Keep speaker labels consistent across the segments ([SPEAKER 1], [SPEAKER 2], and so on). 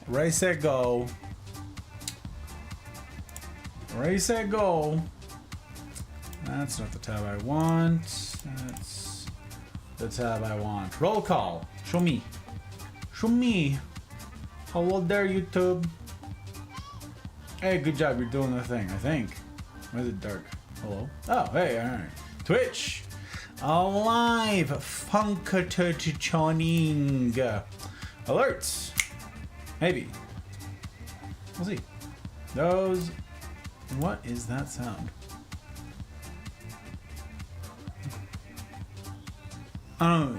[SPEAKER 1] Ready, set, go. Ready, set, go. That's not the tab I want. That's the tab I want. Roll call. Show me. Show me. Hello there, YouTube. Hey, good job. You're doing the thing, I think. Why is it dark? Hello? Oh, hey, alright. Twitch. Alive. Funkaturning. Alerts. Maybe. We'll see. Those. What is that sound? I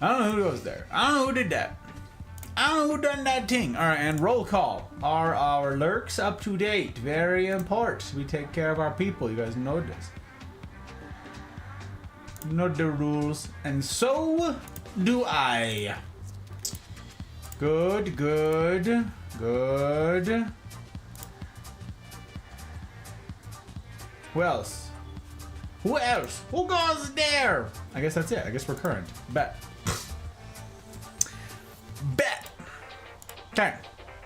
[SPEAKER 1] don't know who goes there. I don't know who did that. I don't know who done that thing. Alright, and roll call. Are our lurks up to date? Very important. We take care of our people. You guys know this. You know the rules. And so do I. Good, good, good. Who else? Who else? Who goes there? I guess that's it. I guess we're current. Bet. Bet. Okay.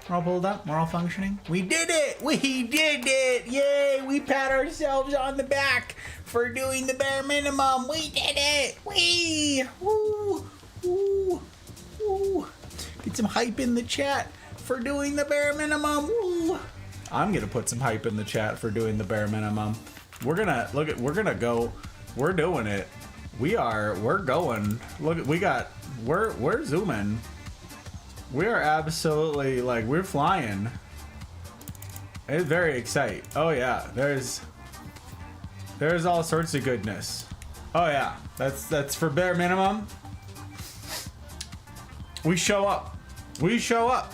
[SPEAKER 1] We're all pulled up. We're all functioning. We did it. We did it. Yay. We pat ourselves on the back for doing the bare minimum. We did it. Woo. Woo. Woo. Get some hype in the chat for doing the bare minimum. Woo. I'm going to put some hype in the chat for doing the bare minimum. We're gonna go. We're doing it. We're going. Look, we're zooming. We are absolutely, like, we're flying. It's very exciting. Oh yeah, there's all sorts of goodness. Oh yeah, that's for bare minimum. We show up. We show up.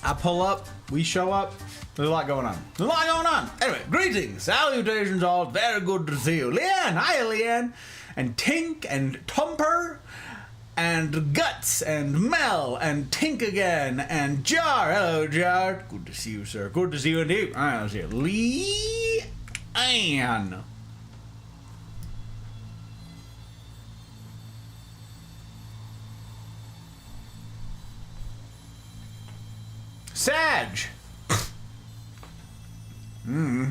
[SPEAKER 1] I pull up. We show up. There's a lot going on. There's a lot going on. Anyway, greetings, salutations all. Very good to see you. Leanne, hi Leanne. And Tink and Tumper and Guts and Mel and Tink again and Jar. Hello, Jar. Good to see you, sir. Good to see you indeed. All right, let's see. Leanne. Sag.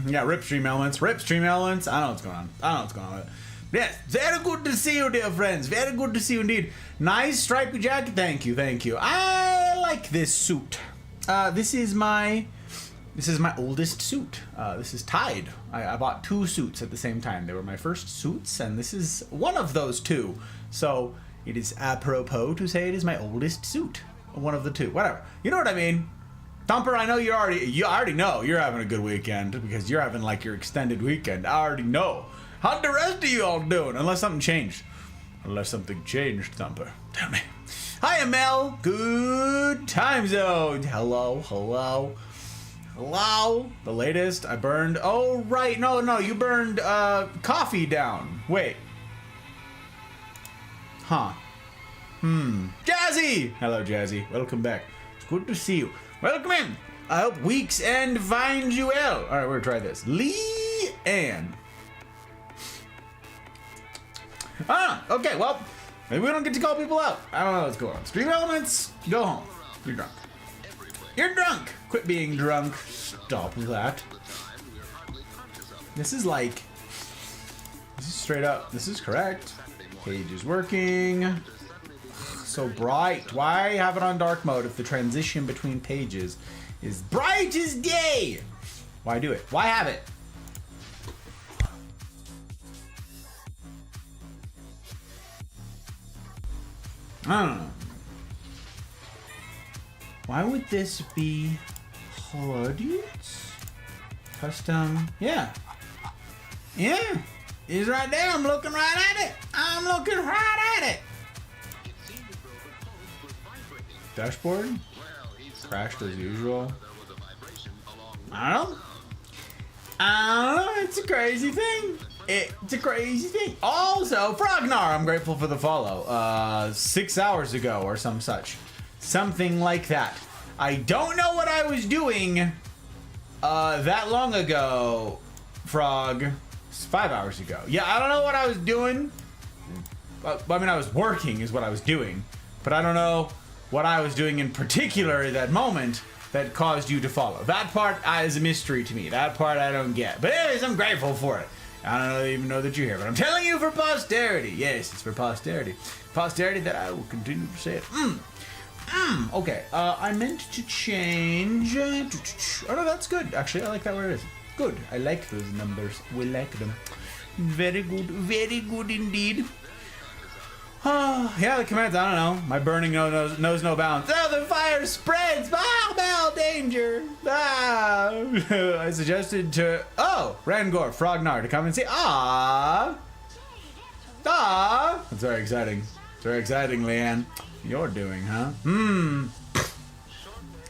[SPEAKER 1] Yeah, rip stream elements. Rip stream elements. I don't know what's going on. I don't know what's going on with it. Yes, very good to see you, dear friends. Very good to see you indeed. Nice stripy jacket. Thank you, thank you. I like this suit. This is my oldest suit. This is tied. I bought two suits at the same time. They were my first suits, and this is one of those two. So it is apropos to say it is my oldest suit. One of the two. Whatever. You know what I mean? Thumper, I know you already know you're having a good weekend because you're having like your extended weekend. I already know. How'd the rest of you all doing? Unless something changed. Unless something changed, Thumper. Tell me. Hi, Mel. Good time zone. Hello, hello. Hello. The latest I burned. Oh, right. No, you burned coffee down. Wait. Huh. Jazzy. Hello, Jazzy. Welcome back. It's good to see you. Welcome in. I hope week's end finds you well. All right, we're gonna try this. Lee Ann. Okay, well, maybe we don't get to call people out. I don't know what's going on. Stream elements, go home. You're drunk. You're drunk. Quit being drunk. Stop that. This is straight up. This is correct. Page is working. So bright. Why have it on dark mode if the transition between pages is bright as day? Why do it? Why have it? I don't know. Why would this be Hoodies? Custom. Yeah. It's right there. I'm looking right at it. I'm looking right at it. Dashboard? Crashed as usual. I don't know. It's a crazy thing. It's a crazy thing. Also, Frognar, I'm grateful for the follow. 6 hours ago or some such. Something like that. I don't know what I was doing that long ago, Frog. It's 5 hours ago. Yeah, I don't know what I was doing. I mean, I was working is what I was doing. But I don't know what I was doing in particular at that moment that caused you to follow. That part is a mystery to me. That part I don't get. But anyways, I'm grateful for it. I don't even know that you're here, but I'm telling you for posterity. Yes, it's for posterity. Posterity that I will continue to say it. Okay, I meant to change. Oh no, that's good. Actually, I like that where it is. Good. I like those numbers. We like them. Very good indeed. Yeah, the commands, I don't know. My burning knows no bounds. Oh, the fire spreads! Ah, Bell, danger! Ah! I suggested to... Oh! Rangor, Frognar, to come and see... Ah! That's very exciting. It's very exciting, Leanne. You're doing, huh?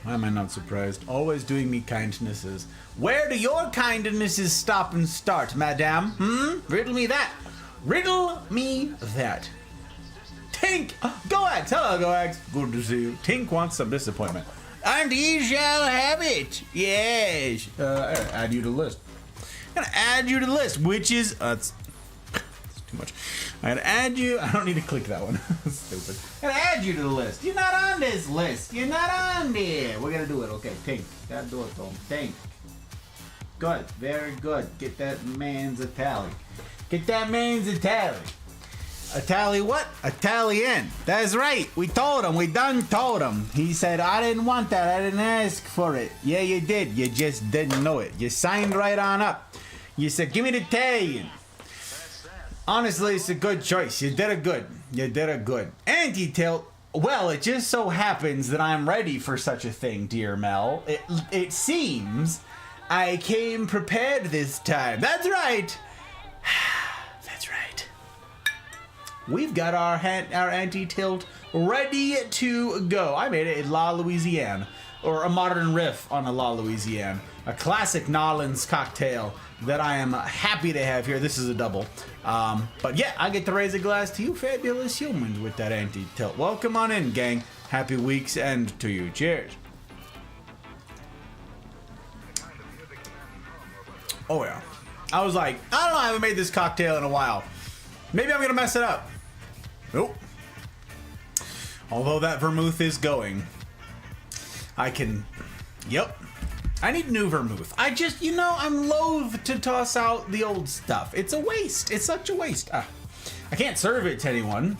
[SPEAKER 1] Why am I not surprised? Always doing me kindnesses. Where do your kindnesses stop and start, madame? Riddle me that. Riddle me that. Tink! Goax! Hello, Goax. Good to see you. Tink wants some disappointment. And ye shall have it. Yes. Add you to the list. I'm gonna add you to the list, which is... That's too much. I'm gonna add you... I don't need to click that one. Stupid. I'm gonna add you to the list. You're not on this list. You're not on there. We're gonna do it. Okay, Tink. Gotta do it, Tom. Tink. Good. Very good. Get that man's a tally. Get that man's a tally. A tally what? Italian. That's right. We told him. We done told him. He said, I didn't want that. I didn't ask for it. Yeah, you did. You just didn't know it. You signed right on up. You said, give me the Italian. Honestly, it's a good choice. You did a good. You did a good. Anti-tilt. Well, it just so happens that I'm ready for such a thing, dear Mel. It seems I came prepared this time. That's right. That's right. We've got our anti-tilt ready to go. I made it in La Louisiane, or a modern riff on a La Louisiane, a classic Nolans cocktail that I am happy to have here. This is a double. But yeah, I get to raise a glass to you fabulous humans with that anti-tilt. Welcome on in, gang. Happy week's end to you. Cheers. Oh yeah. I was like, I don't know, I haven't made this cocktail in a while. Maybe I'm gonna mess it up. Nope. Although that vermouth is going, I can... Yep. I need new vermouth. I just, I'm loath to toss out the old stuff. It's a waste. It's such a waste. I can't serve it to anyone.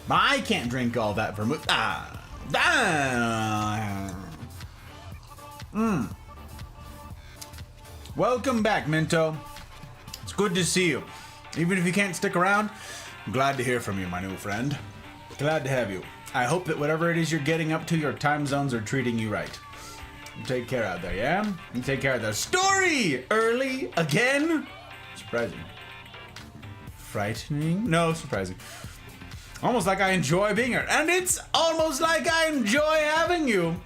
[SPEAKER 1] But I can't drink all that vermouth. Welcome back, Minto. It's good to see you. Even if you can't stick around, I'm glad to hear from you, my new friend. Glad to have you. I hope that whatever it is you're getting up to, your time zones are treating you right. You take care out there, yeah? You take care out there. Story! Early again? Surprising. Frightening? No, surprising. Almost like I enjoy being here. And it's almost like I enjoy having you.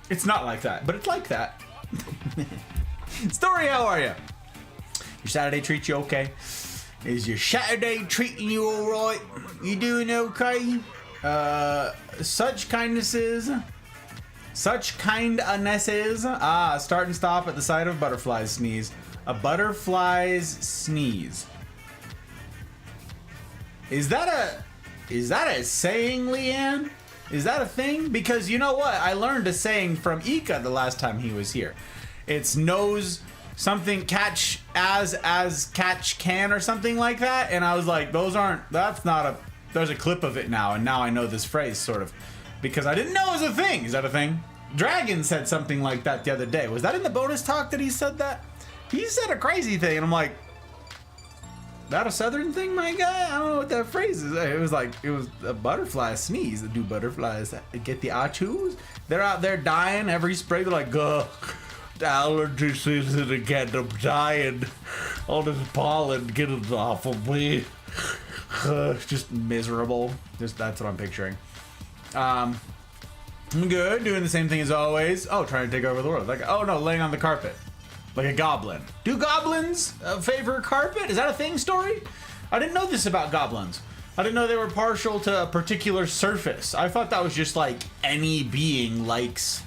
[SPEAKER 1] It's not like that, but it's like that. Story, how are you? Your Saturday treat you okay? Is your Saturday treating you alright? You doing okay? Such kindnesses. Such kindnesses. Start and stop at the sight of butterflies sneeze. A butterfly's sneeze. Is that a saying, Leanne? Is that a thing? Because you know what? I learned a saying from Ika the last time he was here. It's nose something catch as catch can or something like that. And I was like, there's a clip of it now. And now I know this phrase sort of because I didn't know it was a thing. Is that a thing? Dragon said something like that the other day. Was that in the bonus talk that he said that? He said a crazy thing. And I'm like, that a southern thing, my guy? I don't know what that phrase is. It was a butterfly sneeze. Do butterflies get the achus? They're out there dying every spray. They're like, ugh. Allergy season again, I'm dying. All this pollen, get it off of me. Just miserable. That's what I'm picturing. I'm good, doing the same thing as always. Oh, trying to take over the world. Like, oh no, laying on the carpet. Like a goblin. Do goblins favor carpet? Is that a thing, Story? I didn't know this about goblins. I didn't know they were partial to a particular surface. I thought that was just like any being likes,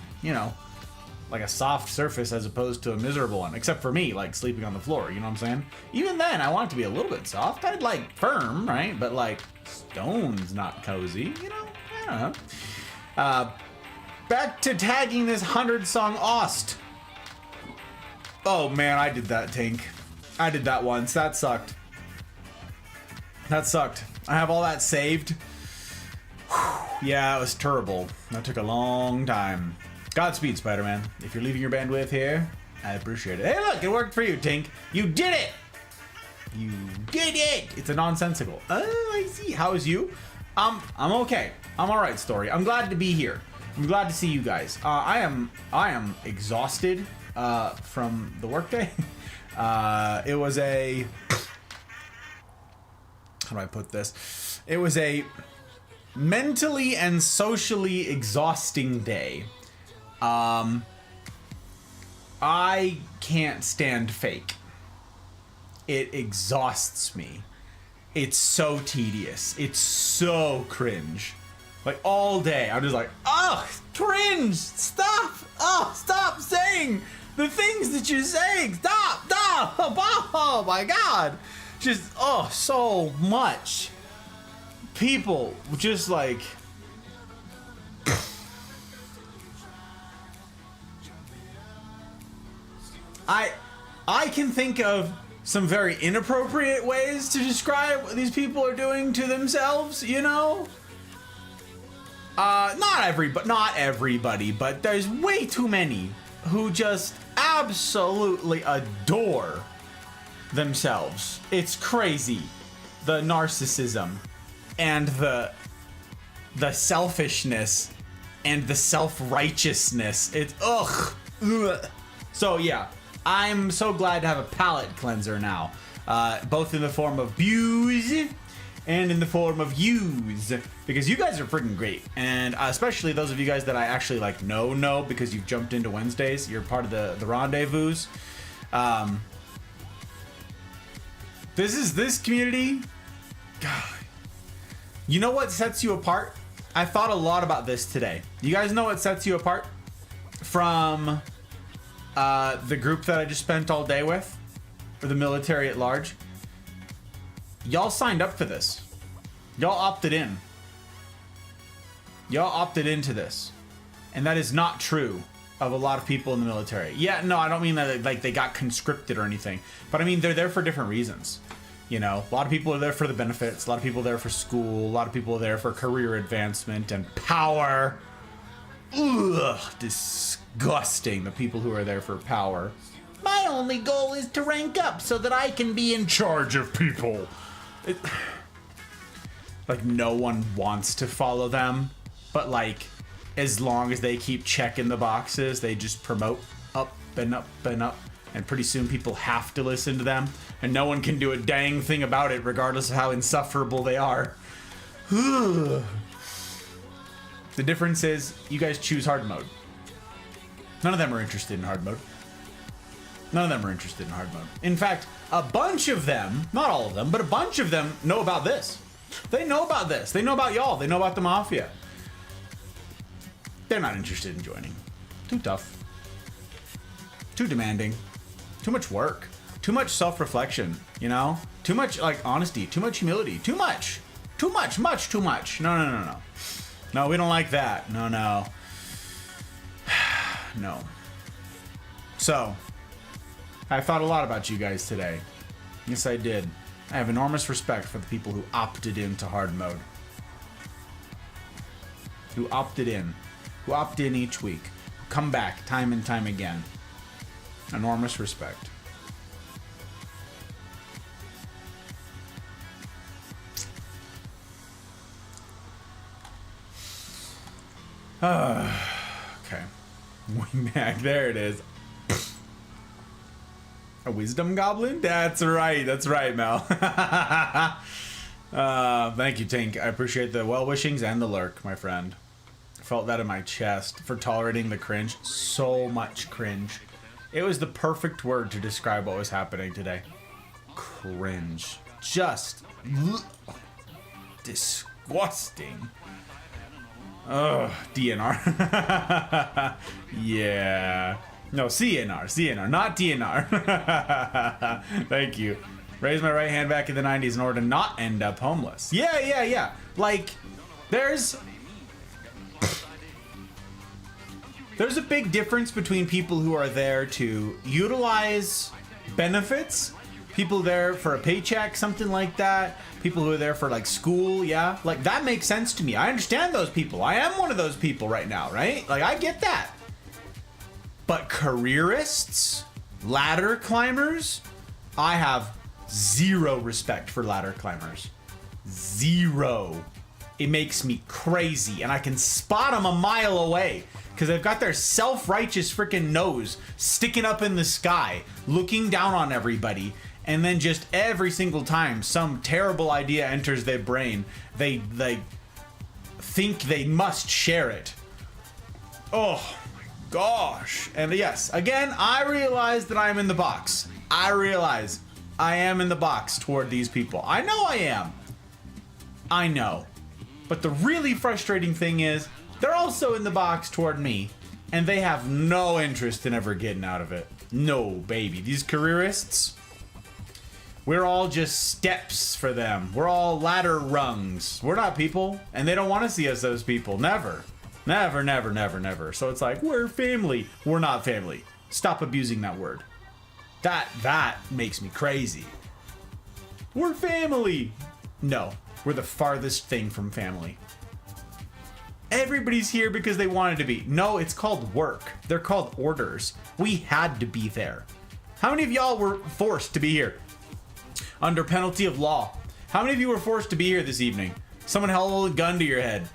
[SPEAKER 1] like a soft surface as opposed to a miserable one, except for me, like sleeping on the floor, you know what I'm saying? Even then, I want it to be a little bit soft. I'd like firm, right? But like stone's not cozy, you know? I don't know. Back to tagging this 100-song Ost. Oh man, I did that, Tink. I did that once. That sucked. That sucked. I have all that saved. Whew. Yeah, it was terrible. That took a long time. Godspeed, Spider-Man. If you're leaving your bandwidth here, I appreciate it. Hey, look, it worked for you, Tink. You did it! You did it! It's a nonsensical. Oh, I see. How is you? I'm okay. I'm alright, Story. I'm glad to be here. I'm glad to see you guys. I am exhausted from the workday. It was a... How do I put this? It was a mentally and socially exhausting day. I can't stand fake. It exhausts me. It's so tedious. It's so cringe. Like all day, I'm just like, oh, cringe, stop, oh, stop saying the things that you're saying, stop, oh my God. Just, oh, so much. People just like, I can think of some very inappropriate ways to describe what these people are doing to themselves, you know? Not everybody, but there's way too many who just absolutely adore themselves. It's crazy. The narcissism and the selfishness and the self-righteousness. It's ugh. So yeah, I'm so glad to have a palate cleanser now, both in the form of views and in the form of use, because you guys are freaking great, and especially those of you guys that I actually like know because you've jumped into Wednesdays. You're part of the rendezvous. This community. God, you know what sets you apart? I thought a lot about this today. You guys know what sets you apart from the group that I just spent all day with, or the military at large? Y'all signed up for this. Y'all opted in. Y'all opted into this. And that is not true of a lot of people in the military. Yeah, no, I don't mean that like they got conscripted or anything. But I mean, they're there for different reasons. You know, a lot of people are there for the benefits. A lot of people are there for school. A lot of people are there for career advancement and power. Ugh, disgusting, the people who are there for power. My only goal is to rank up so that I can be in charge of people. Like, no one wants to follow them, but like, as long as they keep checking the boxes, they just promote up and up and up, and pretty soon people have to listen to them, and no one can do a dang thing about it, regardless of how insufferable they are. The difference is, you guys choose hard mode. None of them are interested in hard mode. None of them are interested in hard mode. In fact, a bunch of them, not all of them, but a bunch of them know about this. They know about this. They know about y'all. They know about the Mafia. They're not interested in joining. Too tough. Too demanding. Too much work. Too much self-reflection, you know? Too much, like, honesty. Too much humility. Too much. Too much. Much too much. No. No, we don't like that. No. No. So, I thought a lot about you guys today. Yes, I did. I have enormous respect for the people who opted into hard mode. Who opted in. Who opt in each week. Who come back time and time again. Enormous respect. Okay. Wingback, there it is. A wisdom goblin? That's right, Mel. Thank you, Tink. I appreciate the well-wishings and the lurk, my friend. I felt that in my chest for tolerating the cringe. So much cringe. It was the perfect word to describe what was happening today. Cringe. Just disgusting. Ugh, DNR. Yeah. No, CNR, not DNR. Thank you. Raised my right hand back in the 90s in order to not end up homeless. Yeah. Like, there's a big difference between people who are there to utilize benefits, people there for a paycheck, something like that, people who are there for like school, yeah, like that makes sense to me. I understand those people. I am one of those people right now, right? Like I get that. But careerists, ladder climbers, I have zero respect for ladder climbers. Zero. It makes me crazy, and I can spot them a mile away because they've got their self-righteous freaking nose sticking up in the sky, looking down on everybody, and then just every single time some terrible idea enters their brain, they think they must share it. Oh my gosh. And yes, again, I realize that I am in the box. I realize I am in the box toward these people. I know I am. I know. But the really frustrating thing is, they're also in the box toward me, and they have no interest in ever getting out of it. No, baby. These careerists, we're all just steps for them. We're all ladder rungs. We're not people, and they don't want to see us as people. Never. Never, never, never, never. So it's like, we're family. We're not family. Stop abusing that word. That makes me crazy. We're family. No. We're the farthest thing from family. Everybody's here because they wanted to be. No, it's called work. They're called orders. We had to be there. How many of y'all were forced to be here? Under penalty of law. How many of you were forced to be here this evening? Someone held a gun to your head.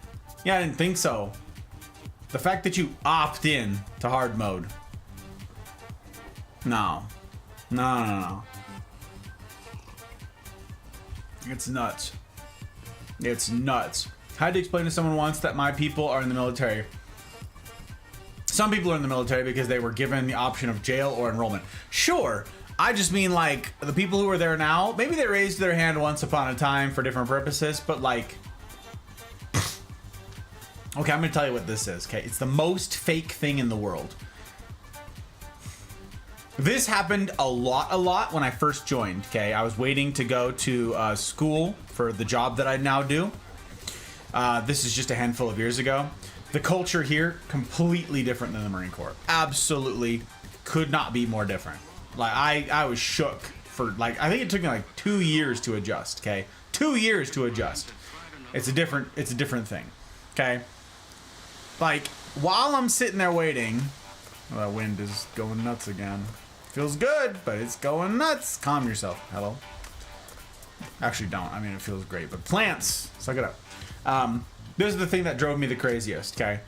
[SPEAKER 1] Yeah, I didn't think so. The fact that you opt in to hard mode. No. No. It's nuts. It's nuts. I had to explain to someone once that my people are in the military. Some people are in the military because they were given the option of jail or enrollment. Sure. I just mean like the people who are there now, maybe they raised their hand once upon a time for different purposes, but like, okay, I'm going to tell you what this is. Okay. It's the most fake thing in the world. This happened a lot when I first joined, okay? I was waiting to go to school for the job that I now do. This is just a handful of years ago. The culture here, completely different than the Marine Corps. Absolutely could not be more different. Like, I was shook for, like, I think it took me like 2 years to adjust, okay? 2 years to adjust. It's a different thing, okay? Like, while I'm sitting there waiting, well, that wind is going nuts again. Feels good, but it's going nuts. Calm yourself. Hello. Actually, don't. I mean, it feels great. But plants, suck it up. This is the thing that drove me the craziest, okay?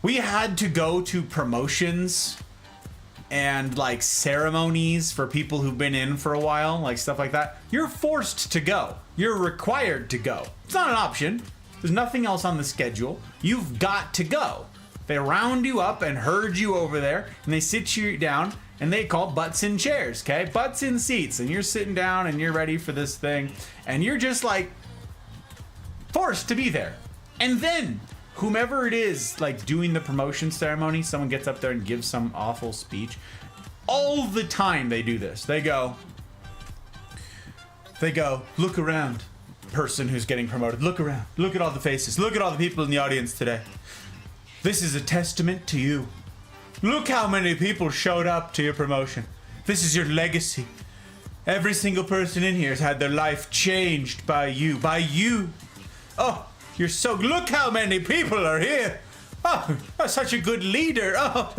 [SPEAKER 1] We had to go to promotions and, like, ceremonies for people who've been in for a while, like stuff like that. You're forced to go. You're required to go. It's not an option. There's nothing else on the schedule. You've got to go. They round you up and herd you over there, and they sit you down, and they call butts in chairs, okay? Butts in seats, and you're sitting down, and you're ready for this thing, and you're just, like, forced to be there. And then, whomever it is, like, doing the promotion ceremony, someone gets up there and gives some awful speech. All the time they do this. They go, look around, person who's getting promoted. Look around. Look at all the faces. Look at all the people in the audience today. This is a testament to you. Look how many people showed up to your promotion. This is your legacy. Every single person in here has had their life changed by you. By you. Oh, you're so... Look how many people are here. Oh, you're such a good leader. Oh.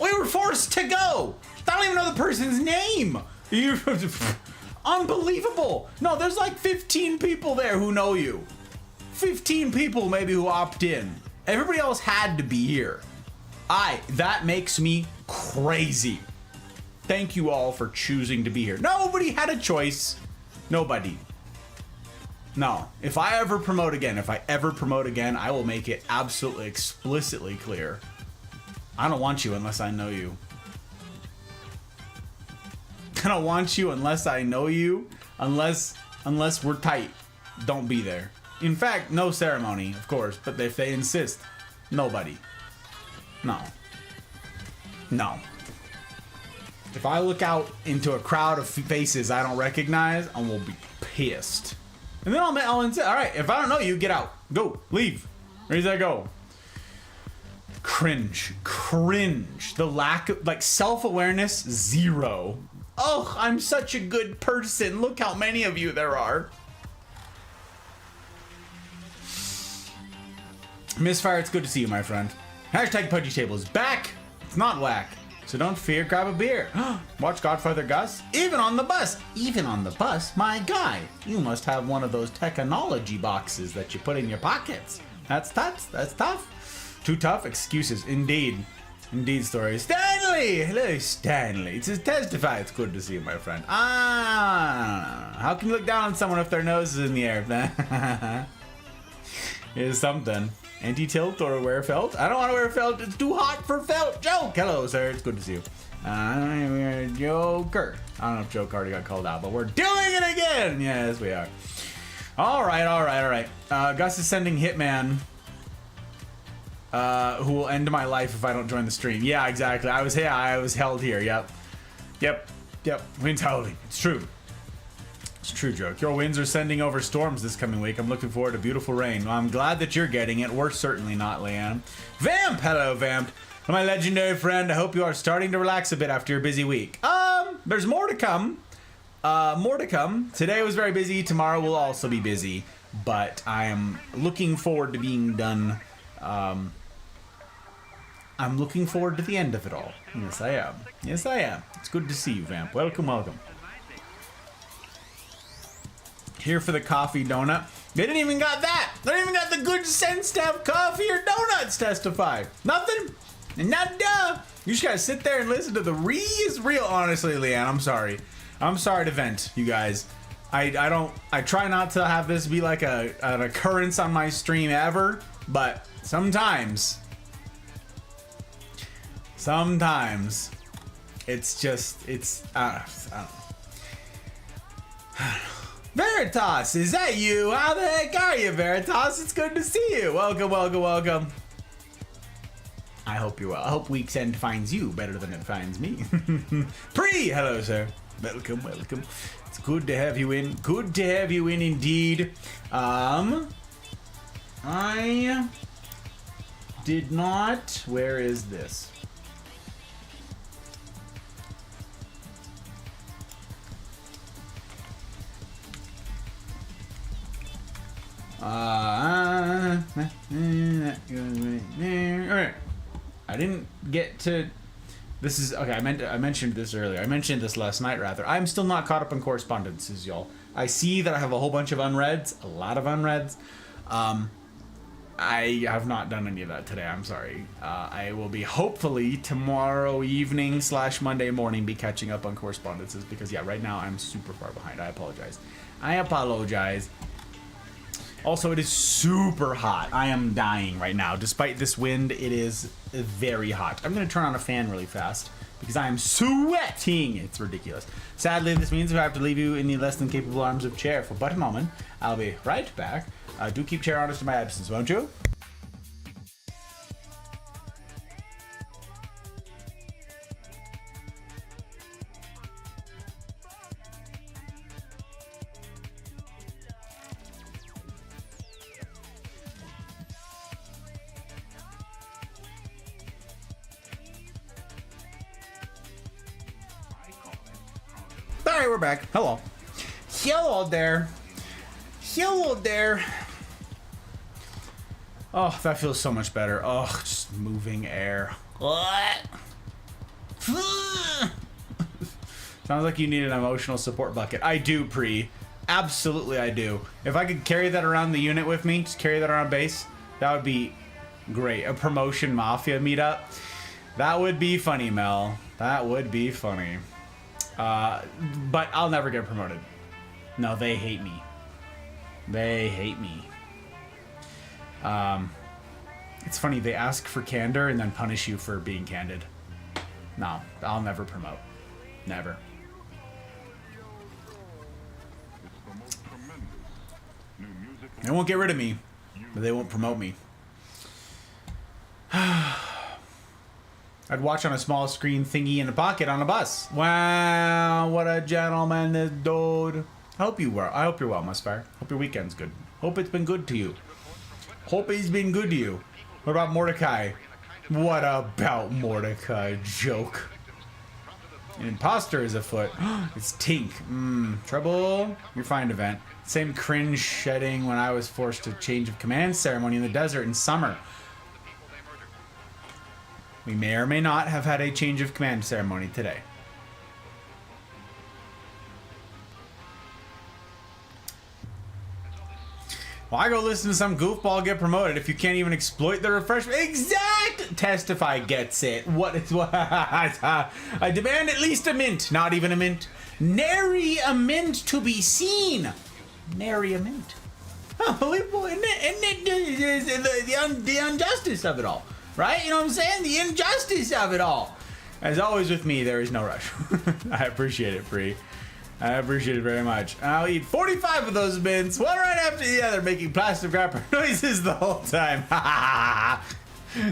[SPEAKER 1] We were forced to go. I don't even know the person's name. You're... Unbelievable. No, there's like 15 people there who know you. 15 people maybe who opt in. Everybody else had to be here. That makes me crazy. Thank you all for choosing to be here. Nobody had a choice. Nobody. No. If I ever promote again, I will make it absolutely explicitly clear. I don't want you unless I know you. I don't want you unless I know you. Unless we're tight. Don't be there. In fact, no ceremony, of course. But if they insist, nobody. No. No. If I look out into a crowd of faces I don't recognize, I will be pissed. And then I'll insist, all right, if I don't know you, get out. Go, leave. Where does that go? Cringe. The lack of, like, self-awareness, zero. Oh, I'm such a good person. Look how many of you there are. Misfire, it's good to see you, my friend. Hashtag Pudgy Table is back. It's not whack. So don't fear, grab a beer. Watch Godfather Gus. Even on the bus. Even on the bus, my guy. You must have one of those technology boxes that you put in your pockets. That's tough. That's tough. Too tough? Excuses. Indeed. Indeed, story. Stanley! Hello, Stanley. It says testify. It's good to see you, my friend. How can you look down on someone if their nose is in the air? Here's something. Anti-tilt or wear felt? I don't want to wear felt. It's too hot for felt. Joke! Hello, sir. It's good to see you. We're Joker. I don't know if Joke already got called out, but we're doing it again! Yes, we are. Alright. Gus is sending Hitman, who will end my life if I don't join the stream. Yeah, exactly. I was held here. Yep. Wind's howling. It's true. It's true, Joke. Your winds are sending over storms this coming week. I'm looking forward to beautiful rain. Well, I'm glad that you're getting it. We're certainly not, Leanne. Vamp! Hello, Vamp. My legendary friend, I hope you are starting to relax a bit after your busy week. There's more to come. Today was very busy. Tomorrow will also be busy. But I am looking forward to being done. I'm looking forward to the end of it all. Yes, I am. It's good to see you, Vamp. Welcome. Here for the coffee donut. They didn't even got that. They didn't even got the good sense to have coffee or donuts testify. Nothing. Nada. You just gotta sit there and listen to the real. Honestly, Leanne, I'm sorry. I'm sorry to vent, you guys. I try not to have this be like an occurrence on my stream ever, but sometimes it's just, I don't know. Veritas, is that you? How the heck are you, Veritas? It's good to see you. Welcome. I hope you're well. I hope week's end finds you better than it finds me. Hello, sir. Welcome. It's good to have you in. Good to have you in indeed. I did not. Where is this? Alright. I didn't get to. This is okay. I mentioned this earlier. I mentioned this last night, rather. I'm still not caught up in correspondences, y'all. I see that I have a whole bunch of unreads, a lot of unreads. I have not done any of that today. I'm sorry. I will be hopefully tomorrow evening / Monday morning be catching up on correspondences because right now I'm super far behind. I apologize. Also, it is super hot. I am dying right now. Despite this wind, it is very hot. I'm going to turn on a fan really fast because I am sweating. It's ridiculous. Sadly, this means I have to leave you in the less than capable arms of Chair for but a moment. I'll be right back. Do keep Chair honest in my absence, won't you? Alright, we're back. Hello there. Oh, that feels so much better. Oh, just moving air. What? Sounds like you need an emotional support bucket. I do, Pre. Absolutely, I do. If I could carry that around the unit with me, just carry that around base, that would be great. A promotion mafia meetup. That would be funny, Mel. That would be funny. But I'll never get promoted. No, they hate me. It's funny, they ask for candor and then punish you for being candid. No, I'll never promote. Never. They won't get rid of me, but they won't promote me. I'd watch on a small screen thingy in a pocket on a bus. Wow, what a gentleman, this dude. I hope you're well, Musfire. Hope your weekend's good. Hope it's been good to you. Hope he's been good to you. What about Mordecai? What about Mordecai? Joke. An imposter is afoot. It's Tink. Trouble. You're fine, event. Same cringe shedding when I was forced to change of command ceremony in the desert in summer. We may or may not have had a change of command ceremony today. Why go listen to some goofball get promoted if you can't even exploit the refreshment? Exact! Testify gets it. What is what? I demand at least a mint. Not even a mint. Nary a mint to be seen. Nary a mint. Unbelievable, isn't it? The injustice of it all. Right? You know what I'm saying? The injustice of it all. As always with me, there is no rush. I appreciate it, Free. I appreciate it very much. I'll eat 45 of those mints, one right after the other, making plastic wrapper noises the whole time.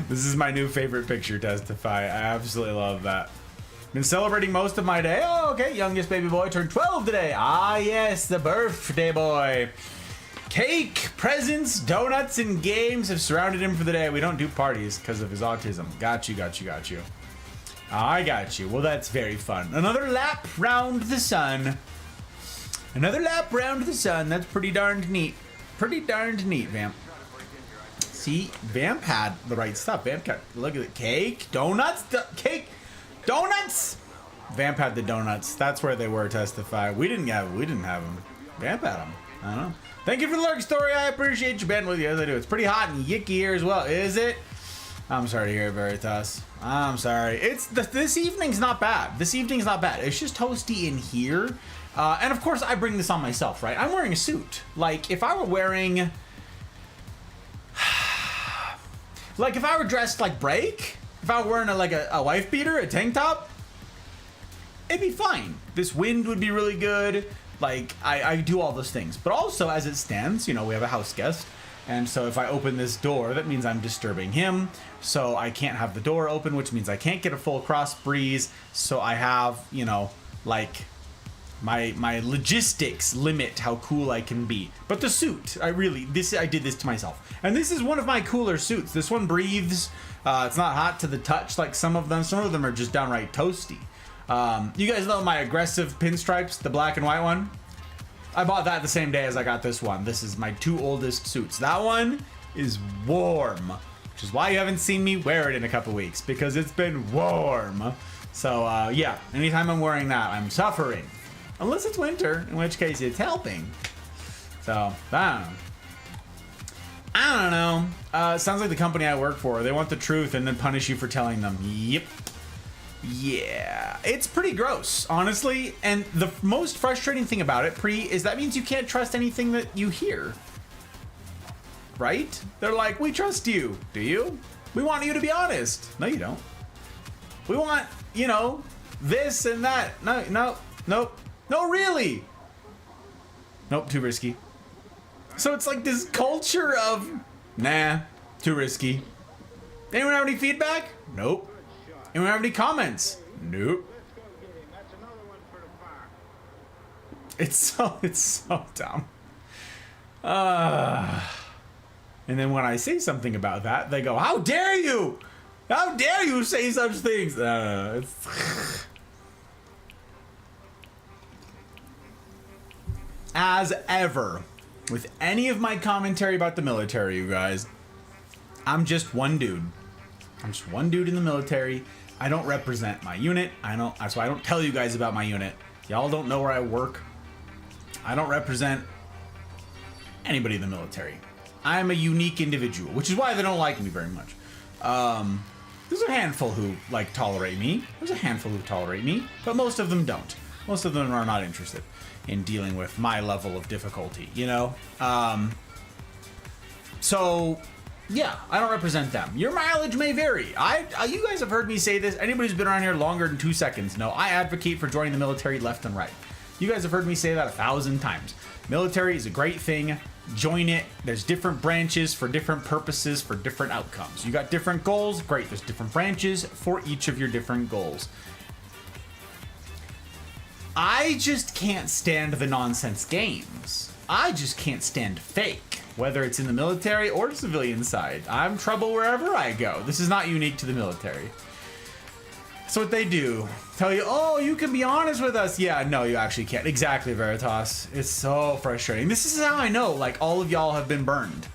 [SPEAKER 1] This is my new favorite picture, Testify. I absolutely love that. Been celebrating most of my day. Oh, okay. Youngest baby boy turned 12 today. Ah, yes, the birthday boy. Cake, presents, donuts, and games have surrounded him for the day. We don't do parties because of his autism. Got you. I got you. Well, that's very fun. Another lap round the sun. Another lap round the sun. That's pretty darned neat. Pretty darned neat, Vamp. See, Vamp had the right stuff. Vamp got, look at it. Cake, donuts, cake, donuts. Vamp had the donuts. That's where they were, Testify. We didn't have them. Vamp had them. I don't know. Thank you for the lurk story. I appreciate you being with you as I do. It's pretty hot and yicky here as well. Is it? I'm sorry to hear it, Veritas. I'm sorry. This evening's not bad. This evening's not bad. It's just toasty in here. And of course, I bring this on myself, right? I'm wearing a suit. Like, if I were wearing... like, if I were dressed like Break, if I were wearing a wife beater, a tank top, it'd be fine. This wind would be really good. Like, I do all those things. But also, as it stands, you know, we have a house guest. And so if I open this door, that means I'm disturbing him. So I can't have the door open, which means I can't get a full cross breeze. So I have, you know, like, my logistics limit how cool I can be. But the suit, I did this to myself. And this is one of my cooler suits. This one breathes. It's not hot to the touch like some of them. Some of them are just downright toasty. You guys know my aggressive pinstripes, the black and white one? I bought that the same day as I got this one. This is my two oldest suits. That one is warm, which is why you haven't seen me wear it in a couple weeks, because it's been warm. So, yeah, anytime I'm wearing that, I'm suffering. Unless it's winter, in which case it's helping. So, I don't know. Sounds like the company I work for. They want the truth and then punish you for telling them. Yep. Yeah, it's pretty gross, honestly. And the most frustrating thing about it, is that means you can't trust anything that you hear. Right? They're like, we trust you. Do you? We want you to be honest. No, you don't. We want, you know, this and that. Nope. No, really. Nope, too risky. So it's like this culture of, nah, too risky. Anyone have any feedback? Nope. Anyone have any comments? Nope. It's so dumb. And then when I say something about that, they go, "How dare you? How dare you say such things?" As ever, with any of my commentary about the military, you guys, I'm just one dude. I'm just one dude in the military. I don't represent my unit. That's why I don't tell you guys about my unit. Y'all don't know where I work. I don't represent anybody in the military. I am a unique individual, which is why they don't like me very much. There's a handful who tolerate me. There's a handful who tolerate me, but most of them don't. Most of them are not interested in dealing with my level of difficulty, you know? So yeah, I don't represent them. Your mileage may vary. You guys have heard me say this. Anybody who's been around here longer than 2 seconds know I advocate for joining the military left and right. You guys have heard me say that 1,000 times. Military is a great thing. join it. There's different branches for different purposes, for different outcomes. You got different goals, great. There's different branches for each of your different goals. I just can't stand the nonsense games. I just can't stand fake, whether it's in the military or the civilian side. I'm trouble wherever I go. This is not unique to the military. So what they do, tell you, oh, you can be honest with us. Yeah, no, you actually can't. Exactly, Veritas. It's so frustrating. This is how I know, like, all of y'all have been burned.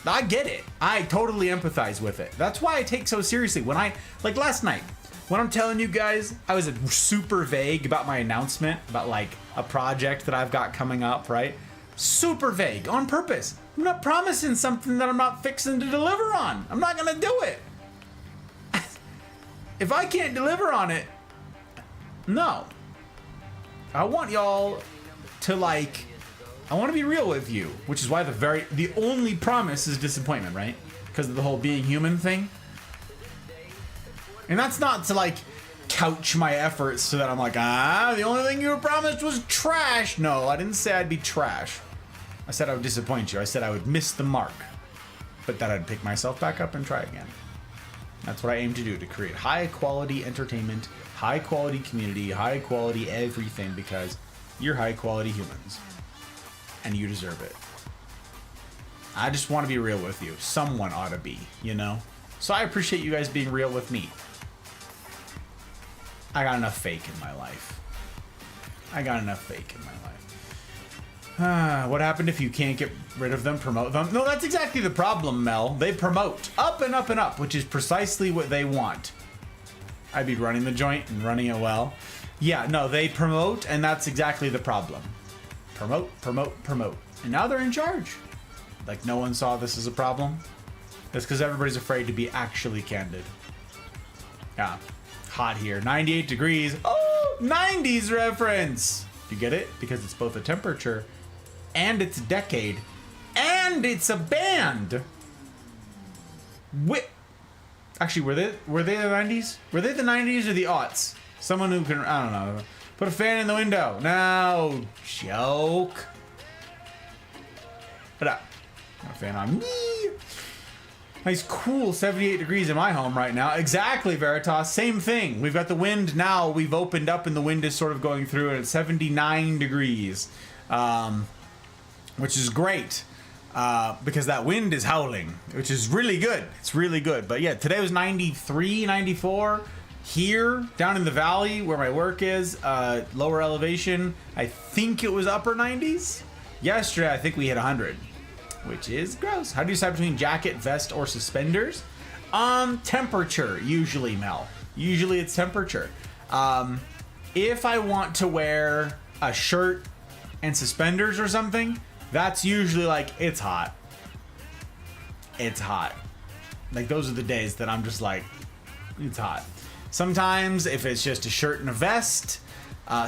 [SPEAKER 1] I get it. I totally empathize with it. That's why I take so seriously. When like last night, when I'm telling you guys, I was super vague about my announcement, about like a project that I've got coming up, right? Super vague, on purpose. I'm not promising something that I'm not fixing to deliver on. I'm not gonna do it. If I can't deliver on it, no. I want y'all to I want to be real with you, which is why the only promise is disappointment, right? Because of the whole being human thing. And that's not to couch my efforts so that I'm the only thing you were promised was trash. No, I didn't say I'd be trash. I said I would disappoint you. I said I would miss the mark, but that I'd pick myself back up and try again. That's what I aim to do, to create high quality entertainment, high quality community, high quality everything, because you're high quality humans and you deserve it. I just want to be real with you. Someone ought to be, you know? So I appreciate you guys being real with me. I got enough fake in my life. What happened if you can't get rid of them, promote them? No, that's exactly the problem, Mel. They promote up and up and up, which is precisely what they want. I'd be running the joint and running it well. Yeah, no, they promote, and that's exactly the problem. Promote, promote, promote. And now they're in charge. Like no one saw this as a problem. That's because everybody's afraid to be actually candid. Yeah, hot here. 98 degrees. Oh, 90s reference. You get it? Because it's both a temperature and it's a decade and it's a band. Actually, were they the 90s? Were they the 90s or the aughts? Someone who can, I don't know, put a fan in the window. No joke. Put up. Got a fan on me. Nice cool 78 degrees in my home right now. Exactly, Veritas. Same thing. We've got the wind now. We've opened up and the wind is sort of going through and it's 79 degrees, which is great because that wind is howling, which is really good. It's really good. But yeah, today was 93, 94. Here, down in the valley where my work is, lower elevation, I think it was upper 90s. Yesterday, I think we hit 100. Which is gross. How do you decide between jacket, vest, or suspenders? Temperature, usually, Mel. Usually it's temperature. If I want to wear a shirt and suspenders or something, that's usually it's hot. It's hot. Those are the days that I'm just it's hot. Sometimes if it's just a shirt and a vest,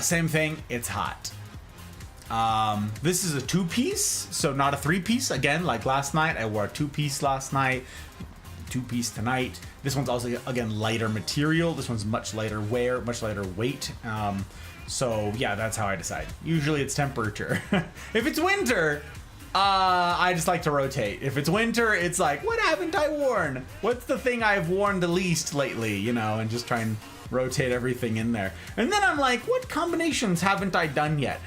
[SPEAKER 1] same thing, it's hot. This is a 2-piece, so not a 3-piece. Again, like last night, I wore a 2-piece last night, 2-piece tonight. This one's also, again, lighter material. This one's much lighter wear, much lighter weight. So yeah, that's how I decide. Usually it's temperature. If it's winter, I just like to rotate. If it's winter, it's what haven't I worn? What's the thing I've worn the least lately, and just try and rotate everything in there. And then I'm what combinations haven't I done yet?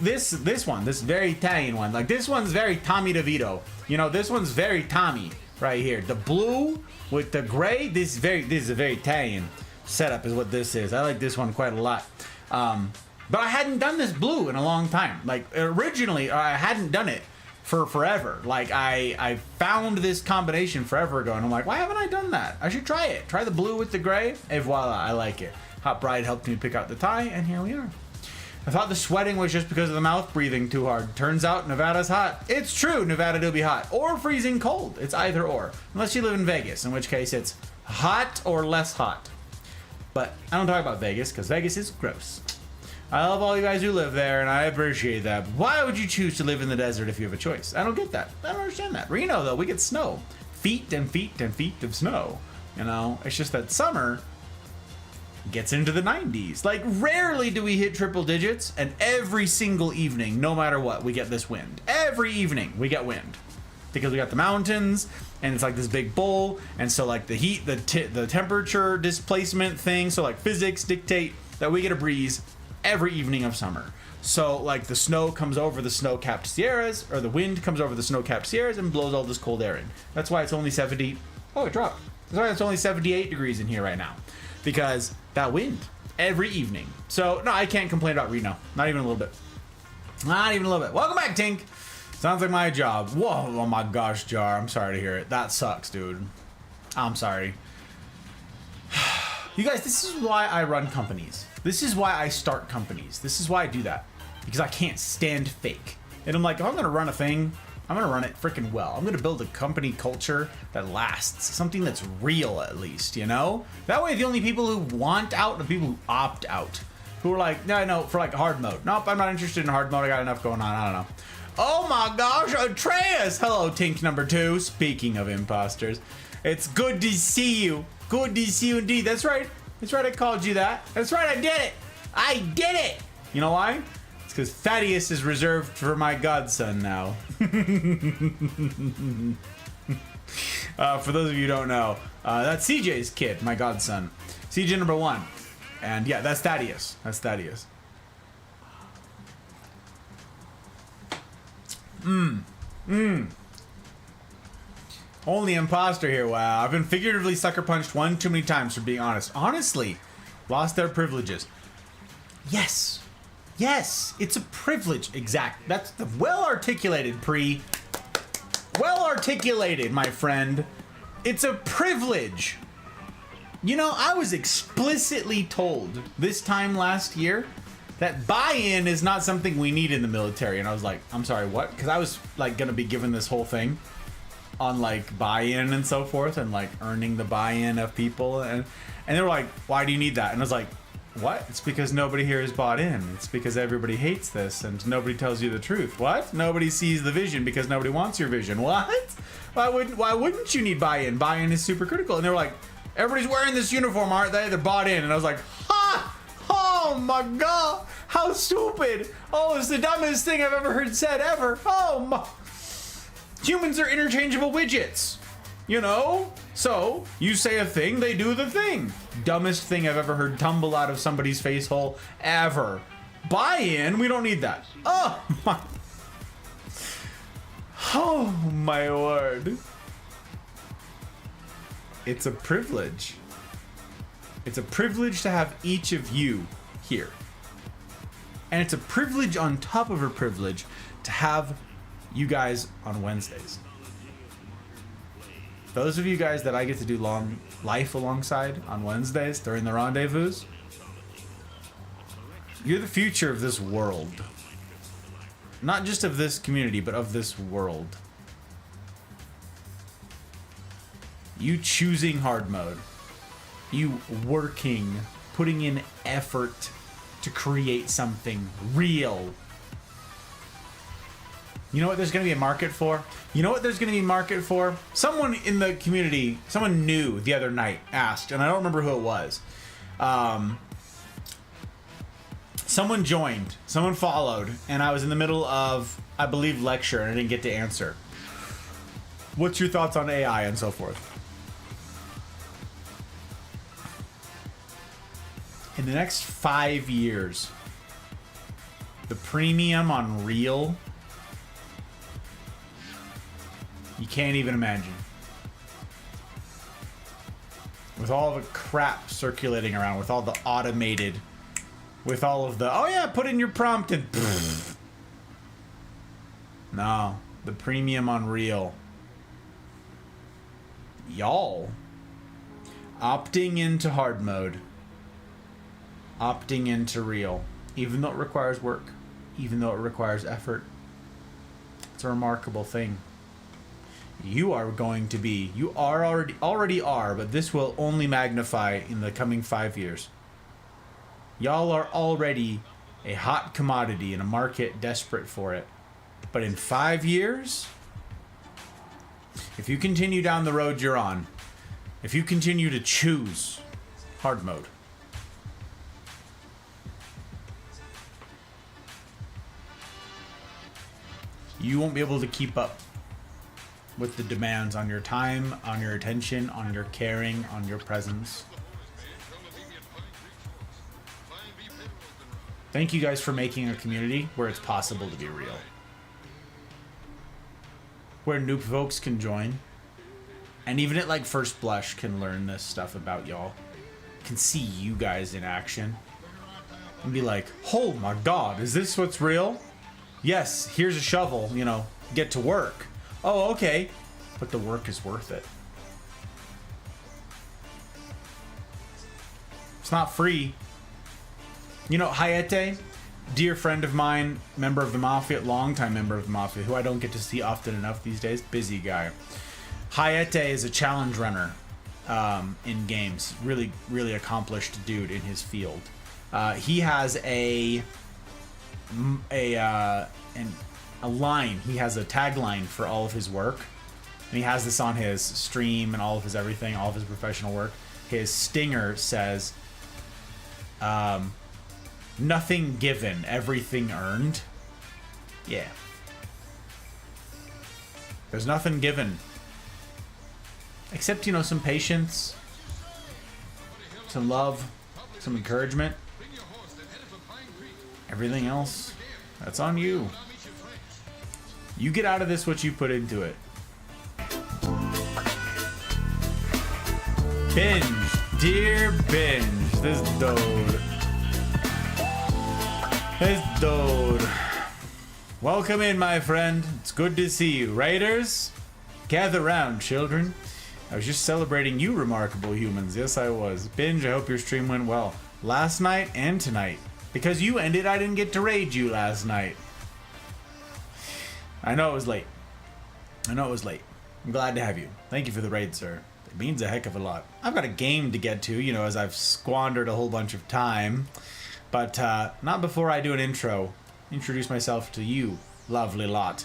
[SPEAKER 1] This one, this very Italian one. This one's very Tommy DeVito. This one's very Tommy right here. The blue with the gray, this is a very Italian setup is what this is. I like this one quite a lot. But I hadn't done this blue in a long time. Originally, I hadn't done it for forever. I found this combination forever ago, and I'm why haven't I done that? I should try it. Try the blue with the gray, and voila, I like it. Hot Bride helped me pick out the tie, and here we are. I thought the sweating was just because of the mouth breathing too hard. Turns out Nevada's hot. It's true, Nevada do be hot. Or freezing cold. It's either or. Unless you live in Vegas, in which case it's hot or less hot. But I don't talk about Vegas, because Vegas is gross. I love all you guys who live there, and I appreciate that. Why would you choose to live in the desert if you have a choice? I don't get that. I don't understand that. Reno, though, we get snow. Feet and feet and feet of snow. It's just that summer, gets into the 90s. Like, rarely do we hit triple digits, and every single evening, no matter what, we get this wind. Every evening we get wind because we got the mountains, and it's like this big bowl, and so like the heat, the temperature displacement thing, so like physics dictate that we get a breeze every evening of summer. So like the snow comes over the snow-capped Sierras, or the wind comes over the snow-capped Sierras and blows all this cold air in. That's why it's only 70. Oh, it dropped. That's why it's only 78 degrees in here right now, because that wind every evening. So no, I can't complain about Reno. Not even a little bit. Not even a little bit. Welcome back, Tink. Sounds like my job. Whoa, oh my gosh, Jar. I'm sorry to hear it. That sucks, dude. I'm sorry. You guys, this is why I run companies. This is why I start companies. This is why I do that. Because I can't stand fake. And I'm like, if I'm going to run a thing, I'm going to run it freaking well. I'm going to build a company culture that lasts. Something that's real, at least, you know? That way, the only people who want out are the people who opt out. Who are like, no, for like hard mode. Nope, I'm not interested in hard mode. I got enough going on. I don't know. Oh my gosh, Atreus! Hello, Tink number 2. Speaking of imposters, it's good to see you. Good to see you indeed. That's right. That's right, I called you that. That's right, I did it. I did it! You know why? It's because Thaddeus is reserved for my godson now. For those of you who don't know, that's CJ's kid, my godson. CJ number 1. And yeah, that's Thaddeus. That's Thaddeus. Only imposter here. Wow, I've been figuratively sucker punched one too many times for being honest. Honestly, lost their privileges. Yes, it's a privilege. Exact. That's the well articulated, Pre. Well articulated, my friend. It's a privilege. You know, I was explicitly told this time last year that buy-in is not something we need in the military. And I was like, I'm sorry, what? Because I was like going to be given this whole thing on like buy-in and so forth, and like earning the buy-in of people. And they were like, why do you need that? And I was like, what? It's because nobody here is bought in. It's because everybody hates this and nobody tells you the truth. What? Nobody sees the vision because nobody wants your vision. What? Why wouldn't you need buy-in? Buy-in is super critical. And they were like, everybody's wearing this uniform, aren't they? They're bought in. And I was like, ha! Oh my god, how stupid. Oh, it's the dumbest thing I've ever heard said ever. Oh my. Humans are interchangeable widgets, you know? So, you say a thing, they do the thing. Dumbest thing I've ever heard tumble out of somebody's face hole ever. Buy-in, we don't need that. Oh my. Oh my word. It's a privilege. It's a privilege to have each of you here. And it's a privilege on top of a privilege to have you guys on Wednesdays. Those of you guys that I get to do long life alongside on Wednesdays during the rendezvous, you're the future of this world. Not just of this community, but of this world. You choosing hard mode. You working, putting in effort to create something real. You know what there's going to be a market for? You know what there's going to be a market for? Someone in the community, someone new the other night asked, and I don't remember who it was. Someone joined, someone followed, and I was in the middle of, I believe, lecture, and I didn't get to answer. What's your thoughts on AI and so forth? In the next 5 years, the premium on Real, you can't even imagine. With all the crap circulating around, with all the automated, with all of the, oh yeah, put in your prompt and no, the premium on Real. Y'all opting into hard mode, opting into Real, even though it requires work, even though it requires effort. It's a remarkable thing. You are going to be, you are already are, but this will only magnify in the coming 5 years. Y'all are already a hot commodity in a market desperate for it. But in 5 years, if you continue down the road you're on, if you continue to choose hard mode, you won't be able to keep up with the demands on your time, on your attention, on your caring, on your presence. Thank you guys for making a community where it's possible to be real. Where new folks can join. And even at like first blush can learn this stuff about y'all. Can see you guys in action. And be like, oh my god, is this what's real? Yes, here's a shovel, you know, get to work. Oh, okay. But the work is worth it. It's not free. You know, Hayete, dear friend of mine, member of the Mafia, longtime member of the Mafia, who I don't get to see often enough these days, busy guy. Hayete is a challenge runner in games. Really, really accomplished dude in his field. He has a line. He has a tagline for all of his work. And he has this on his stream and all of his everything, all of his professional work. His stinger says, nothing given, everything earned. Yeah. There's nothing given. Except, you know, some patience, some love, some encouragement. Everything else, that's on you. You get out of this what you put into it. Binge. Dear Binge. This dude. This dude. Welcome in, my friend. It's good to see you. Raiders, gather round, children. I was just celebrating you remarkable humans. Yes, I was. Binge, I hope your stream went well. Last night and tonight. Because you ended, I didn't get to raid you last night. I know it was late. I'm glad to have you. Thank you for the raid, sir. It means a heck of a lot. I've got a game to get to, you know, as I've squandered a whole bunch of time. But not before I do an intro. Introduce myself to you, lovely lot.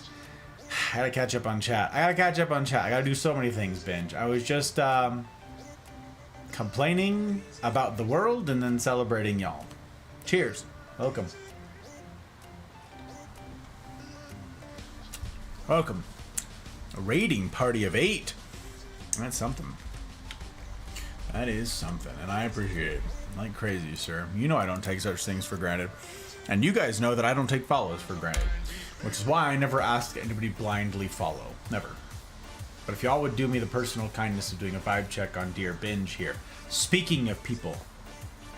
[SPEAKER 1] I gotta catch up on chat. I gotta do so many things, Binge. I was just complaining about the world and then celebrating y'all. Cheers. Welcome. Welcome. A raiding party of 8. That's something. That is something, and I appreciate it. Like crazy, sir. You know I don't take such things for granted. And you guys know that I don't take follows for granted. Which is why I never ask anybody blindly follow. Never. But if y'all would do me the personal kindness of doing a vibe check on Dear Binge here. Speaking of people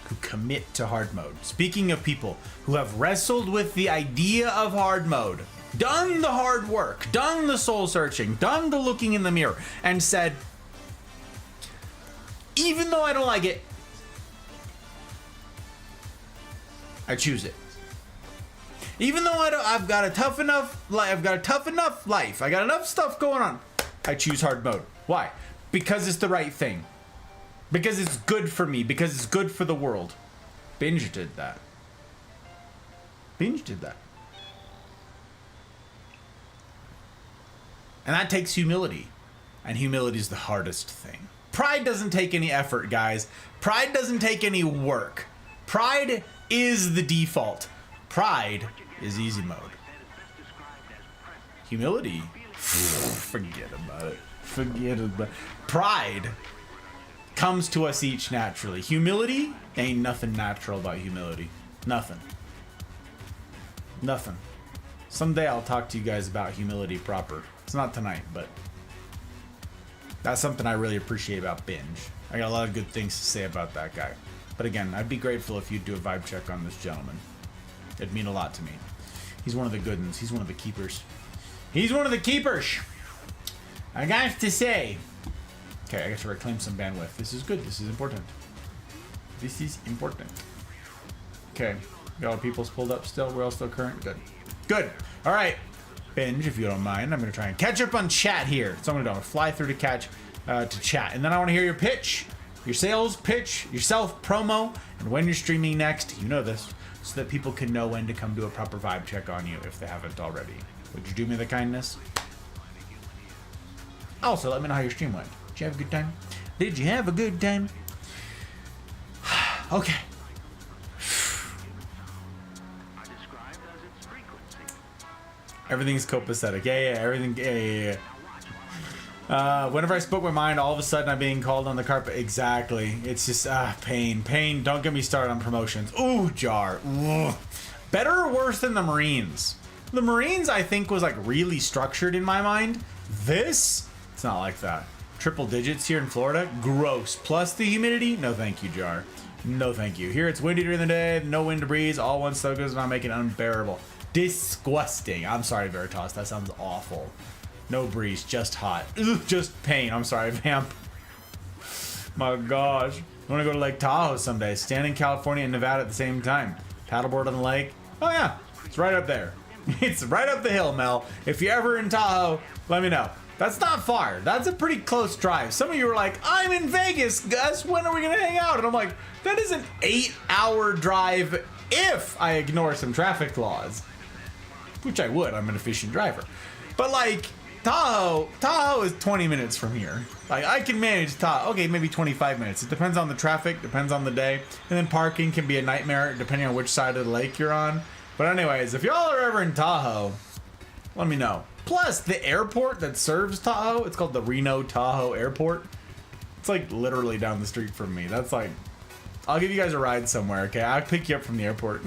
[SPEAKER 1] who commit to hard mode. Speaking of people who have wrestled with the idea of hard mode. Done the hard work. Done the soul searching. Done the looking in the mirror. And said, even though I don't like it, I choose it. Even though I've got a tough enough life. I got enough stuff going on. I choose hard mode. Why? Because it's the right thing. Because it's good for me. Because it's good for the world. Binge did that. Binge did that. And that takes humility. And humility is the hardest thing. Pride doesn't take any effort, guys. Pride doesn't take any work. Pride is the default. Pride is easy mode. Humility, forget about it. Forget about it. Pride comes to us each naturally. Humility, ain't nothing natural about humility. Nothing. Nothing. Someday I'll talk to you guys about humility proper. It's not tonight, but that's something I really appreciate about Binge. I got a lot of good things to say about that guy. But again, I'd be grateful if you'd do a vibe check on this gentleman. It'd mean a lot to me. He's one of the good ones. He's one of the keepers. He's one of the keepers! I got to say. Okay, I got to reclaim some bandwidth. This is good. This is important. This is important. Okay. Got all the people's pulled up still? We're all still current? Good. Good. All right. Binge, if you don't mind. I'm going to try and catch up on chat here. So I'm going to do. I'm going to fly through to chat. And then I want to hear your pitch. Your sales pitch, your self promo, and when you're streaming next, you know this, so that people can know when to come do a proper vibe check on you if they haven't already. Would you do me the kindness? Also, let me know how your stream went. Did you have a good time? Did you have a good time? Okay. Everything's copacetic. Yeah, everything. Yeah. Whenever I spoke my mind, all of a sudden I'm being called on the carpet. Exactly. It's just pain. Don't get me started on promotions. Ooh, Jar. Ugh. Better or worse than the Marines? The Marines, I think, was like really structured in my mind. This, it's not like that. Triple digits here in Florida, gross. Plus the humidity, no thank you, Jar. No thank you. Here it's windy during the day, no wind to breeze, all one so does not make it unbearable. Disgusting. I'm sorry, Veritas, that sounds awful. No breeze, just hot. Ugh, just pain. I'm sorry, Vamp. My gosh. I want to go to Lake Tahoe someday. Stand in California and Nevada at the same time. Paddleboard on the lake. Oh yeah, it's right up there. It's right up the hill, Mel. If you're ever in Tahoe, let me know. That's not far. That's a pretty close drive. Some of you were like, I'm in Vegas, Gus. When are we going to hang out? And I'm like, that is an 8-hour drive if I ignore some traffic laws. Which I would. I'm an efficient driver. But like, Tahoe is 20 minutes from here. Like, I can manage Tahoe. Okay, maybe 25 minutes. It depends on the traffic, depends on the day. And then parking can be a nightmare depending on which side of the lake you're on. But anyways, if y'all are ever in Tahoe, let me know. Plus, the airport that serves Tahoe, it's called the Reno Tahoe Airport. It's like literally down the street from me. That's like, I'll give you guys a ride somewhere, okay? I'll pick you up from the airport.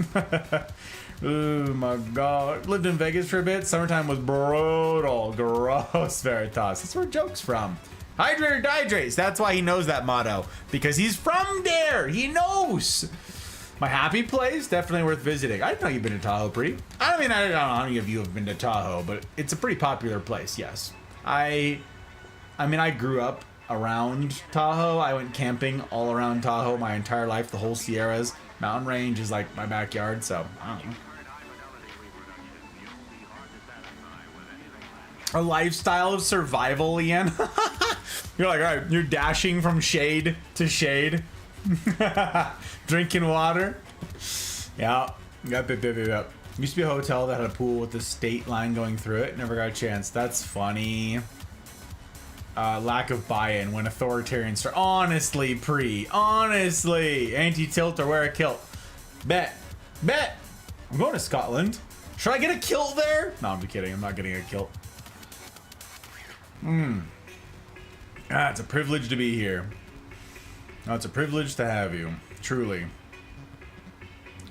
[SPEAKER 1] Oh my god. Lived in Vegas for a bit. Summertime was brutal. Gross, Veritas. That's where joke's from. Hydrate or dihydrates. That's why he knows that motto. Because he's from there. He knows. My happy place, definitely worth visiting. I didn't know you've been to Tahoe, Pretty. I mean, I don't know how many of you have been to Tahoe, but it's a pretty popular place, yes. I mean, I grew up around Tahoe. I went camping all around Tahoe my entire life, the whole Sierras. Mountain range is like my backyard, so I don't know. A lifestyle of survival, Ian. You're like, all right, you're dashing from shade to shade. Drinking water. Yeah. Yep. Used to be a hotel that had a pool with the state line going through it. Never got a chance. That's funny. Lack of buy-in when authoritarians start. Honestly, honestly. Anti-tilt or wear a kilt. Bet. I'm going to Scotland. Should I get a kilt there? No, I'm kidding. I'm not getting a kilt. It's a privilege to be here. Oh, it's a privilege to have you. Truly.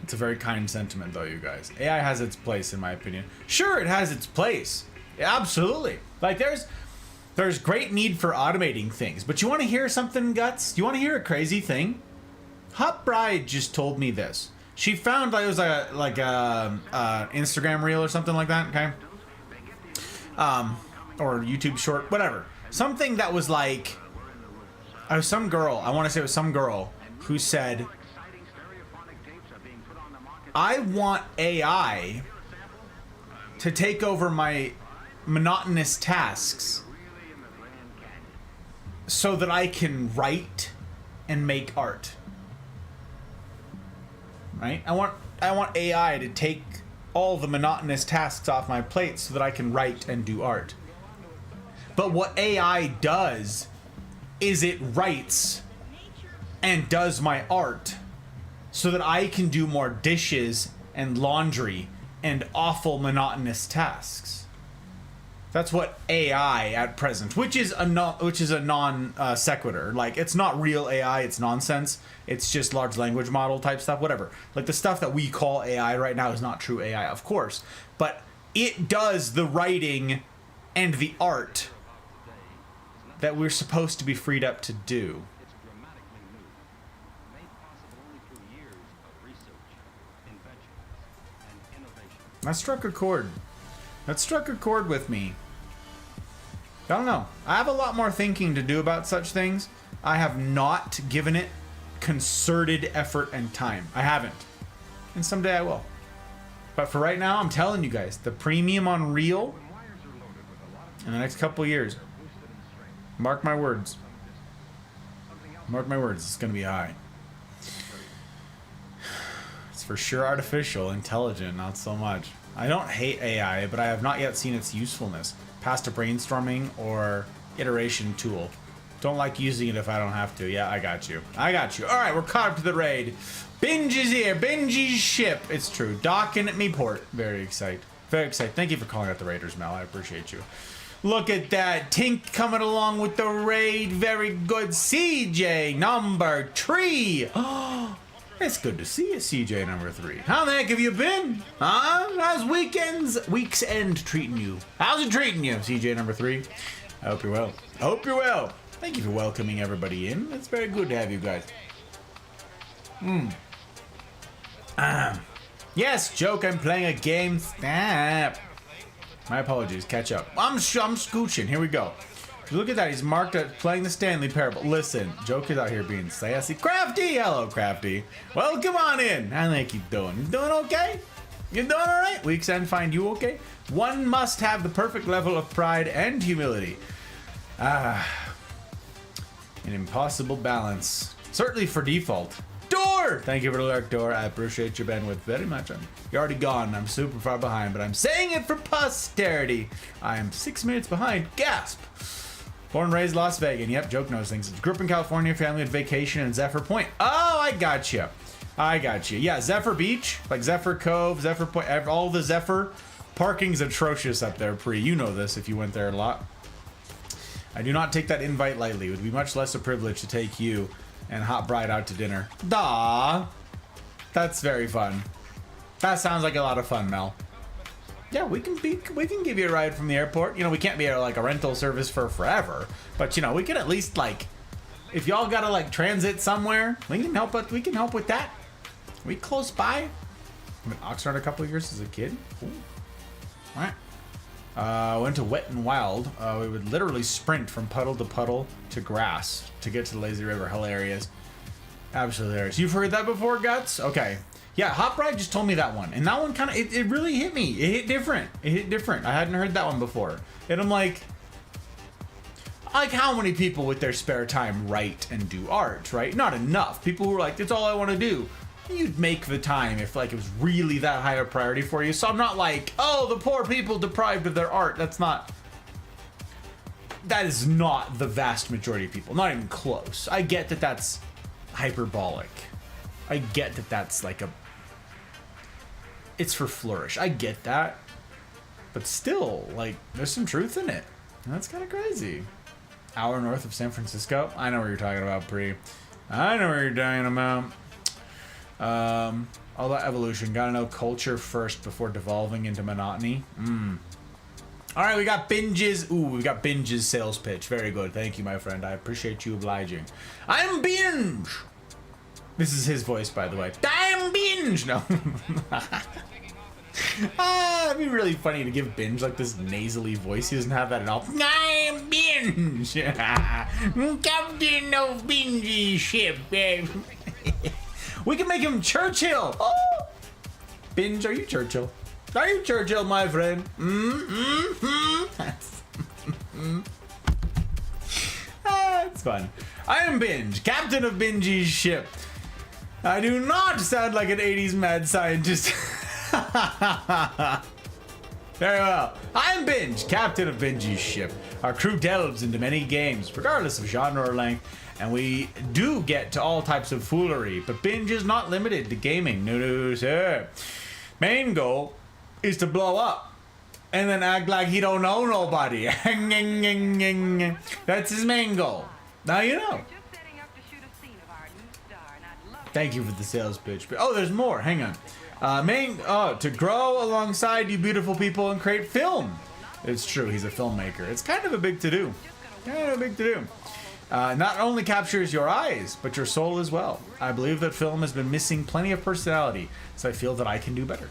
[SPEAKER 1] It's a very kind sentiment, though, you guys. AI has its place, in my opinion. Sure, it has its place. Absolutely. Like, there's great need for automating things. But you want to hear something, Guts? You want to hear a crazy thing? Hot Bride just told me this. She found, like, it was like a Instagram reel or something like that, okay? Or YouTube short, whatever. Something that was like... some girl, I want to say it was some girl, who said, I want AI to take over my monotonous tasks so that I can write and make art. Right? I want AI to take all the monotonous tasks off my plate so that I can write and do art. But what AI does is it writes and does my art so that I can do more dishes and laundry and awful monotonous tasks. That's what AI at present, which is a non sequitur. Like, it's not real AI, it's nonsense. It's just large language model type stuff, whatever. Like, the stuff that we call AI right now is not true AI, of course, but it does the writing and the art that we're supposed to be freed up to do. That struck a chord. That struck a chord with me. I don't know. I have a lot more thinking to do about such things. I have not given it concerted effort and time. I haven't. And someday I will. But for right now, I'm telling you guys, the premium on Real in the next couple years, mark my words. Mark my words, it's going to be high. It's for sure artificial, intelligent, not so much. I don't hate AI, but I have not yet seen its usefulness past a brainstorming or iteration tool. Don't like using it if I don't have to. Yeah, I got you. I got you. All right, we're caught up to the raid. Binge is here. Benji's ship. It's true. Docking at me port. Very excited. Very excited. Thank you for calling out the Raiders, Mel. I appreciate you. Look at that. Tink coming along with the raid. Very good. CJ number 3. Oh, it's good to see you, CJ number 3. How the heck have you been? Huh? How's week's end treating you? How's it treating you, CJ number 3? I hope you're well. I hope you're well. Thank you for welcoming everybody in. It's very good to have you guys. Yes, joke, I'm playing a game. Snap. My apologies, catch up. I'm scooching. Here we go. Look at that, he's marked at playing the Stanley parable. Listen, joke is out here being sassy. Crafty, hello, Crafty. Well, come on in. How the heck you doing? You doing okay? You doing all right? Week's end find you okay? One must have the perfect level of pride and humility. An impossible balance. Certainly for default. Door! Thank you for the lurk, Door. I appreciate your bandwidth very much. You're already gone. I'm super far behind, but I'm saying it for posterity. I am 6 minutes behind. Gasp! Born and raised Las Vegas. Yep, joke knows things. Grew up in California, family had vacation in Zephyr Point. Oh, I got you. I got you. Yeah, Zephyr Beach, like Zephyr Cove, Zephyr Point, all the Zephyr. Parking's atrocious up there, Pre. You know this if you went there a lot. I do not take that invite lightly. It would be much less a privilege to take you and Hot Bride out to dinner. Daw. That's very fun. That sounds like a lot of fun, Mel. Yeah, we can give you a ride from the airport. You know, we can't be like a rental service for forever, but you know, we can at least like, if y'all gotta like transit somewhere, we can help with that. We close by. I'm in Oxnard a couple of years as a kid. Ooh. All right. Went to Wet and Wild. We would literally sprint from puddle to puddle to grass to get to the lazy river. Hilarious. Absolutely hilarious. You've heard that before, Guts? Okay. Yeah, Hot Bride just told me that one. And that one kind of, it really hit me. It hit different. I hadn't heard that one before. And I'm like how many people with their spare time write and do art, right? Not enough. People who are like, that's all I want to do. You'd make the time if like it was really that high a priority for you. So I'm not like, oh, the poor people deprived of their art. That is not the vast majority of people. Not even close. I get that that's hyperbolic. I get that that's like it's for flourish. I get that. But still, like, there's some truth in it. And that's kind of crazy. Hour north of San Francisco. I know what you're talking about, Pre. I know what you're talking about. All that evolution. Gotta know culture first before devolving into monotony. All right, we got Binge's. Ooh, we got Binge's sales pitch. Very good. Thank you, my friend. I appreciate you obliging. I'm Binge. This is his voice, by the way. I'm Binge. No. It'd be really funny to give Binge like this nasally voice. He doesn't have that at all. I'm Binge. Captain of Binge's ship. We can make him Churchill. Oh. Binge, are you Churchill? Are you Churchill, my friend? It's fun. I am Binge, captain of Binge's ship. I do not sound like an 80s mad scientist. Very well. I am Binge, captain of Binge's ship. Our crew delves into many games, regardless of genre or length, and we do get to all types of foolery, but Binge is not limited to gaming. No, sir. Main goal is to blow up and then act like he don't know nobody. That's his main goal. Now you know. Thank you for the sales pitch. Oh, there's more. Hang on. To grow alongside you beautiful people and create film. It's true. He's a filmmaker. It's kind of a big to-do. Not only captures your eyes, but your soul as well. I believe that film has been missing plenty of personality, so I feel that I can do better.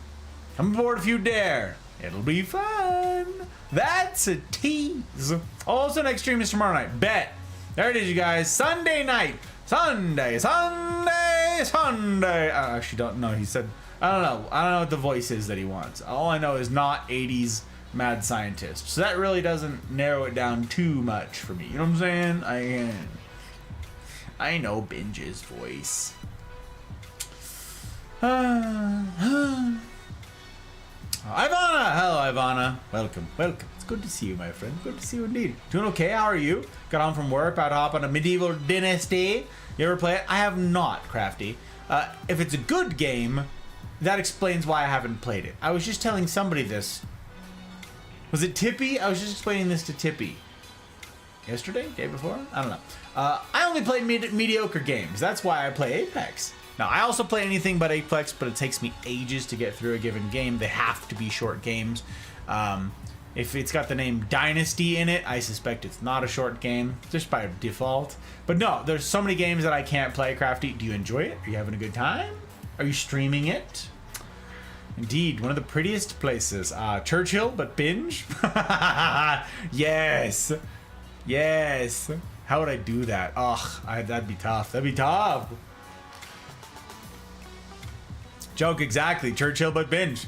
[SPEAKER 1] Come aboard if you dare. It'll be fun. That's a tease. Also, next stream is tomorrow night. Bet. There it is, you guys. Sunday night. Sunday. I actually don't know. He said, I don't know what the voice is that he wants. All I know is not 80s mad scientist. So that really doesn't narrow it down too much for me. You know what I'm saying? I know Binge's voice. Ivana! Hello, Ivana. Welcome. It's good to see you, my friend. Good to see you indeed. Doing okay? How are you? Got home from work, about to hop on a medieval dynasty. You ever play it? I have not, Crafty. If it's a good game, that explains why I haven't played it. I was just telling somebody this Was it Tippy? I was just explaining this to Tippy. Yesterday? Day before? I don't know. I only play mediocre games. That's why I play Apex. Now, I also play anything but Apex, but it takes me ages to get through a given game. They have to be short games. If it's got the name Dynasty in it, I suspect it's not a short game, just by default. But no, there's so many games that I can't play, Crafty. Do you enjoy it? Are you having a good time? Are you streaming it? Indeed, one of the prettiest places. Churchill, but binge? Yes. Yes. How would I do that? Ugh, that'd be tough. That'd be tough. Joke, exactly. Churchill, but binge.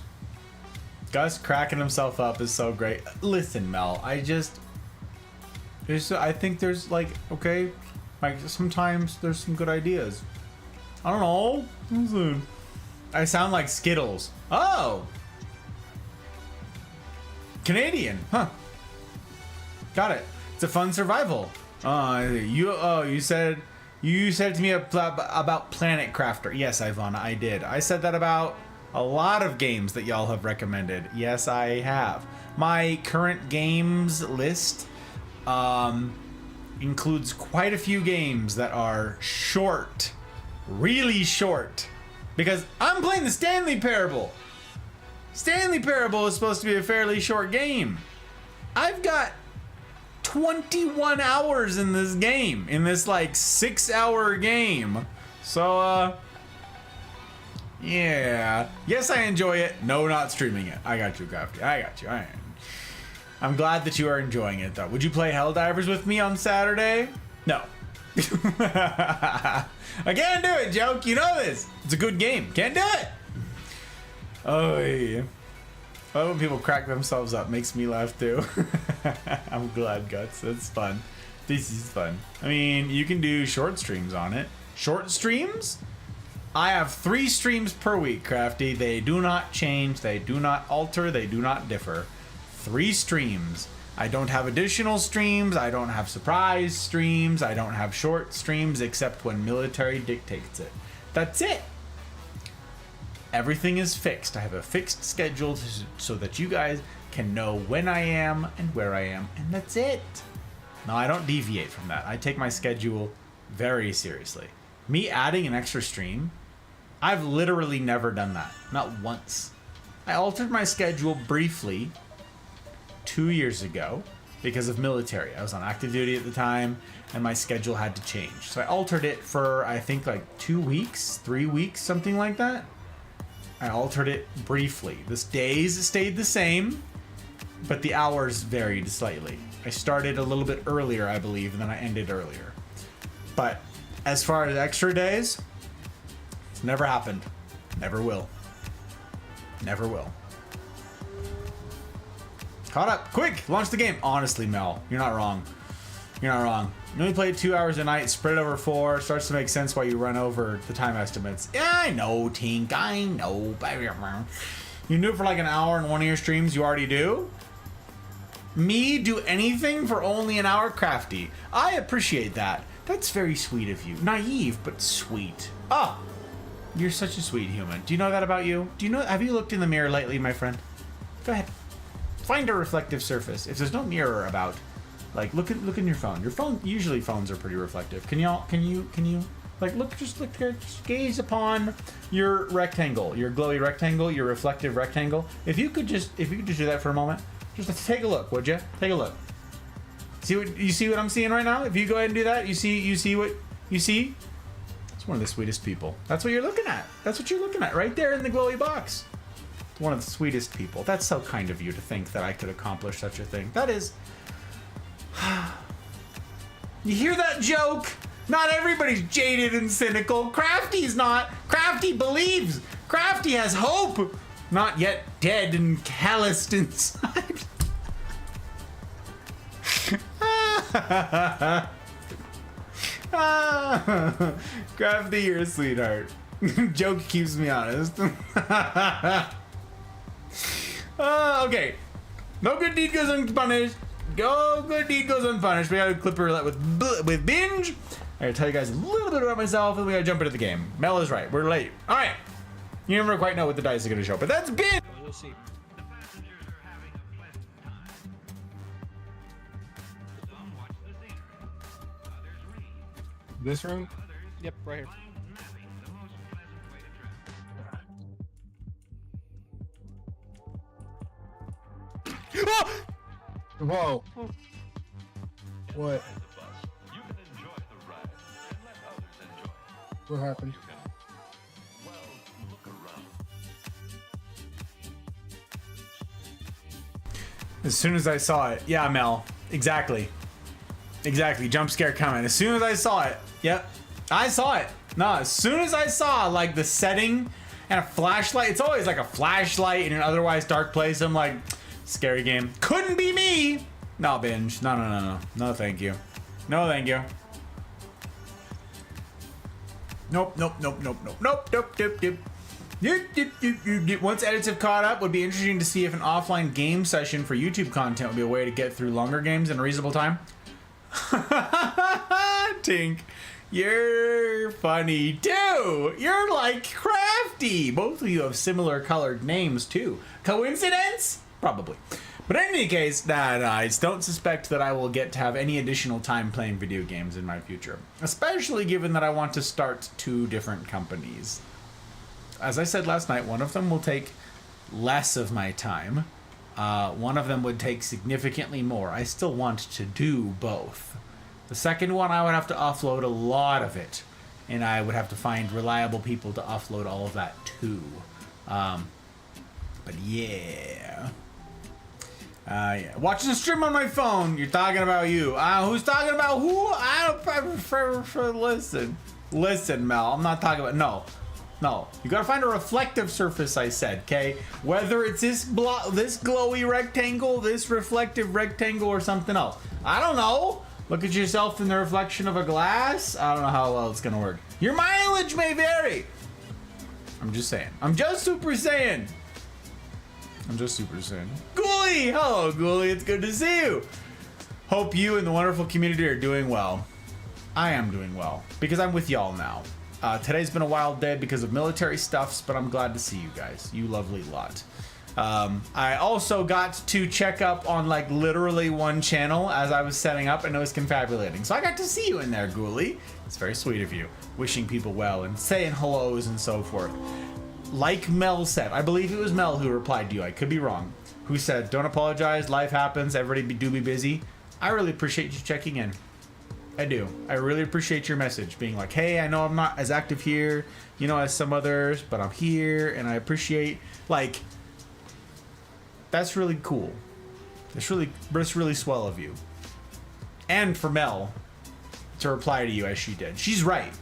[SPEAKER 1] Gus cracking himself up is so great. Listen, Mel, I think there's like, okay, like sometimes there's some good ideas. I don't know. Listen. I sound like Skittles. Oh. Canadian, huh? Got it. It's a fun survival. You said to me about Planet Crafter. Yes, Ivana, I did. I said that about a lot of games that y'all have recommended. Yes, I have. My current games list includes quite a few games that are short, really short, because I'm playing the Stanley Parable. Stanley Parable is supposed to be a fairly short game. I've got 21 hours in this game, in this like 6-hour game. So, yeah. Yes, I enjoy it. No, not streaming it. I got you, Crafty. I got you. I'm glad that you are enjoying it, though. Would you play Helldivers with me on Saturday? No. I can't do it, Joke. You know this. It's a good game. Can't do it. Oh, yeah. I love when people crack themselves up. Makes me laugh, too. I'm glad, Guts. It's fun. This is fun. I mean, you can do short streams on it. Short streams? I have 3 streams per week, Crafty. They do not change. They do not alter. They do not differ. 3 streams. I don't have additional streams. I don't have surprise streams. I don't have short streams except when military dictates it. That's it. Everything is fixed. I have a fixed schedule so that you guys can know when I am and where I am, and that's it. No, I don't deviate from that. I take my schedule very seriously. Me adding an extra stream, I've literally never done that. Not once. I altered my schedule briefly 2 years ago because of military. I was on active duty at the time, and my schedule had to change. So I altered it for, I think, like 2 weeks, 3 weeks, something like that. I altered it briefly. The days stayed the same, but the hours varied slightly. I started a little bit earlier, I believe, and then I ended earlier. But as far as extra days, it's never happened. Never will. Never will. Caught up. Quick! Launch the game. Honestly, Mel, you're not wrong. You're not wrong. You only play 2 hours a night, spread over 4. Starts to make sense why you run over the time estimates. Yeah, I know, Tink. I know. You do it for like an hour in one of your streams. You already do? Me do anything for only an hour? Crafty. I appreciate that. That's very sweet of you. Naive, but sweet. Oh, you're such a sweet human. Do you know that about you? Do you know? Have you looked in the mirror lately, my friend? Go ahead. Find a reflective surface. If there's no mirror about, like, look in your phone. Your phone, usually phones are pretty reflective. Can you like look here, just gaze upon your rectangle, your glowy rectangle, your reflective rectangle. If you could just do that for a moment, just take a look, would you? Take a look. See what I'm seeing right now? If you go ahead and do that, you see what you see? It's one of the sweetest people. That's what you're looking at. That's what you're looking at right there in the glowy box. It's one of the sweetest people. That's so kind of you to think that I could accomplish such a thing. That is. You hear that, Joke? Not everybody's jaded and cynical. Crafty's not. Crafty believes. Crafty has hope. Not yet dead and calloused inside. Crafty, you're a sweetheart. Joke keeps me honest. Okay. No good deed goes unpunished. No good deed goes unpunished. We got a clipper with binge. I gotta tell you guys a little bit about myself, and we gotta jump into the game. Mel is right. We're late. All right. You never quite know what the dice are gonna show, but that's binge.
[SPEAKER 2] We'll see. The passengers are having a pleasant time. This room?
[SPEAKER 3] Yep, right here.
[SPEAKER 2] Whoa. What? What happened?
[SPEAKER 1] As soon as I saw it. Yeah, Mel. Exactly. Exactly. Jump scare coming. As soon as I saw it. Yep. I saw it. No, as soon as I saw like the setting and a flashlight. It's always like a flashlight in an otherwise dark place. I'm like, scary game. Couldn't be me. No, binge. No, no, no, no. No, thank you. No, thank you. Nope, nope, nope, nope, nope, nope, nope, nope, nope. Once edits have caught up, would be interesting to see if an offline game session for YouTube content would be a way to get through longer games in a reasonable time. Tink, you're funny too. You're like crafty. Both of you have similar colored names too. Coincidence? Probably. But in any case, I don't suspect that I will get to have any additional time playing video games in my future. Especially given that I want to start 2 different companies. As I said last night, one of them will take less of my time. One of them would take significantly more. I still want to do both. The second one, I would have to offload a lot of it. And I would have to find reliable people to offload all of that too. But yeah. Yeah. Watching the stream on my phone. You're talking about you. Who's talking about who? I prefer listen. Listen, Mel. I'm not talking about... No. You gotta find a reflective surface, I said, okay? Whether it's this glowy rectangle, this reflective rectangle, or something else. I don't know. Look at yourself in the reflection of a glass. I don't know how well it's gonna work. Your mileage may vary. I'm just saying. I'm just super saying. Ghoulie! Hello, Ghoulie. It's good to see you. Hope you and the wonderful community are doing well. I am doing well because I'm with y'all now. Today's been a wild day because of military stuffs, but I'm glad to see you guys. You lovely lot. I also got to check up on like literally one channel as I was setting up and it was confabulating. So I got to see you in there, Ghoulie. It's very sweet of you. Wishing people well and saying hellos and so forth. Like Mel said, I believe it was Mel who replied to you, I could be wrong, who said, don't apologize, life happens, everybody do be busy. I really appreciate you checking in. I do. I really appreciate your message, being like, hey, I know I'm not as active here, you know, as some others, but I'm here, and I appreciate, like, that's really cool. That's really swell of you. And for Mel to reply to you as she did. She's right.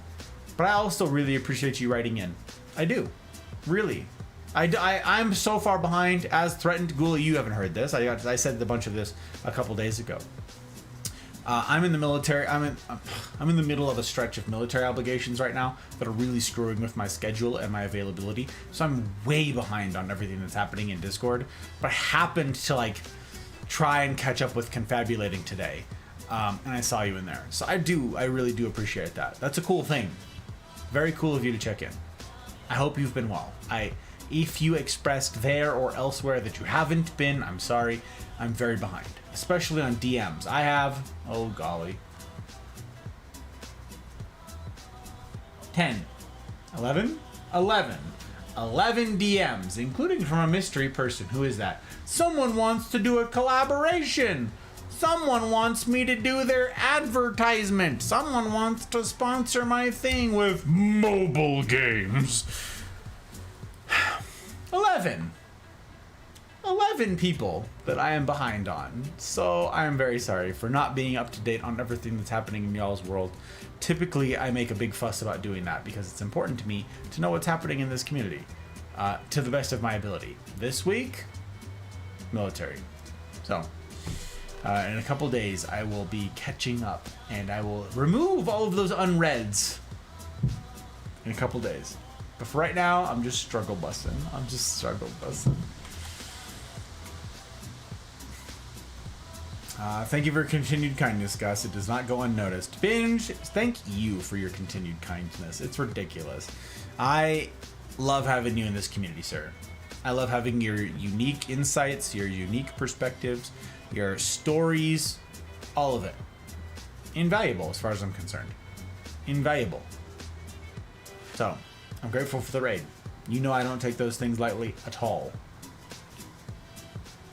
[SPEAKER 1] But I also really appreciate you writing in. I do. Really. I'm so far behind, as threatened. Ghoulie, you haven't heard this. I said a bunch of this a couple days ago. I'm in the military. I'm in the middle of a stretch of military obligations right now that are really screwing with my schedule and my availability. So I'm way behind on everything that's happening in Discord. But I happened to like try and catch up with confabulating today, and I saw you in there. So I really do appreciate that. That's a cool thing. Very cool of you to check in. I hope you've been well. If you expressed there or elsewhere that you haven't been, I'm sorry. I'm very behind, especially on DMs. I have, oh golly, 10, 11 DMs, including from a mystery person. Who is that? Someone wants to do a collaboration. Someone wants me to do their advertisement. Someone wants to sponsor my thing with mobile games. 11 people that I am behind on. So I am very sorry for not being up to date on everything that's happening in y'all's world. Typically, I make a big fuss about doing that because it's important to me to know what's happening in this community to the best of my ability. This week, military. So in a couple days, I will be catching up and I will remove all of those unreads in a couple days. But for right now, I'm just struggle busting. Thank you for your continued kindness, Gus. It does not go unnoticed. Binge, thank you for your continued kindness. It's ridiculous. I love having you in this community, sir. I love having your unique insights, your unique perspectives, your stories, all of it. Invaluable as far as I'm concerned. invaluable. So, I'm grateful for the raid. You know I don't take those things lightly at all.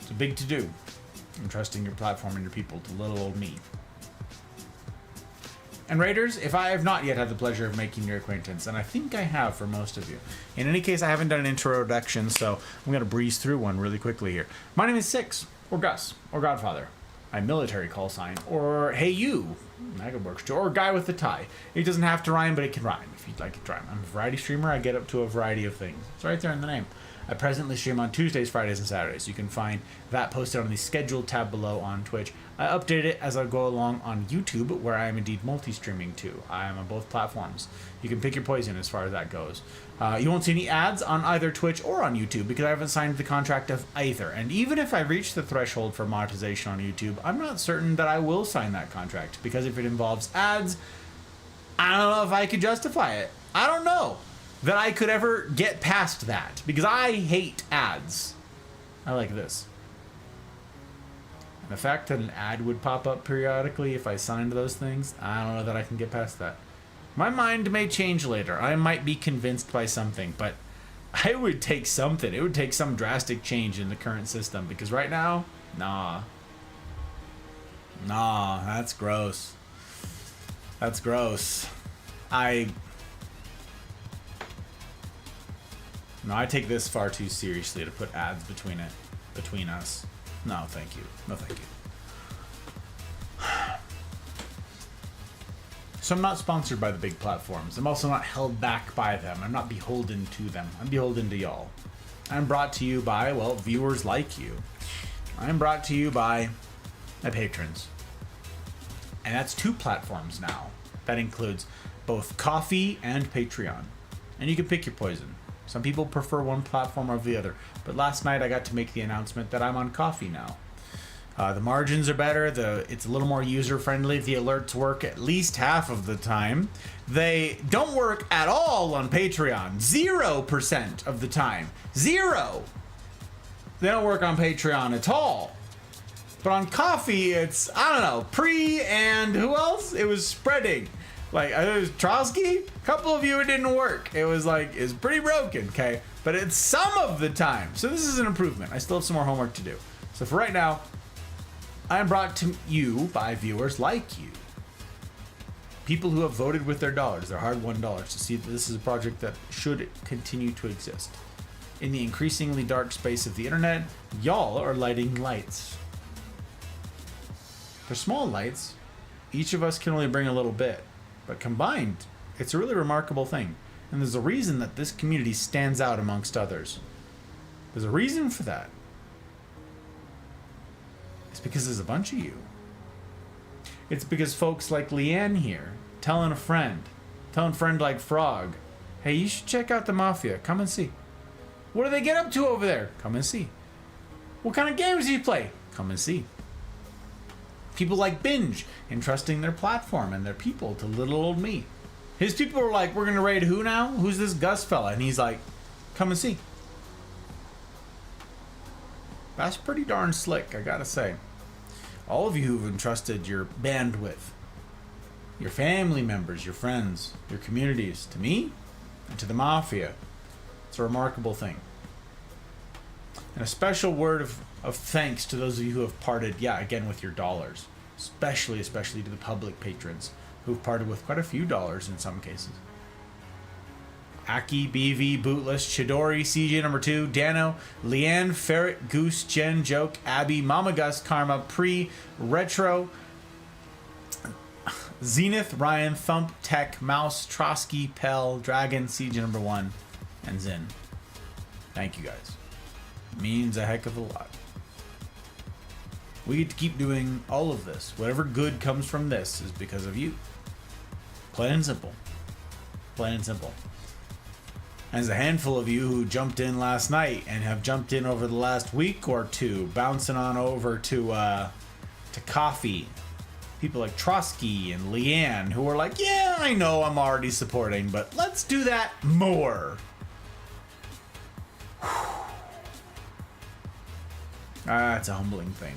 [SPEAKER 1] It's a big to-do. I'm trusting your platform and your people to little old me. And Raiders, if I have not yet had the pleasure of making your acquaintance, and I think I have for most of you. In any case, I haven't done an introduction, so I'm going to breeze through one really quickly here. My name is Six, or Gus, or Godfather. My military call sign, or Hey You, that works too, or Guy with the Tie. It doesn't have to rhyme, but it can rhyme if you'd like it to rhyme. I'm a variety streamer. I get up to a variety of things. It's right there in the name. I presently stream on Tuesdays, Fridays, and Saturdays. You can find that posted on the scheduled tab below on Twitch. I update it as I go along on YouTube, where I am indeed multi-streaming too. I am on both platforms. You can pick your poison as far as that goes. You won't see any ads on either Twitch or on YouTube because I haven't signed the contract of either. And even if I reach the threshold for monetization on YouTube, I'm not certain that I will sign that contract because if it involves ads, I don't know if I could justify it. I don't know that I could ever get past that because I hate ads. I like this. And the fact that an ad would pop up periodically if I signed those things, I don't know that I can get past that. My mind may change later. I might be convinced by something, but I would take something. It would take some drastic change in the current system because right now, nah. Nah, that's gross. That's gross. No, I take this far too seriously to put ads between us. No, thank you. No, thank you. So I'm not sponsored by the big platforms. I'm also not held back by them. I'm not beholden to them. I'm beholden to y'all. I'm brought to you by, well, viewers like you. I'm brought to you by my patrons. And that's 2 platforms now. That includes both Coffee and Patreon. And you can pick your poison. Some people prefer one platform over the other. But last night I got to make the announcement that I'm on Coffee now. The margins are better. It's a little more user-friendly. The alerts work at least half of the time. They don't work at all on Patreon. 0% of the time. 0! They don't work on Patreon at all. But on Coffee, it's, I don't know, Pre and who else? It was spreading. Like, it was Trotsky? A couple of you, it didn't work. It was like, it's pretty broken, okay? But it's some of the time. So this is an improvement. I still have some more homework to do. So for right now, I am brought to you by viewers like you. People who have voted with their dollars, their hard-won dollars, to see that this is a project that should continue to exist. In the increasingly dark space of the internet, y'all are lighting lights. They're small lights. Each of us can only bring a little bit. But combined, it's a really remarkable thing. And there's a reason that this community stands out amongst others. There's a reason for that. It's because there's a bunch of you. It's because folks like Leanne here, telling a friend like Frog, hey, you should check out the Mafia. Come and see. What do they get up to over there? Come and see. What kind of games do you play? Come and see. People like Binge, entrusting their platform and their people to little old me. His people are like, we're going to raid who now? Who's this Gus fella? And he's like, come and see. That's pretty darn slick, I gotta say. All of you who've entrusted your bandwidth, your family members, your friends, your communities, to me and to the Mafia, it's a remarkable thing. And a special word of thanks to those of you who have parted, again with your dollars. Especially to the public patrons who've parted with quite a few dollars in some cases. Aki, BV, Bootless, Chidori, CJ number 2, Dano, Leanne, Ferret, Goose, Jen, Joke, Abby, Mama Gus, Karma, Pre, Retro, Zenith, Ryan, Thump, Tech, Mouse, Trotsky, Pell, Dragon, CJ number 1, and Zin. Thank you guys. It means a heck of a lot. We get to keep doing all of this. Whatever good comes from this is because of you. Plain and simple. Plain and simple. There's a handful of you who jumped in last night and have jumped in over the last week or two, bouncing on over to Coffee. People like Trotsky and Leanne who are like, yeah, I know I'm already supporting, but let's do that more. That's a humbling thing.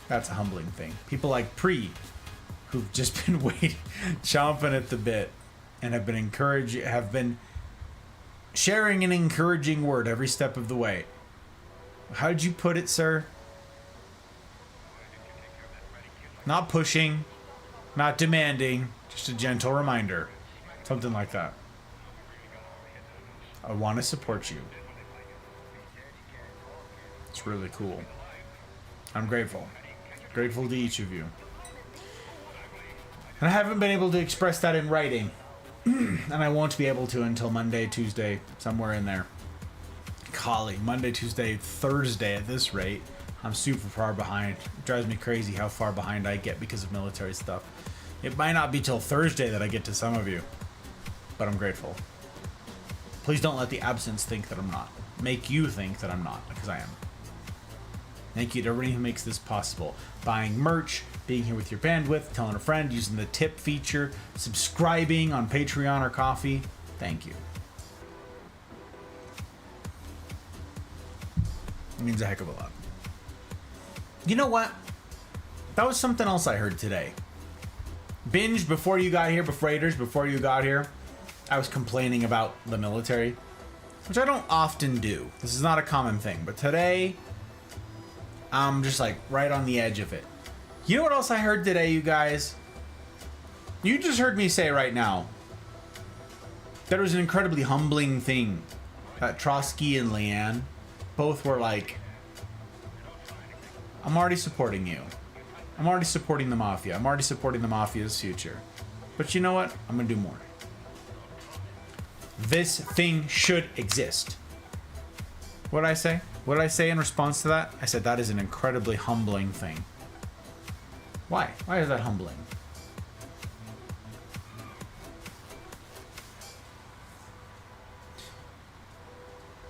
[SPEAKER 1] That's a humbling thing. People like Pre, who've just been waiting, chomping at the bit, and have been sharing an encouraging word every step of the way. How did you put it, sir? Not pushing, not demanding, just a gentle reminder. Something like that. I want to support you. It's really cool. I'm grateful. Grateful to each of you. And I haven't been able to express that in writing. And I won't be able to until Monday, Tuesday, somewhere in there. Golly, Monday, Tuesday, Thursday at this rate. I'm super far behind. It drives me crazy how far behind I get because of military stuff. It might not be till Thursday that I get to some of you, but I'm grateful. Please don't let the absence think that I'm not. Make you think that I'm not, because I am. Thank you to everybody who makes this possible. Buying merch, being here with your bandwidth, telling a friend, using the tip feature, subscribing on Patreon or Coffee. Thank you. It means a heck of a lot. You know what? That was something else I heard today. Binge, before you got here, before you got here, I was complaining about the military, which I don't often do. This is not a common thing, but today, I'm just like right on the edge of it. You know what else I heard today, you guys? You just heard me say right now that it was an incredibly humbling thing that Trotsky and Leanne both were like, I'm already supporting you. I'm already supporting the mafia. I'm already supporting the mafia's future. But you know what? I'm gonna do more. This thing should exist. What did I say? What did I say in response to that? I said that is an incredibly humbling thing. Why? Why is that humbling?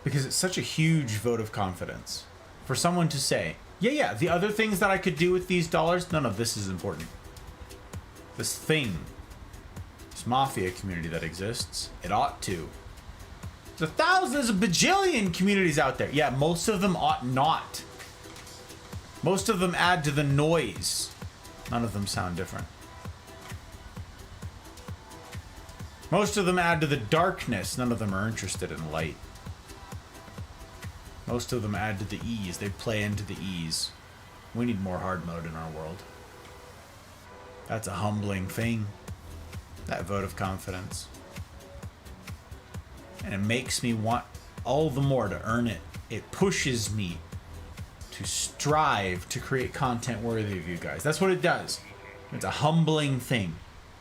[SPEAKER 1] Because it's such a huge vote of confidence for someone to say, yeah, the other things that I could do with these dollars, none of this is important. This thing, this mafia community that exists, it ought to. There's thousands, a bajillion communities out there. Yeah, most of them ought not. Most of them add to the noise. None of them sound different. Most of them add to the darkness. None of them are interested in light. Most of them add to the ease. They play into the ease. We need more hard mode in our world. That's a humbling thing. That vote of confidence. And it makes me want all the more to earn it. It pushes me to strive to create content worthy of you guys. That's what it does. It's a humbling thing.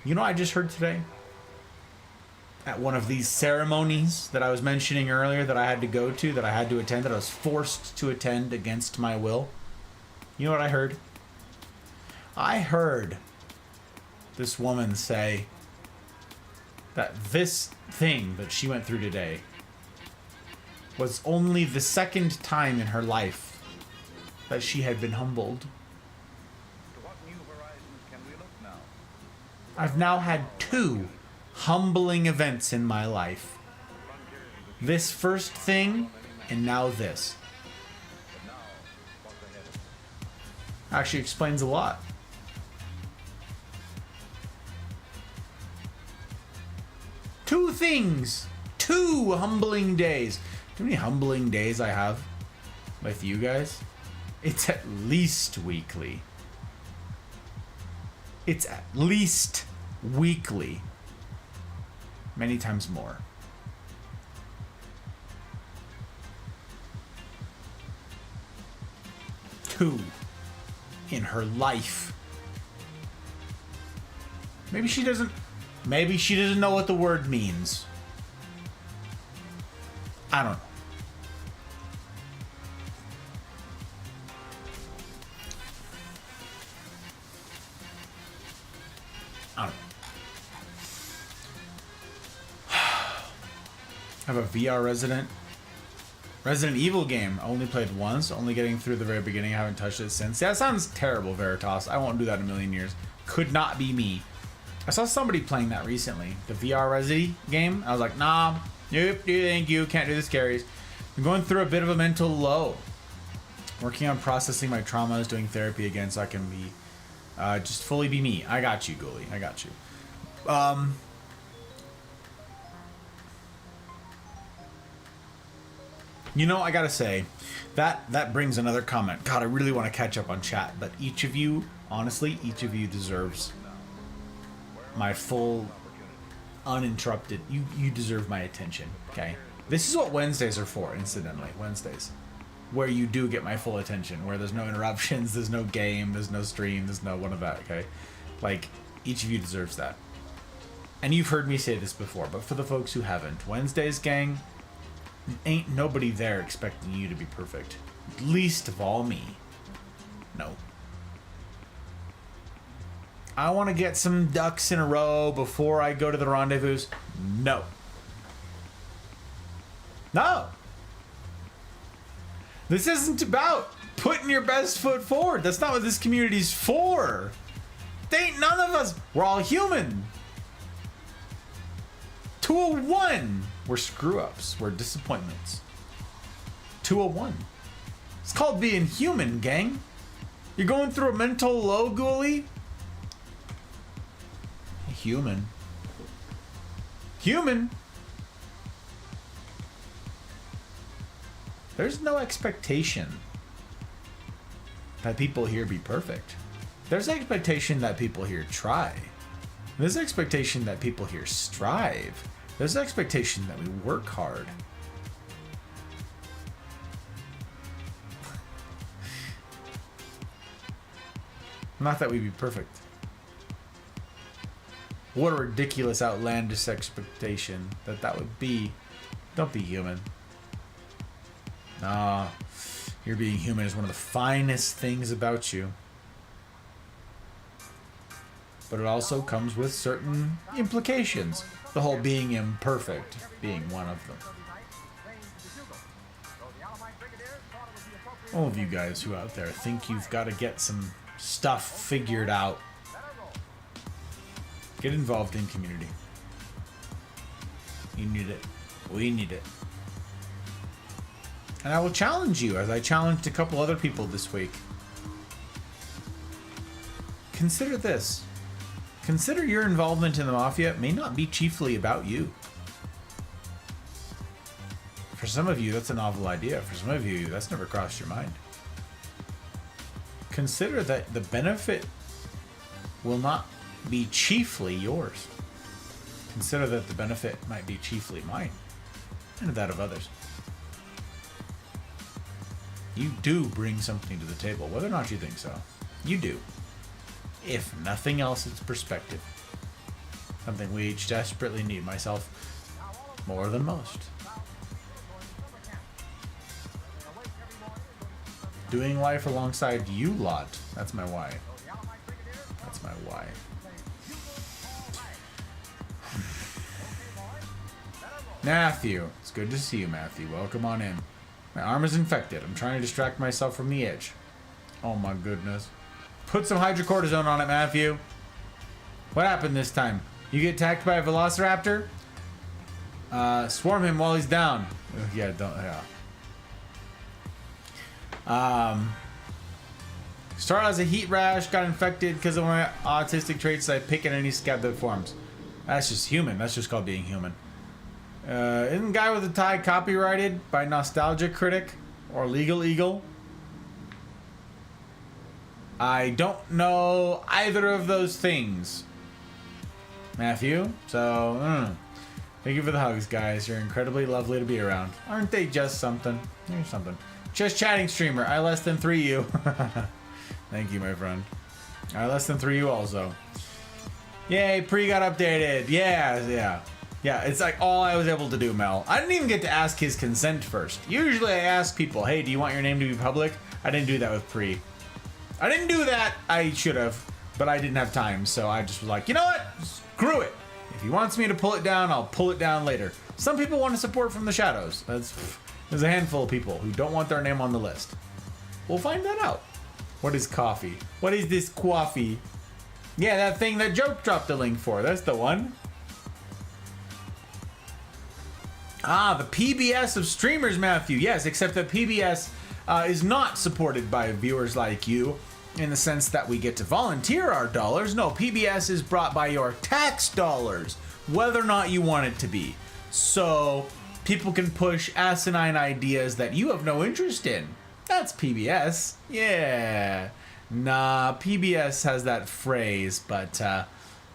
[SPEAKER 1] You know what I just heard today? At one of these ceremonies that I was mentioning earlier that I had to go to, that I had to attend, that I was forced to attend against my will. You know what I heard? I heard this woman say that this thing that she went through today was only the second time in her life that she had been humbled.
[SPEAKER 3] To what new horizons can we look now?
[SPEAKER 1] I've now had 2 humbling events in my life. This first thing, and now this.
[SPEAKER 3] But now, what's ahead of us?
[SPEAKER 1] Actually explains a lot. Two things. 2 humbling days. Do you know how many humbling days I have with you guys? It's at least weekly. It's at least weekly. Many times more. Two in her life. Maybe she doesn't know what the word means. I don't know. I don't know. I have a VR Resident Evil game. I only played once, only getting through the very beginning. I haven't touched it since. Yeah, that sounds terrible, Veritas. I won't do that in a million years. Could not be me. I saw somebody playing that recently. The VR Resident game. I was like, nah, nope, thank you. Can't do the scaries. I'm going through a bit of a mental low. Working on processing my traumas, doing therapy again so I can be Just fully be me. I got you, Ghoulie. I got you. You know, I gotta say, that brings another comment. God, I really want to catch up on chat, but each of you, honestly, each of you deserves my full, uninterrupted. You deserve my attention. Okay, this is what Wednesdays are for. Incidentally, Wednesdays, where you do get my full attention, where there's no interruptions, there's no game, there's no stream, there's no one of that. Okay, like each of you deserves that. And you've heard me say this before, but for the folks who haven't, Wednesdays, gang. Ain't nobody there expecting you to be perfect. Least of all me. No. I want to get some ducks in a row before I go to the rendezvous. No. No. This isn't about putting your best foot forward. That's not what this community's for. They ain't none of us. We're all human. 201. We're screw-ups. We're disappointments. 201. It's called being human, gang. You're going through a mental low, Ghoulie? Human. Human. There's no expectation that people here be perfect. There's expectation that people here try. There's expectation that people here strive. There's an expectation that we work hard. Not that we be perfect. What a ridiculous, outlandish expectation that would be. Don't be human. Nah, your being human is one of the finest things about you. But it also comes with certain implications. The whole being imperfect being one of them. All of you guys who out there think you've got to get some stuff figured out, get involved in community. You need it. We need it. And I will challenge you, as I challenged a couple other people this week. Consider this. Consider your involvement in the Mafia may not be chiefly about you. For some of you, that's a novel idea. For some of you, that's never crossed your mind. Consider that the benefit will not be chiefly yours. Consider that the benefit might be chiefly mine and that of others. You do bring something to the table, whether or not you think so. You do. If nothing else, it's perspective. Something we each desperately need, myself more than most. Doing life alongside you lot. That's my why. That's my why. Matthew. It's good to see you, Matthew. Welcome on in. My arm is infected. I'm trying to distract myself from the itch. Oh my goodness. Put some hydrocortisone on it, Matthew. What happened this time? You get attacked by a velociraptor? Swarm him while he's down. Yeah, don't. Yeah. Started as a heat rash, got infected because of my autistic traits. I pick at any scab that forms. That's just human. That's just called being human. Isn't Guy with the Tie copyrighted by Nostalgia Critic or Legal Eagle? I don't know either of those things, Matthew. So, thank you for the hugs, guys. You're incredibly lovely to be around. Aren't they just something? They're something. Just chatting streamer. I less than 3 you. Thank you, my friend. I less than 3 you also. Yay, pre got updated. Yeah. It's like all I was able to do, Mel. I didn't even get to ask his consent first. Usually I ask people, hey, do you want your name to be public? I didn't do that with pre. I didn't do that. I should have, but I didn't have time, so I just was like, you know what? Screw it. If he wants me to pull it down, I'll pull it down later. Some people want to support from the shadows. There's a handful of people who don't want their name on the list. We'll find that out. What is coffee? What is this coffee? Yeah, that thing that Joke dropped a link for. That's the one. Ah, the PBS of streamers, Matthew. Yes, except that PBS is not supported by viewers like you. in the sense that we get to volunteer our dollars. No, PBS is brought by your tax dollars, whether or not you want it to be. So people can push asinine ideas that you have no interest in. That's PBS. Yeah. Nah, PBS has that phrase, but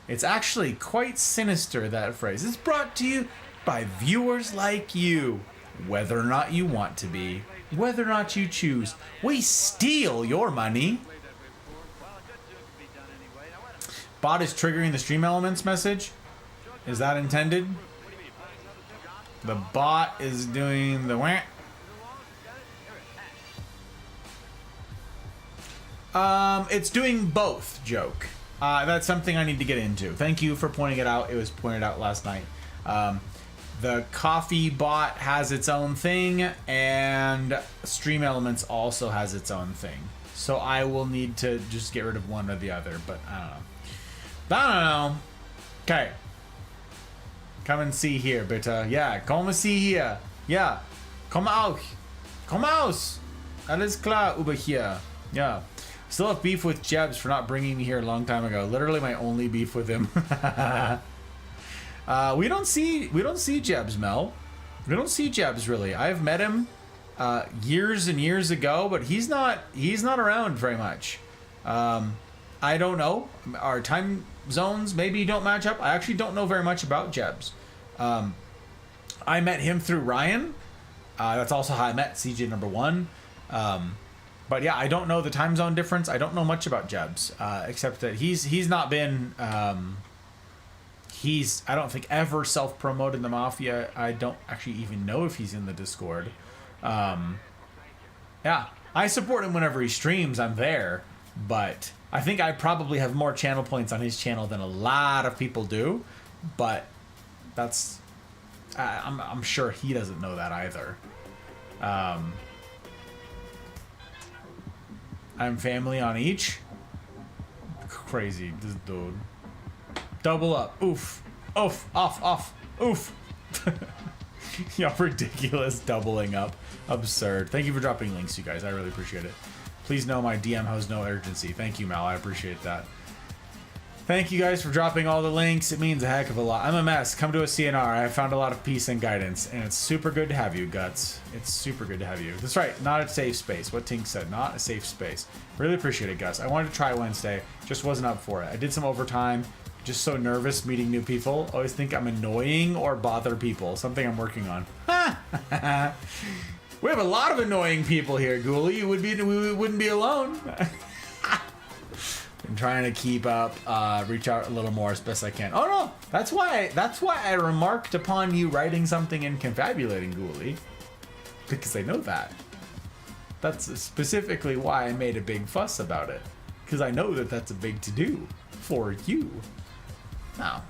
[SPEAKER 1] it's actually quite sinister, that phrase. It's brought to you by viewers like you, whether or not you want to be, whether or not you choose. We steal your money. Bot is triggering the stream elements message. Is that intended? The bot is doing the wah. It's doing both, joke. That's something I need to get into. Thank you for pointing it out. It was pointed out last night. The coffee bot has its own thing, and Stream Elements also has its own thing. So I will need to just get rid of one or the other, but I don't know. Okay. Come and see here, bitte. Yeah, komm see hier. Ja, komm auch. Komm aus. Alles klar über hier. Yeah. Still have beef with Jebs for not bringing me here a long time ago. Literally my only beef with him. We don't see Jebs, Mel. We don't see Jebs really. I've met him years and years ago, but he's not around very much. I don't know. Our time zones maybe don't match up. I actually don't know very much about Jebs. I met him through Ryan. That's also how I met CJ number 1. But yeah, I don't know the time zone difference. I don't know much about Jebs, except that he's not been he's I don't think ever self-promoted the Mafia. I don't actually even know if he's in the Discord. Yeah, I support him whenever he streams. I'm there, but I think I probably have more channel points on his channel than a lot of people do. But that's I'm sure he doesn't know that either. I'm family on each. Crazy, this dude. Double up. Oof. Oof. Off. Oof. Y'all ridiculous doubling up. Absurd. Thank you for dropping links, you guys. I really appreciate it. Please know my DM has no urgency. Thank you, Mal. I appreciate that. Thank you guys for dropping all the links. It means a heck of a lot. I'm a mess. Come to a CNR. I found a lot of peace and guidance, and it's super good to have you, Guts. It's super good to have you. That's right. Not a safe space. What Tink said. Not a safe space. Really appreciate it, Gus. I wanted to try Wednesday. Just wasn't up for it. I did some overtime. Just so nervous meeting new people. Always think I'm annoying or bother people. Something I'm working on. We have a lot of annoying people here, Ghoulie. We wouldn't be alone. I'm trying to keep up, reach out a little more as best I can. Oh no, that's why I remarked upon you writing something and confabulating, Ghoulie, because I know that. That's specifically why I made a big fuss about it, because I know that that's a big to do for you. No,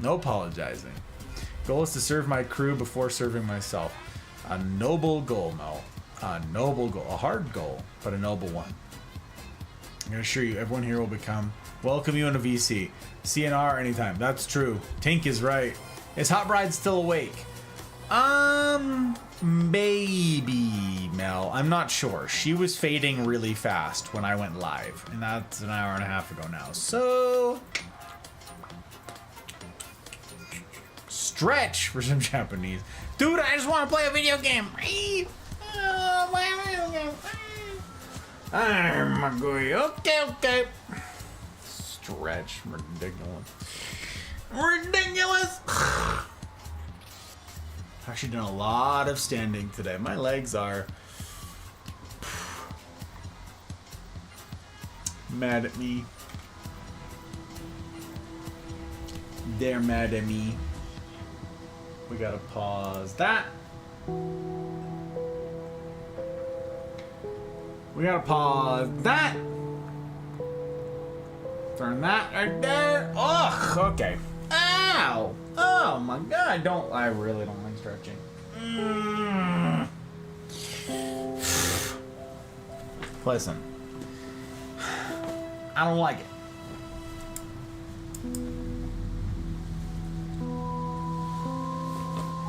[SPEAKER 1] no apologizing. Goal is to serve my crew before serving myself. A noble goal, Mel. A noble goal, a hard goal, but a noble one. I can assure you, everyone here will welcome you in a VC. CNR anytime. That's true. Tink is right. Is Hot Bride still awake? Maybe, Mel. I'm not sure. She was fading really fast when I went live, and that's an hour and a half ago now. So, stretch for some Japanese. Dude, I just want to play a video game. I'm going, okay. Stretch, ridiculous. Actually done a lot of standing today. My legs are mad at me. They're mad at me. We gotta pause that. We gotta pause that. Turn that right there. Ugh, okay. Ow! Oh my god, I really don't like stretching. Listen. I don't like it.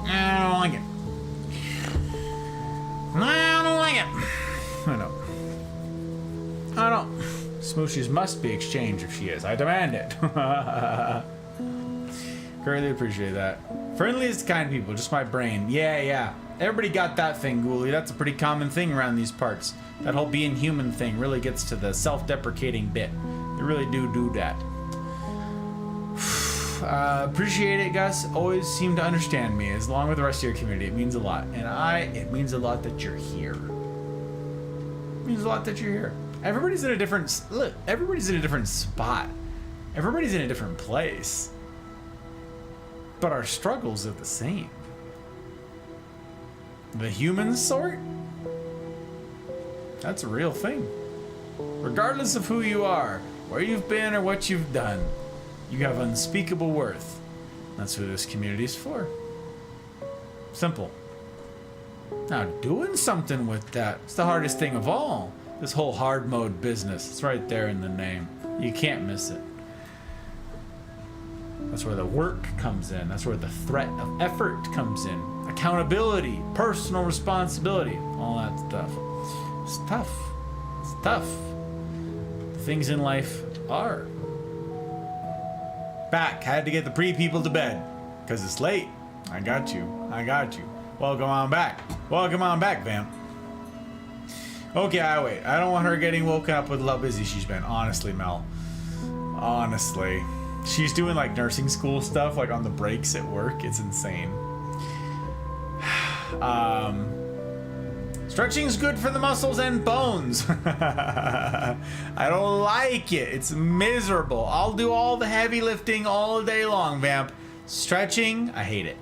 [SPEAKER 1] I don't like it. I don't like it. I know. Smooches must be exchanged if she is. I demand it. Greatly appreciate that. Friendliest kind people, just my brain. Yeah. Everybody got that thing, Ghoulie. That's a pretty common thing around these parts. That whole being human thing really gets to the self-deprecating bit. They really do that. Appreciate it, Gus. Always seem to understand me, as long with the rest of your community. It means a lot. And it means a lot that you're here. It means a lot that you're here. Everybody's in a different... Look, everybody's in a different spot. Everybody's in a different place. But our struggles are the same. The human sort? That's a real thing. Regardless of who you are, where you've been, or what you've done, you have unspeakable worth. That's who this community's for. Simple. Now, doing something with that, it's the hardest thing of all. This whole hard mode business. It's right there in the name. You can't miss it. That's where the work comes in. That's where the threat of effort comes in. Accountability, personal responsibility, all that stuff. It's tough. It's tough. Things in life are. Back. Had to get the people to bed. Because it's late. I got you. Welcome on back. Welcome on back, Vamp. Okay, I wait. I don't want her getting woken up with how busy she's been. Honestly, Mel. Honestly. She's doing like nursing school stuff, like on the breaks at work. It's insane. Stretching's good for the muscles and bones. I don't like it. It's miserable. I'll do all the heavy lifting all day long, Vamp. Stretching, I hate it.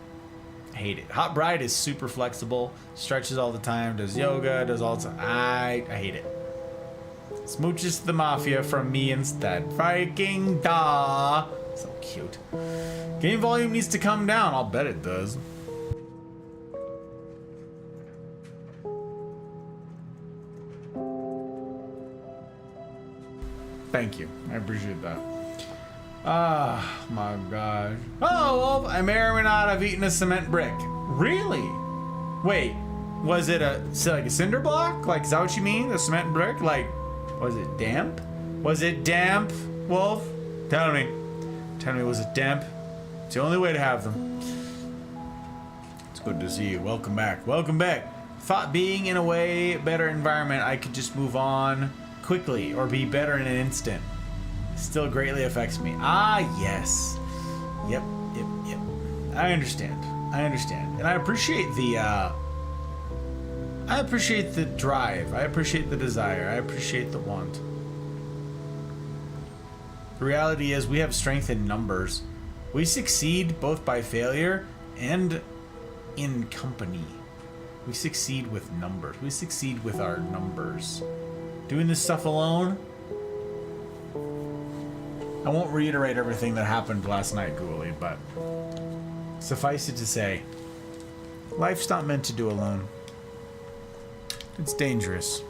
[SPEAKER 1] I hate it. Hot Bride is super flexible, stretches all the time, does yoga, does all the time. I hate it. Smooches the mafia from me instead. Viking da. So cute. Game volume needs to come down. I'll bet it does. Thank you. I appreciate that. Ah, my gosh. Oh, well, I may or may not have eaten a cement brick. Really? Wait, was it like a cinder block? Like, is that what you mean? A cement brick? Like, was it damp? Was it damp, Wolf? Tell me. Tell me, was it damp? It's the only way to have them. It's good to see you. Welcome back. Welcome back. Thought being in a way better environment, I could just move on quickly or be better in an instant. Still greatly affects me. Ah, yes. Yep. I understand. And I appreciate the drive. I appreciate the desire. I appreciate the want. The reality is we have strength in numbers. We succeed both by failure and in company. We succeed with numbers. We succeed with our numbers. Doing this stuff alone, I won't reiterate everything that happened last night, Ghoulie, but suffice it to say, life's not meant to do alone. It's dangerous.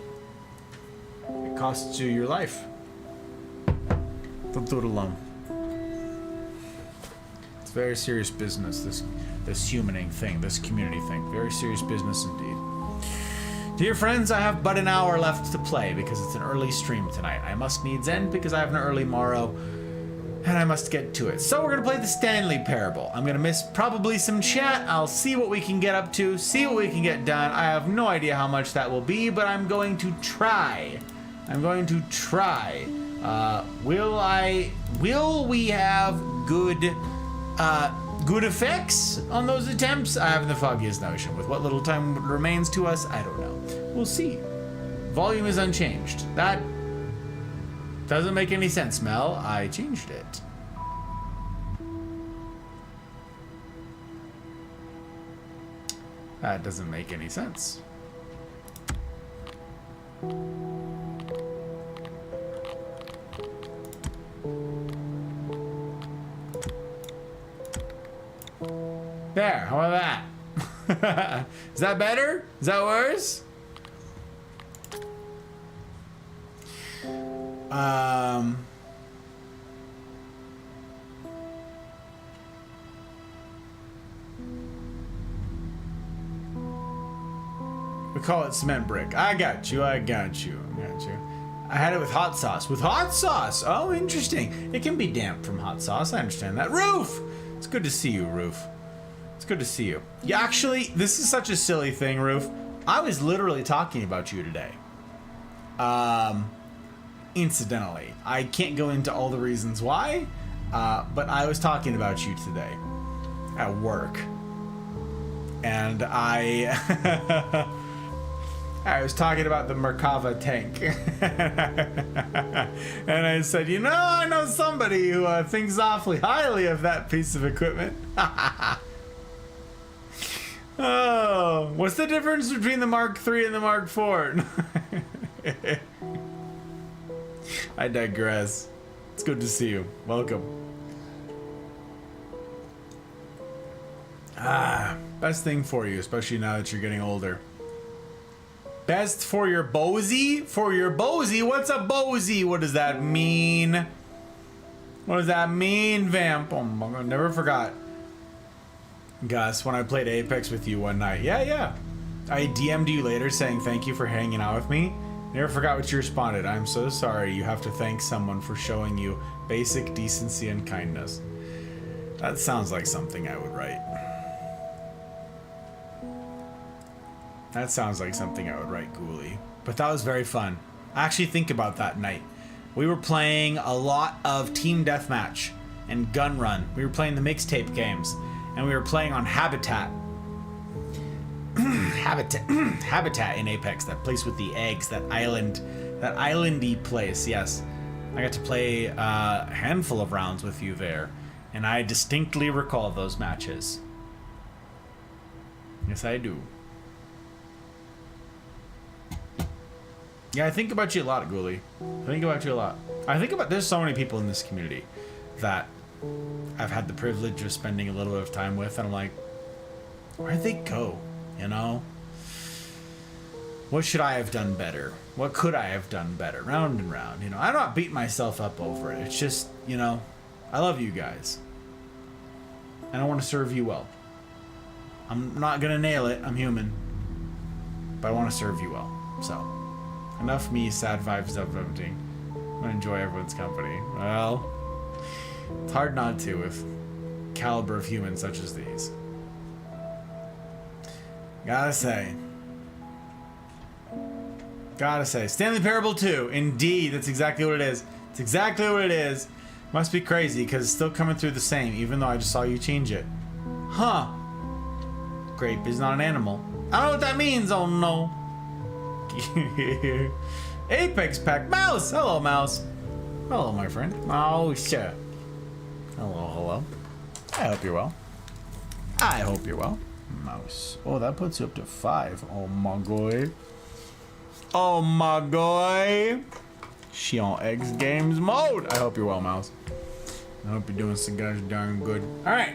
[SPEAKER 1] It costs you your life. Don't do it alone. It's very serious business, this humaning thing, this community thing. Very serious business indeed. Dear friends, I have but an hour left to play because it's an early stream tonight. I must needs end because I have an early morrow and I must get to it. So we're going to play the Stanley Parable. I'm going to miss probably some chat. I'll see what we can get up to, see what we can get done. I have no idea how much that will be, but I'm going to try. Will we have good effects on those attempts? I haven't the foggiest notion. With what little time remains to us, I don't know. We'll see. Volume is unchanged. That doesn't make any sense, Mel. I changed it. That doesn't make any sense. There, how about that? Is that better? Is that worse? We call it cement brick. I got you. I had it with hot sauce. With hot sauce! Oh, interesting. It can be damp from hot sauce. I understand that. Roof! It's good to see you, Roof. It's good to see you. Yeah, actually, this is such a silly thing, Roof. I was literally talking about you today. Incidentally. I can't go into all the reasons why, but I was talking about you today at work. And I was talking about the Merkava tank. And I said, you know, I know somebody who thinks awfully highly of that piece of equipment. Oh, what's the difference between the Mark III and the Mark IV? I digress. It's good to see you. Welcome. Best thing for you, especially now that you're getting older. Best for your Bozy? For your Bozy? What's a Bozy? What does that mean? What does that mean, Vamp? Oh my god, never forgot. Gus, when I played Apex with you one night. Yeah. I DM'd you later saying thank you for hanging out with me. Never forgot what you responded. I'm so sorry. You have to thank someone for showing you basic decency and kindness. That sounds like something I would write. That sounds like something I would write, Ghoulie. But that was very fun. I actually think about that night. We were playing a lot of Team Deathmatch and Gun Run. We were playing the mixtape games. And we were playing on Habitat. Habitat in Apex, that place with the eggs, that islandy place, yes. I got to play a handful of rounds with you there. And I distinctly recall those matches. Yes, I do. Yeah, I think about you a lot, Ghoulie. I think about you a lot. There's so many people in this community that I've had the privilege of spending a little bit of time with, and I'm like, where'd they go? You know? What should I have done better? What could I have done better? Round and round, you know? I'm not beating myself up over it. It's just, you know, I love you guys. And I want to serve you well. I'm not gonna nail it, I'm human. But I want to serve you well, so. Enough me sad vibes of voting. I'm gonna enjoy everyone's company. Well, it's hard not to with caliber of humans such as these. Gotta say, Stanley Parable 2. Indeed, that's exactly what it is. It's exactly what it is. Must be crazy because it's still coming through the same, even though I just saw you change it. Huh? Grape is not an animal. I don't know what that means. Oh no. Apex Pack. Mouse! Hello, Mouse. Hello, my friend. Mouse. Hello. I hope you're well. Mouse. Oh, that puts you up to 5. Oh my god. She on X Games mode. I hope you're well, Mouse. I hope you're doing some gosh darn good. Alright.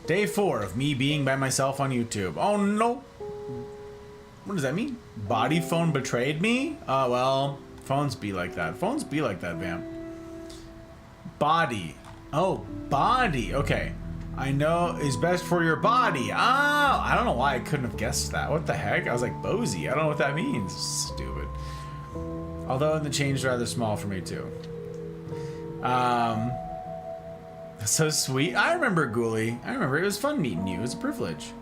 [SPEAKER 1] Day 4 of me being by myself on YouTube. Oh no! What does that mean? Body phone betrayed me? Oh well, phones be like that. Phones be like that, Vamp. Body. Oh, body. Okay. I know is best for your body. Oh, I don't know why I couldn't have guessed that. What the heck? I was like, Bozy. I don't know what that means. Stupid. Although the change is rather small for me too. That's so sweet. I remember, Ghoulie. I remember. It was fun meeting you. It was a privilege.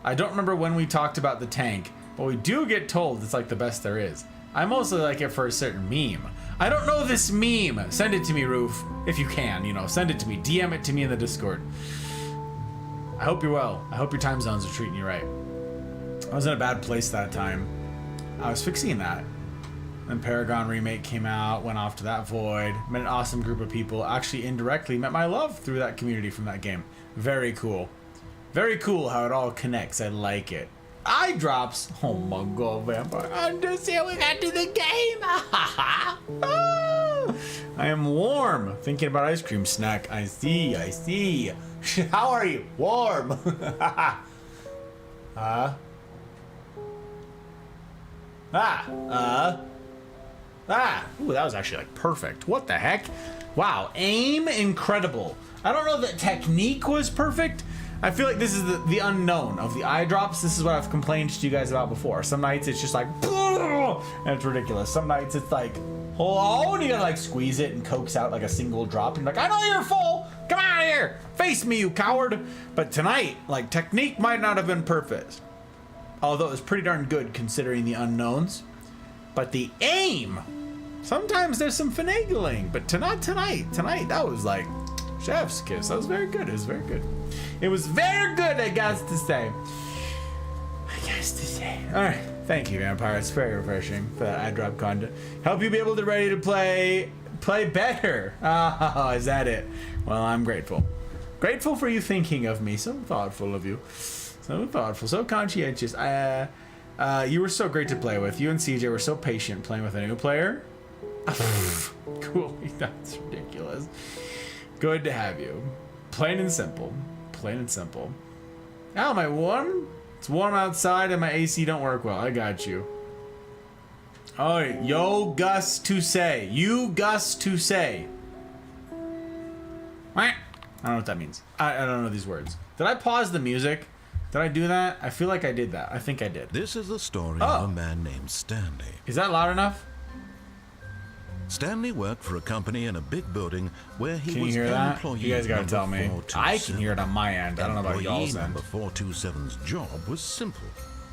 [SPEAKER 1] I don't remember when we talked about the tank, but we do get told it's like the best there is. I mostly like it for a certain meme. I don't know this meme. Send it to me, Roof. If you can, you know, send it to me. DM it to me in the Discord. I hope you're well. I hope your time zones are treating you right. I was in a bad place that time. I was fixing that. Then Paragon Remake came out, went off to that void, met an awesome group of people, actually indirectly met my love through that community from that game. Very cool. Very cool how it all connects. I like it. Eye drops. Oh my god, Vampire. Understand we got to the game. I am warm. Thinking about ice cream snack. I see. How are you? Warm. Ooh, that was actually like perfect. What the heck? Wow, aim incredible. I don't know that technique was perfect, I feel like this is the unknown of the eye drops. This is what I've complained to you guys about before. Some nights it's just like, and it's ridiculous. Some nights it's like, oh, and you gotta like squeeze it and coax out like a single drop. And you're like, I know you're full. Come out of here. Face me, you coward. But tonight, like, technique might not have been perfect. Although it was pretty darn good considering the unknowns. But the aim, sometimes there's some finagling. But not tonight. Tonight, that was like chef's kiss. That was very good. It was very good. It was very good, I got to say. All right. Thank you, Vampire. It's very refreshing for that eye drop content. Help you be able to ready to play better. Oh, is that it? Well, I'm grateful. Grateful for you thinking of me. So thoughtful of you. So thoughtful. So conscientious. You were so great to play with. You and CJ were so patient playing with a new player. Cool. That's ridiculous. Good to have you. Plain and simple. Plain and simple. Ow, am I warm? It's warm outside and my AC don't work well. I got you. Oh, yo, Gus to say. You, Gus to say. I don't know what that means. I don't know these words. Did I pause the music? Did I do that? I feel like I did that. I think I did.
[SPEAKER 4] This is the story of a man named Stanley.
[SPEAKER 1] Is that loud enough?
[SPEAKER 4] Stanley worked for a company in a big building where he
[SPEAKER 1] Can
[SPEAKER 4] was
[SPEAKER 1] you hear that?
[SPEAKER 4] employee
[SPEAKER 1] You guys gotta
[SPEAKER 4] number
[SPEAKER 1] tell me.
[SPEAKER 4] 427.
[SPEAKER 1] I can hear it on my end. I don't know about y'all's end.
[SPEAKER 4] Number 427's job was simple.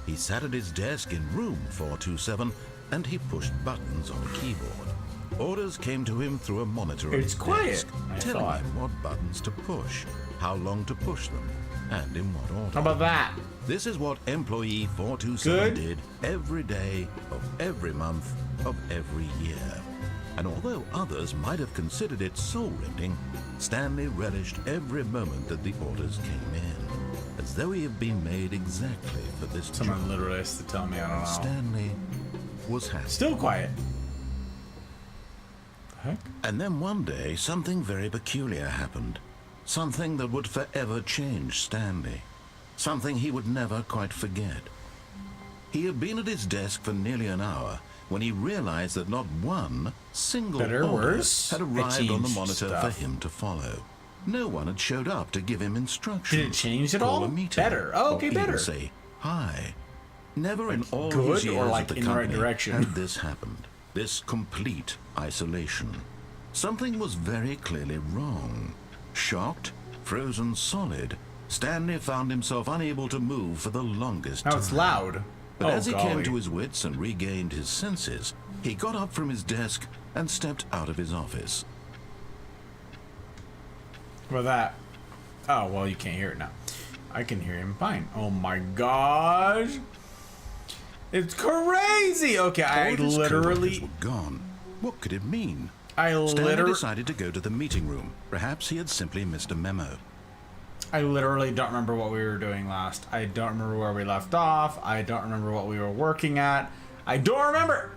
[SPEAKER 4] He sat at his desk in room 427 and he pushed buttons on a keyboard. Orders came to him through a monitor on
[SPEAKER 1] It's
[SPEAKER 4] his
[SPEAKER 1] quiet,
[SPEAKER 4] desk,
[SPEAKER 1] I
[SPEAKER 4] telling
[SPEAKER 1] thought.
[SPEAKER 4] him what buttons to push, how long to push them, and in what order.
[SPEAKER 1] How about that?
[SPEAKER 4] This is what employee 427
[SPEAKER 1] Good.
[SPEAKER 4] did every day of every month of every year. And although others might have considered it soul-rending, Stanley relished every moment that the orders came in, as though he had been made exactly for this
[SPEAKER 1] Someone
[SPEAKER 4] job.
[SPEAKER 1] literally has to tell me. I don't know.
[SPEAKER 4] Stanley was happy.
[SPEAKER 1] Still quiet. The heck?
[SPEAKER 4] And then one day, something very peculiar happened. Something that would forever change Stanley. Something he would never quite forget. He had been at his desk for nearly an hour when he realized that not one single
[SPEAKER 1] Better,
[SPEAKER 4] order
[SPEAKER 1] worse?
[SPEAKER 4] had
[SPEAKER 1] It
[SPEAKER 4] arrived on the
[SPEAKER 1] changed
[SPEAKER 4] monitor
[SPEAKER 1] stuff.
[SPEAKER 4] for him to follow. No one had showed up to give him instructions.
[SPEAKER 1] Did it change at
[SPEAKER 4] call
[SPEAKER 1] all?
[SPEAKER 4] a meeting,
[SPEAKER 1] Better. Oh, okay,
[SPEAKER 4] or even
[SPEAKER 1] better.
[SPEAKER 4] say hi. Never in all
[SPEAKER 1] good
[SPEAKER 4] his years
[SPEAKER 1] or, like,
[SPEAKER 4] at the
[SPEAKER 1] in the right
[SPEAKER 4] company
[SPEAKER 1] direction?
[SPEAKER 4] had this happened. This complete isolation. Something was very clearly wrong. Shocked, frozen solid, Stanley found himself unable to move for the longest
[SPEAKER 1] Now
[SPEAKER 4] time.
[SPEAKER 1] it's loud.
[SPEAKER 4] But
[SPEAKER 1] Oh,
[SPEAKER 4] as he came
[SPEAKER 1] golly.
[SPEAKER 4] to his wits and regained his senses, he got up from his desk and stepped out of his office.
[SPEAKER 1] What about that? Oh, well, you can't hear it now. I can hear him fine. Oh my gosh. It's crazy. Okay, I
[SPEAKER 4] All of his
[SPEAKER 1] literally...
[SPEAKER 4] coworkers were gone. What could it mean?
[SPEAKER 1] I
[SPEAKER 4] Stanley decided to go to the meeting room. Perhaps he had simply missed a memo.
[SPEAKER 1] I literally don't remember what we were doing last. I don't remember where we left off. I don't remember what we were working at. I don't remember.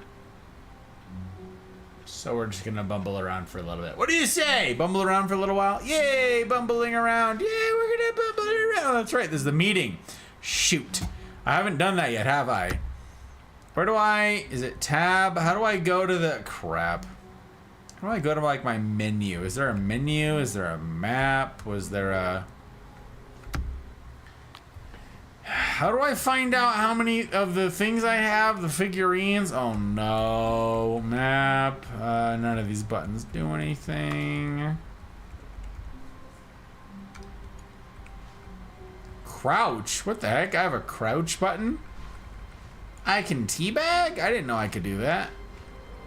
[SPEAKER 1] So we're just gonna bumble around for a little bit. What do you say? Bumble around for a little while? Yay, bumbling around. Yay, we're gonna bumble around. That's right, this is the meeting. Shoot. I haven't done that yet, have I? Where do I... Is it tab? How do I go to the... Crap. How do I go to, like, my menu? Is there a menu? Is there a map? Was there a... How do I find out how many of the things I have? The figurines? Oh no. Map. None of these buttons do anything. Crouch. What the heck? I have a crouch button? I can teabag? I didn't know I could do that.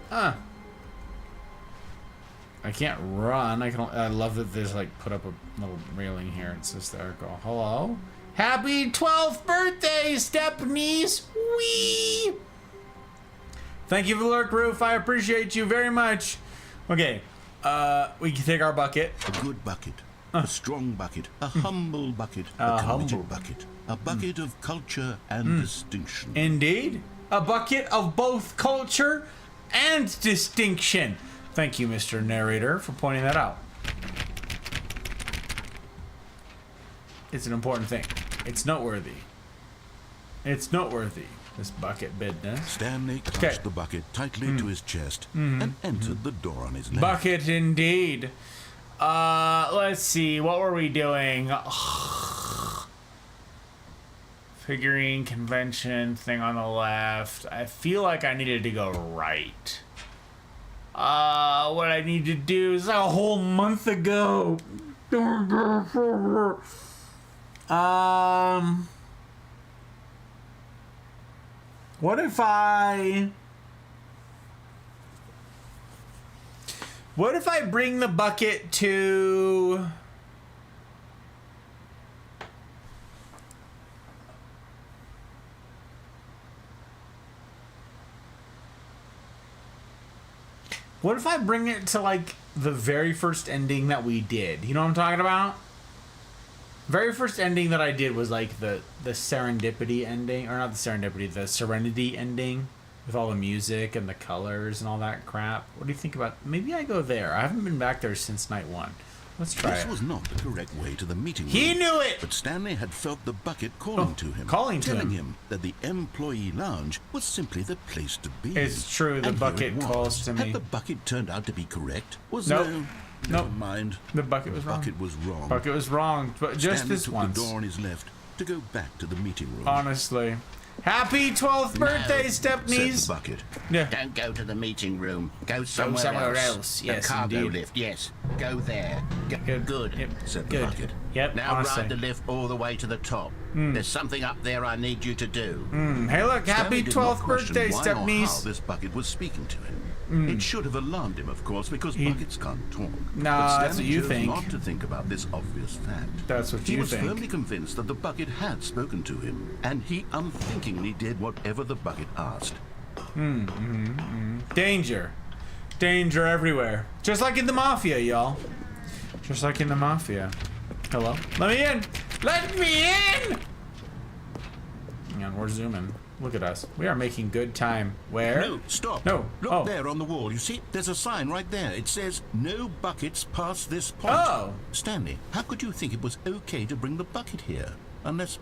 [SPEAKER 1] Huh. I can't run. I love that there's like put up a little railing here. It's hysterical. Hello? Happy 12th birthday, Stepnies! Wee! Thank you for the lurk, Roof. I appreciate you very much. Okay, we can take our bucket.
[SPEAKER 4] A good bucket, a strong bucket, a humble bucket, a committed
[SPEAKER 1] humble.
[SPEAKER 4] bucket, a bucket of culture and distinction.
[SPEAKER 1] Indeed. A bucket of both culture and distinction. Thank you, Mr. Narrator, for pointing that out. It's an important thing. It's noteworthy. It's noteworthy, this bucket business.
[SPEAKER 4] Stanley clutched the bucket tightly to his chest and entered the door on his left.
[SPEAKER 1] Bucket indeed. Let's see, what were we doing? Figurine convention thing on the left. I feel like I needed to go right. What I need to do is a whole month ago. What if I bring the bucket to what if I bring it to like the very first ending that we did? You know what I'm talking about? Very first ending that I did was like the serendipity ending, or not the serendipity, the serenity ending with all the music and the colors and all that crap. What do you think about? Maybe I go there. I haven't been back there since night 1. Let's try
[SPEAKER 4] This
[SPEAKER 1] it.
[SPEAKER 4] was not the correct way to the meeting room.
[SPEAKER 1] He knew it!
[SPEAKER 4] But Stanley had felt the bucket calling to him.
[SPEAKER 1] Calling to
[SPEAKER 4] telling
[SPEAKER 1] him.
[SPEAKER 4] him that the employee lounge was simply the place to be.
[SPEAKER 1] It's true, the
[SPEAKER 4] And
[SPEAKER 1] bucket
[SPEAKER 4] here it was.
[SPEAKER 1] calls to me.
[SPEAKER 4] Had the bucket turned out to be correct? Was
[SPEAKER 1] Nope.
[SPEAKER 4] no...
[SPEAKER 1] Nope.
[SPEAKER 4] Never mind.
[SPEAKER 1] The bucket was wrong.
[SPEAKER 4] Bucket was wrong.
[SPEAKER 1] Bucket was wrong, but just
[SPEAKER 4] Stanley
[SPEAKER 1] this
[SPEAKER 4] took
[SPEAKER 1] once.
[SPEAKER 4] the door on his left to go back to the meeting room.
[SPEAKER 1] Honestly. Happy 12th birthday,
[SPEAKER 4] Said
[SPEAKER 1] Stepneys!
[SPEAKER 4] the bucket.
[SPEAKER 1] Yeah.
[SPEAKER 5] Don't go to the meeting room. Go somewhere,
[SPEAKER 1] else.
[SPEAKER 5] The
[SPEAKER 1] Yes,
[SPEAKER 5] cargo
[SPEAKER 1] indeed.
[SPEAKER 5] lift. Yes. Go there. Good.
[SPEAKER 1] Yep.
[SPEAKER 4] Said the
[SPEAKER 1] Good.
[SPEAKER 4] bucket.
[SPEAKER 1] Yep.
[SPEAKER 5] Now
[SPEAKER 1] honestly.
[SPEAKER 5] ride the lift all the way to the top. There's something up there I need you to do.
[SPEAKER 1] Hey, look!
[SPEAKER 4] Stanley
[SPEAKER 1] Happy
[SPEAKER 4] did not
[SPEAKER 1] 12th
[SPEAKER 4] question
[SPEAKER 1] birthday,
[SPEAKER 4] why or how
[SPEAKER 1] Stepneys!
[SPEAKER 4] this bucket was speaking to him. It should have alarmed him, of course, because buckets can't talk.
[SPEAKER 1] Nah,
[SPEAKER 4] But
[SPEAKER 1] that's what
[SPEAKER 4] Stanley
[SPEAKER 1] you
[SPEAKER 4] chose
[SPEAKER 1] think.
[SPEAKER 4] not to think about this obvious fact.
[SPEAKER 1] That's what
[SPEAKER 4] He
[SPEAKER 1] you
[SPEAKER 4] was
[SPEAKER 1] think.
[SPEAKER 4] firmly convinced that the bucket had spoken to him, and he unthinkingly did whatever the bucket asked.
[SPEAKER 1] Danger. Danger everywhere. Just like in the Mafia, y'all. Just like in the Mafia. Hello? Let me in! Let me in! Hang on, we're zooming. Look at us. We are making good time. Where?
[SPEAKER 4] No, stop.
[SPEAKER 1] No.
[SPEAKER 4] Look
[SPEAKER 1] Oh.
[SPEAKER 4] there on the wall. You see, there's a sign right there. It says, no buckets past this point.
[SPEAKER 1] Oh.
[SPEAKER 4] Stanley, how could you think it was okay to bring the bucket here? Unless,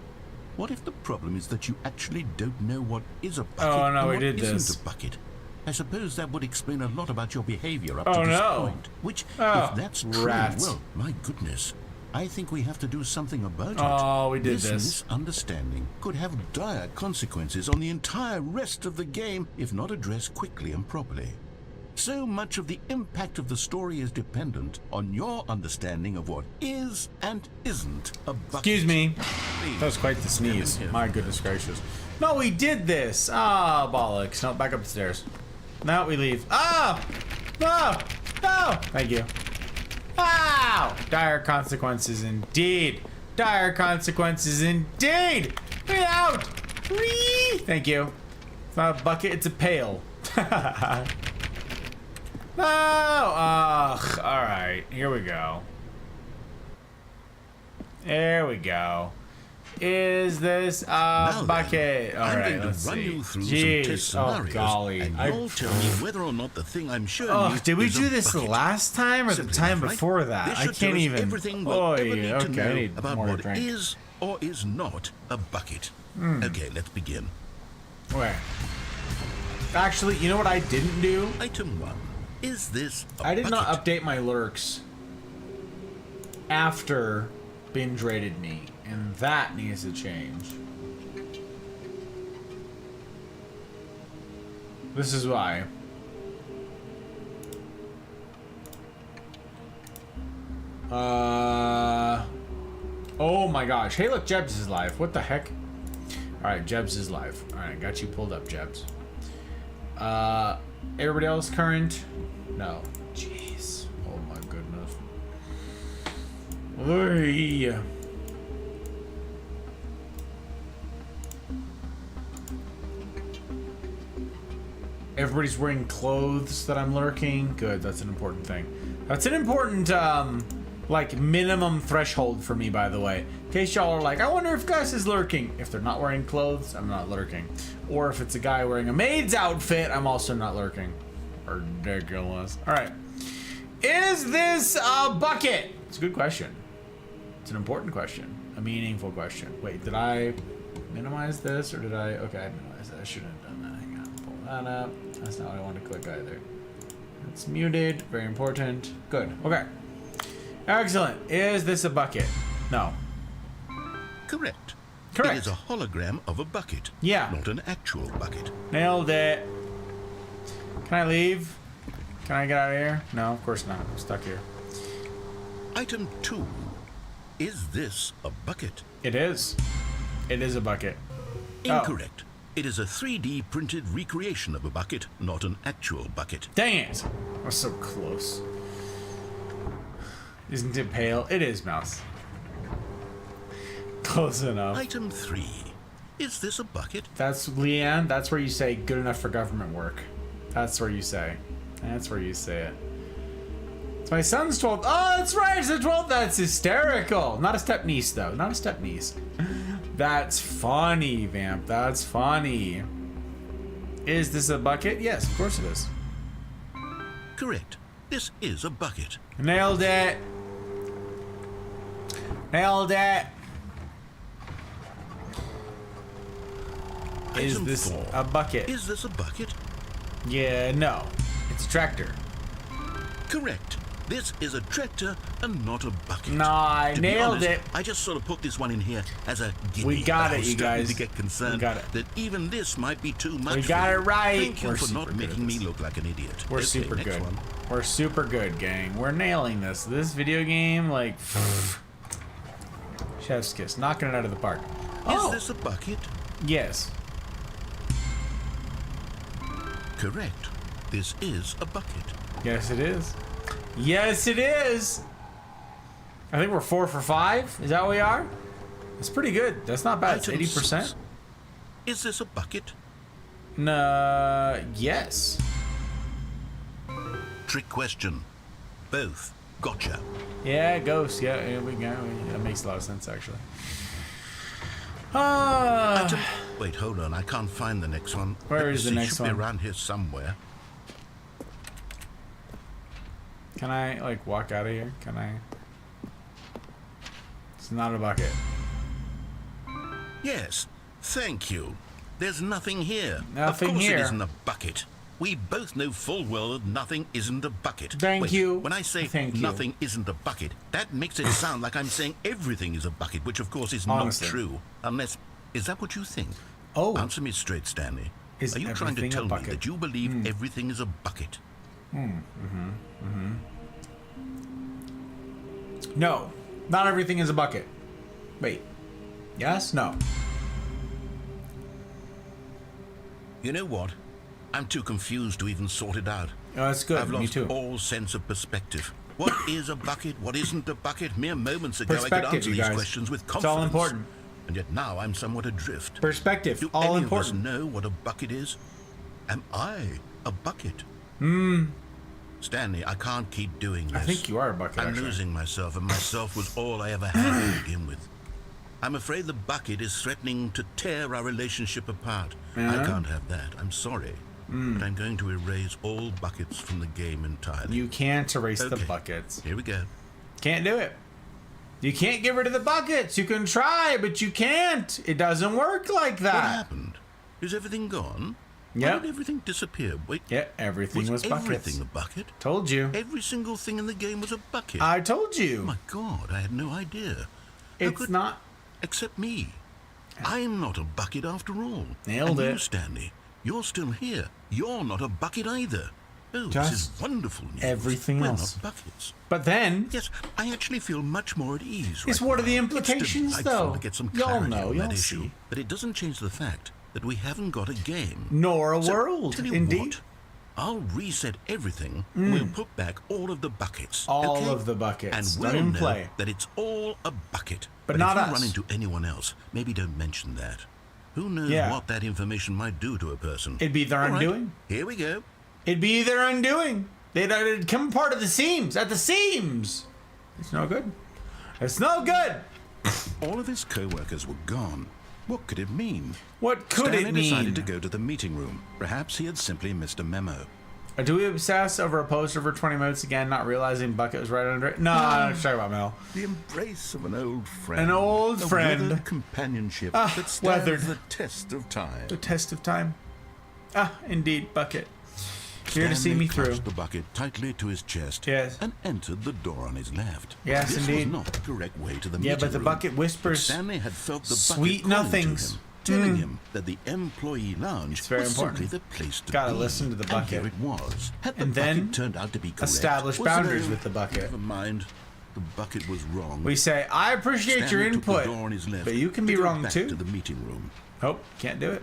[SPEAKER 4] what if the problem is that you actually don't know what is a bucket
[SPEAKER 1] Oh, no,
[SPEAKER 4] and
[SPEAKER 1] we
[SPEAKER 4] what
[SPEAKER 1] did
[SPEAKER 4] isn't
[SPEAKER 1] this.
[SPEAKER 4] a bucket? I suppose that would explain a lot about your behavior up
[SPEAKER 1] Oh,
[SPEAKER 4] to this
[SPEAKER 1] no.
[SPEAKER 4] point. Which,
[SPEAKER 1] Oh,
[SPEAKER 4] if that's true,
[SPEAKER 1] rats.
[SPEAKER 4] well, my goodness. I think we have to do something about it.
[SPEAKER 1] Oh, we did this.
[SPEAKER 4] Misunderstanding could have dire consequences on the entire rest of the game if not addressed quickly and properly. So much of the impact of the story is dependent on your understanding of what is and isn't a bucket.
[SPEAKER 1] Excuse me.
[SPEAKER 4] Please,
[SPEAKER 1] That was quite the sneeze.
[SPEAKER 4] Stand
[SPEAKER 1] My
[SPEAKER 4] here.
[SPEAKER 1] goodness gracious. No, we did this. Ah, bollocks. No, back up the stairs. Now we leave. Ah! No! No! Thank you. Wow! Dire consequences indeed. Dire consequences indeed. Get out! Whee! Thank you. It's not a bucket, it's a pail. Oh! Ugh. Alright, here we go. There we go. Is this a
[SPEAKER 4] Now
[SPEAKER 1] bucket?
[SPEAKER 4] then, I'm
[SPEAKER 1] Alright,
[SPEAKER 4] going to
[SPEAKER 1] let's
[SPEAKER 4] run
[SPEAKER 1] see.
[SPEAKER 4] you through some
[SPEAKER 1] Jeez.
[SPEAKER 4] test
[SPEAKER 1] Oh,
[SPEAKER 4] scenarios,
[SPEAKER 1] golly.
[SPEAKER 4] and you'll tell me whether or not the thing I'm showing
[SPEAKER 1] Oh,
[SPEAKER 4] you
[SPEAKER 1] did we
[SPEAKER 4] is
[SPEAKER 1] do
[SPEAKER 4] a
[SPEAKER 1] this
[SPEAKER 4] bucket.
[SPEAKER 1] last time or the
[SPEAKER 4] Simply
[SPEAKER 1] time
[SPEAKER 4] enough, right?
[SPEAKER 1] before that?
[SPEAKER 4] This
[SPEAKER 1] I
[SPEAKER 4] should
[SPEAKER 1] can't
[SPEAKER 4] tell us
[SPEAKER 1] even.
[SPEAKER 4] everything we'll
[SPEAKER 1] Oh,
[SPEAKER 4] ever
[SPEAKER 1] yeah,
[SPEAKER 4] need to
[SPEAKER 1] okay, I
[SPEAKER 4] know
[SPEAKER 1] need
[SPEAKER 4] about
[SPEAKER 1] more
[SPEAKER 4] what
[SPEAKER 1] drink.
[SPEAKER 4] is or is not a bucket. Okay, let's begin.
[SPEAKER 1] Okay. Actually, you know what I didn't do?
[SPEAKER 4] Item 1. Is this a
[SPEAKER 1] I did not
[SPEAKER 4] bucket?
[SPEAKER 1] update my lurks after binge rated me, and that needs to change. This is why. Oh my gosh. Hey, look, Jebs is live. What the heck? Alright, Jebs is live. Alright, got you pulled up, Jebs. Everybody else current? No. Jeez. Oh my goodness. Oy. Everybody's wearing clothes that I'm lurking. Good, that's an important thing. That's an important, like, minimum threshold for me, by the way. In case y'all are like, I wonder if Gus is lurking. If they're not wearing clothes, I'm not lurking. Or if it's a guy wearing a maid's outfit, I'm also not lurking. Ridiculous. Alright. Is this a bucket? It's a good question. It's an important question. A meaningful question. Wait, did I minimize this or did I? Okay, I minimized that. I shouldn't have done that. Hang on. Pull that up. That's not what I wanted to click either. It's muted. Very important. Good. Okay. Excellent. Is this a bucket? No.
[SPEAKER 4] Correct.
[SPEAKER 1] Correct.
[SPEAKER 4] It is a hologram of a bucket.
[SPEAKER 1] Yeah.
[SPEAKER 4] Not an actual bucket.
[SPEAKER 1] Nailed it. Can I leave? Can I get out of here? No, of course not. I'm stuck here.
[SPEAKER 4] Item 2. Is this a bucket?
[SPEAKER 1] It is. It is a bucket.
[SPEAKER 4] Incorrect. It is a 3D printed recreation of a bucket, not an actual bucket.
[SPEAKER 1] Dang it. I was so close. Isn't it pale? It is, mouse. Close enough.
[SPEAKER 4] Item 3. Is this a bucket?
[SPEAKER 1] That's, Leanne, that's where you say good enough for government work. That's where you say. That's where you say it. It's my son's 12th. Oh, that's right. It's the 12th. That's hysterical. Not a step niece, though. Not a step niece. That's funny, Vamp. That's funny. Is this a bucket? Yes, of course it is.
[SPEAKER 4] Correct. This is a bucket.
[SPEAKER 1] Nailed it. Nailed it. Is
[SPEAKER 4] Item
[SPEAKER 1] this
[SPEAKER 4] 4.
[SPEAKER 1] a bucket?
[SPEAKER 4] Is this a bucket?
[SPEAKER 1] Yeah, no. It's a tractor.
[SPEAKER 4] Correct. This is a tractor and not a bucket.
[SPEAKER 1] Nah, I
[SPEAKER 4] To be
[SPEAKER 1] nailed
[SPEAKER 4] honest,
[SPEAKER 1] it.
[SPEAKER 4] I just sort of put this one in here as a gimme.
[SPEAKER 1] We got
[SPEAKER 4] but I
[SPEAKER 1] it,
[SPEAKER 4] was
[SPEAKER 1] you
[SPEAKER 4] starting
[SPEAKER 1] guys.
[SPEAKER 4] to get concerned
[SPEAKER 1] We got it.
[SPEAKER 4] that even this might be too much.
[SPEAKER 1] We
[SPEAKER 4] for
[SPEAKER 1] got
[SPEAKER 4] you.
[SPEAKER 1] it right.
[SPEAKER 4] Thank you
[SPEAKER 1] We're
[SPEAKER 4] for
[SPEAKER 1] super
[SPEAKER 4] not
[SPEAKER 1] good at
[SPEAKER 4] making me
[SPEAKER 1] this.
[SPEAKER 4] look like an idiot.
[SPEAKER 1] We're
[SPEAKER 4] Okay,
[SPEAKER 1] super
[SPEAKER 4] next
[SPEAKER 1] good.
[SPEAKER 4] one.
[SPEAKER 1] We're super good, gang. We're nailing this. This video game, like, chef's kiss, knocking it out of the park.
[SPEAKER 4] Is this a bucket?
[SPEAKER 1] Yes.
[SPEAKER 4] Correct. This is a bucket.
[SPEAKER 1] Yes, it is. Yes, it is. I think we're 4 for 5. Is that what we are? It's pretty good. That's not bad. It's
[SPEAKER 4] Item
[SPEAKER 1] 80%.
[SPEAKER 4] 6. Is this a bucket?
[SPEAKER 1] No. Yes.
[SPEAKER 4] Trick question. Both. Gotcha.
[SPEAKER 1] Yeah, ghost. Yeah, we got. That makes a lot of sense, actually.
[SPEAKER 4] Wait, hold on. I can't find the next one.
[SPEAKER 1] Where
[SPEAKER 4] Let me
[SPEAKER 1] is the
[SPEAKER 4] see.
[SPEAKER 1] next
[SPEAKER 4] Should
[SPEAKER 1] one?
[SPEAKER 4] be around here somewhere.
[SPEAKER 1] Can I, like, walk out of here? Can I? It's not a bucket.
[SPEAKER 4] Yes. Thank you. There's nothing here.
[SPEAKER 1] Nothing
[SPEAKER 4] of course
[SPEAKER 1] here.
[SPEAKER 4] it isn't a bucket. We both know full well that nothing isn't a bucket.
[SPEAKER 1] Thank
[SPEAKER 4] Wait,
[SPEAKER 1] you.
[SPEAKER 4] When I say
[SPEAKER 1] Thank you.
[SPEAKER 4] nothing isn't a bucket, that makes it sound like I'm saying everything is a bucket, which of course is
[SPEAKER 1] Honestly.
[SPEAKER 4] not true. Unless, is that what you think?
[SPEAKER 1] Oh.
[SPEAKER 4] Answer me straight, Stanley.
[SPEAKER 1] Is
[SPEAKER 4] Are you trying to
[SPEAKER 1] everything a
[SPEAKER 4] tell me
[SPEAKER 1] bucket?
[SPEAKER 4] that you believe everything is a bucket?
[SPEAKER 1] No. Not everything is a bucket. Wait. Yes? No.
[SPEAKER 4] You know what? I'm too confused to even sort it out.
[SPEAKER 1] Oh, that's good.
[SPEAKER 4] I've
[SPEAKER 1] Me
[SPEAKER 4] lost
[SPEAKER 1] too.
[SPEAKER 4] all sense of perspective. What is a bucket? What isn't a bucket? Mere moments ago, I could
[SPEAKER 1] Perspective,
[SPEAKER 4] answer
[SPEAKER 1] you
[SPEAKER 4] these
[SPEAKER 1] guys.
[SPEAKER 4] questions with
[SPEAKER 1] It's
[SPEAKER 4] confidence.
[SPEAKER 1] all important.
[SPEAKER 4] And yet now I'm somewhat adrift.
[SPEAKER 1] Perspective.
[SPEAKER 4] Do
[SPEAKER 1] All
[SPEAKER 4] any
[SPEAKER 1] important.
[SPEAKER 4] of us know what a bucket is? Am I a bucket? Stanley, I can't keep doing this.
[SPEAKER 1] I think you are a bucket,
[SPEAKER 4] I'm
[SPEAKER 1] actually.
[SPEAKER 4] losing myself, and myself was all I ever had to begin with. I'm afraid the bucket is threatening to tear our relationship apart.
[SPEAKER 1] Yeah?
[SPEAKER 4] I can't have that. I'm sorry. But I'm going to erase all buckets from the game entirely.
[SPEAKER 1] You can't erase the
[SPEAKER 4] Okay.
[SPEAKER 1] buckets.
[SPEAKER 4] Here we go.
[SPEAKER 1] Can't do it. You can't get rid of the buckets. You can try, but you can't. It doesn't work like
[SPEAKER 4] What
[SPEAKER 1] that.
[SPEAKER 4] happened? Is everything gone? Why
[SPEAKER 1] Yep.
[SPEAKER 4] did everything disappear? Wait,
[SPEAKER 1] Yeah, everything was buckets.
[SPEAKER 4] everything a bucket?
[SPEAKER 1] Told you.
[SPEAKER 4] Every single thing in the game was a bucket.
[SPEAKER 1] I told
[SPEAKER 4] Oh
[SPEAKER 1] you.
[SPEAKER 4] my God, I had no idea. How
[SPEAKER 1] It's
[SPEAKER 4] could-
[SPEAKER 1] not.
[SPEAKER 4] Except me. I'm not a bucket after all.
[SPEAKER 1] Nailed
[SPEAKER 4] and
[SPEAKER 1] it.
[SPEAKER 4] you, Stanley, you're still here. You're not a bucket either. Oh, this
[SPEAKER 1] Just
[SPEAKER 4] is wonderful news.
[SPEAKER 1] everything
[SPEAKER 4] We're
[SPEAKER 1] else.
[SPEAKER 4] not buckets.
[SPEAKER 1] But then,
[SPEAKER 4] Yes, I actually feel much more at ease.
[SPEAKER 1] It's
[SPEAKER 4] right
[SPEAKER 1] what are the
[SPEAKER 4] now.
[SPEAKER 1] implications,
[SPEAKER 4] it's delightful
[SPEAKER 1] though?
[SPEAKER 4] to get some
[SPEAKER 1] Y'all
[SPEAKER 4] clarity
[SPEAKER 1] know,
[SPEAKER 4] on
[SPEAKER 1] y'all
[SPEAKER 4] that issue.
[SPEAKER 1] see.
[SPEAKER 4] But it doesn't change the fact that we haven't got a game.
[SPEAKER 1] nor a
[SPEAKER 4] So,
[SPEAKER 1] world.
[SPEAKER 4] tell you
[SPEAKER 1] Indeed.
[SPEAKER 4] what, I'll reset everything. We'll put back all of the buckets.
[SPEAKER 1] All
[SPEAKER 4] okay?
[SPEAKER 1] of the buckets.
[SPEAKER 4] And
[SPEAKER 1] Don't
[SPEAKER 4] we'll
[SPEAKER 1] even
[SPEAKER 4] know
[SPEAKER 1] play.
[SPEAKER 4] that it's all a bucket.
[SPEAKER 1] But not
[SPEAKER 4] if
[SPEAKER 1] us.
[SPEAKER 4] you run into anyone else, maybe don't mention that. Who knows
[SPEAKER 1] Yeah.
[SPEAKER 4] what that information might do to a person?
[SPEAKER 1] It'd be their
[SPEAKER 4] All right,
[SPEAKER 1] undoing.
[SPEAKER 4] here we go.
[SPEAKER 1] It'd be their undoing. They'd come apart at the seams. At the seams. It's no good. It's no good.
[SPEAKER 6] All of his co-workers were gone. What could it mean?
[SPEAKER 1] What could
[SPEAKER 6] Stanley
[SPEAKER 1] it mean?
[SPEAKER 6] decided to go to the meeting room. Perhaps he had simply missed a memo.
[SPEAKER 1] Do we obsess over a poster for 20 minutes again, not realizing Bucket was right under it? No, I'm talking about Mel.
[SPEAKER 6] The embrace of an old friend.
[SPEAKER 1] An old
[SPEAKER 6] A
[SPEAKER 1] friend.
[SPEAKER 6] weathered companionship
[SPEAKER 1] Ah,
[SPEAKER 6] that stands
[SPEAKER 1] weathered.
[SPEAKER 6] the test of time.
[SPEAKER 1] The test of time. Ah, indeed, Bucket. Here to see me through.
[SPEAKER 6] clutched the bucket tightly to his chest
[SPEAKER 1] Yes.
[SPEAKER 6] and entered the door on his left.
[SPEAKER 1] Yes,
[SPEAKER 6] this
[SPEAKER 1] indeed.
[SPEAKER 6] was not the correct way to the
[SPEAKER 1] Yeah,
[SPEAKER 6] meeting
[SPEAKER 1] but the
[SPEAKER 6] room.
[SPEAKER 1] bucket whispers
[SPEAKER 6] But Stanley had felt the
[SPEAKER 1] sweet
[SPEAKER 6] bucket calling
[SPEAKER 1] nothings.
[SPEAKER 6] to him, telling him that the employee lounge
[SPEAKER 1] It's very
[SPEAKER 6] was
[SPEAKER 1] important.
[SPEAKER 6] simply the place to
[SPEAKER 1] Gotta
[SPEAKER 6] be.
[SPEAKER 1] listen to the
[SPEAKER 6] And
[SPEAKER 1] bucket.
[SPEAKER 6] here it was. Had the
[SPEAKER 1] And
[SPEAKER 6] bucket
[SPEAKER 1] then
[SPEAKER 6] turned out to be correct,
[SPEAKER 1] establish
[SPEAKER 6] was
[SPEAKER 1] boundaries
[SPEAKER 6] there-
[SPEAKER 1] with the bucket.
[SPEAKER 6] Never mind. The bucket was wrong.
[SPEAKER 1] We say, I appreciate your
[SPEAKER 6] Stanley took the
[SPEAKER 1] input,
[SPEAKER 6] door on his left
[SPEAKER 1] but you can
[SPEAKER 6] to
[SPEAKER 1] be
[SPEAKER 6] go
[SPEAKER 1] wrong
[SPEAKER 6] back
[SPEAKER 1] too.
[SPEAKER 6] to the meeting room,
[SPEAKER 1] Oh, can't do it.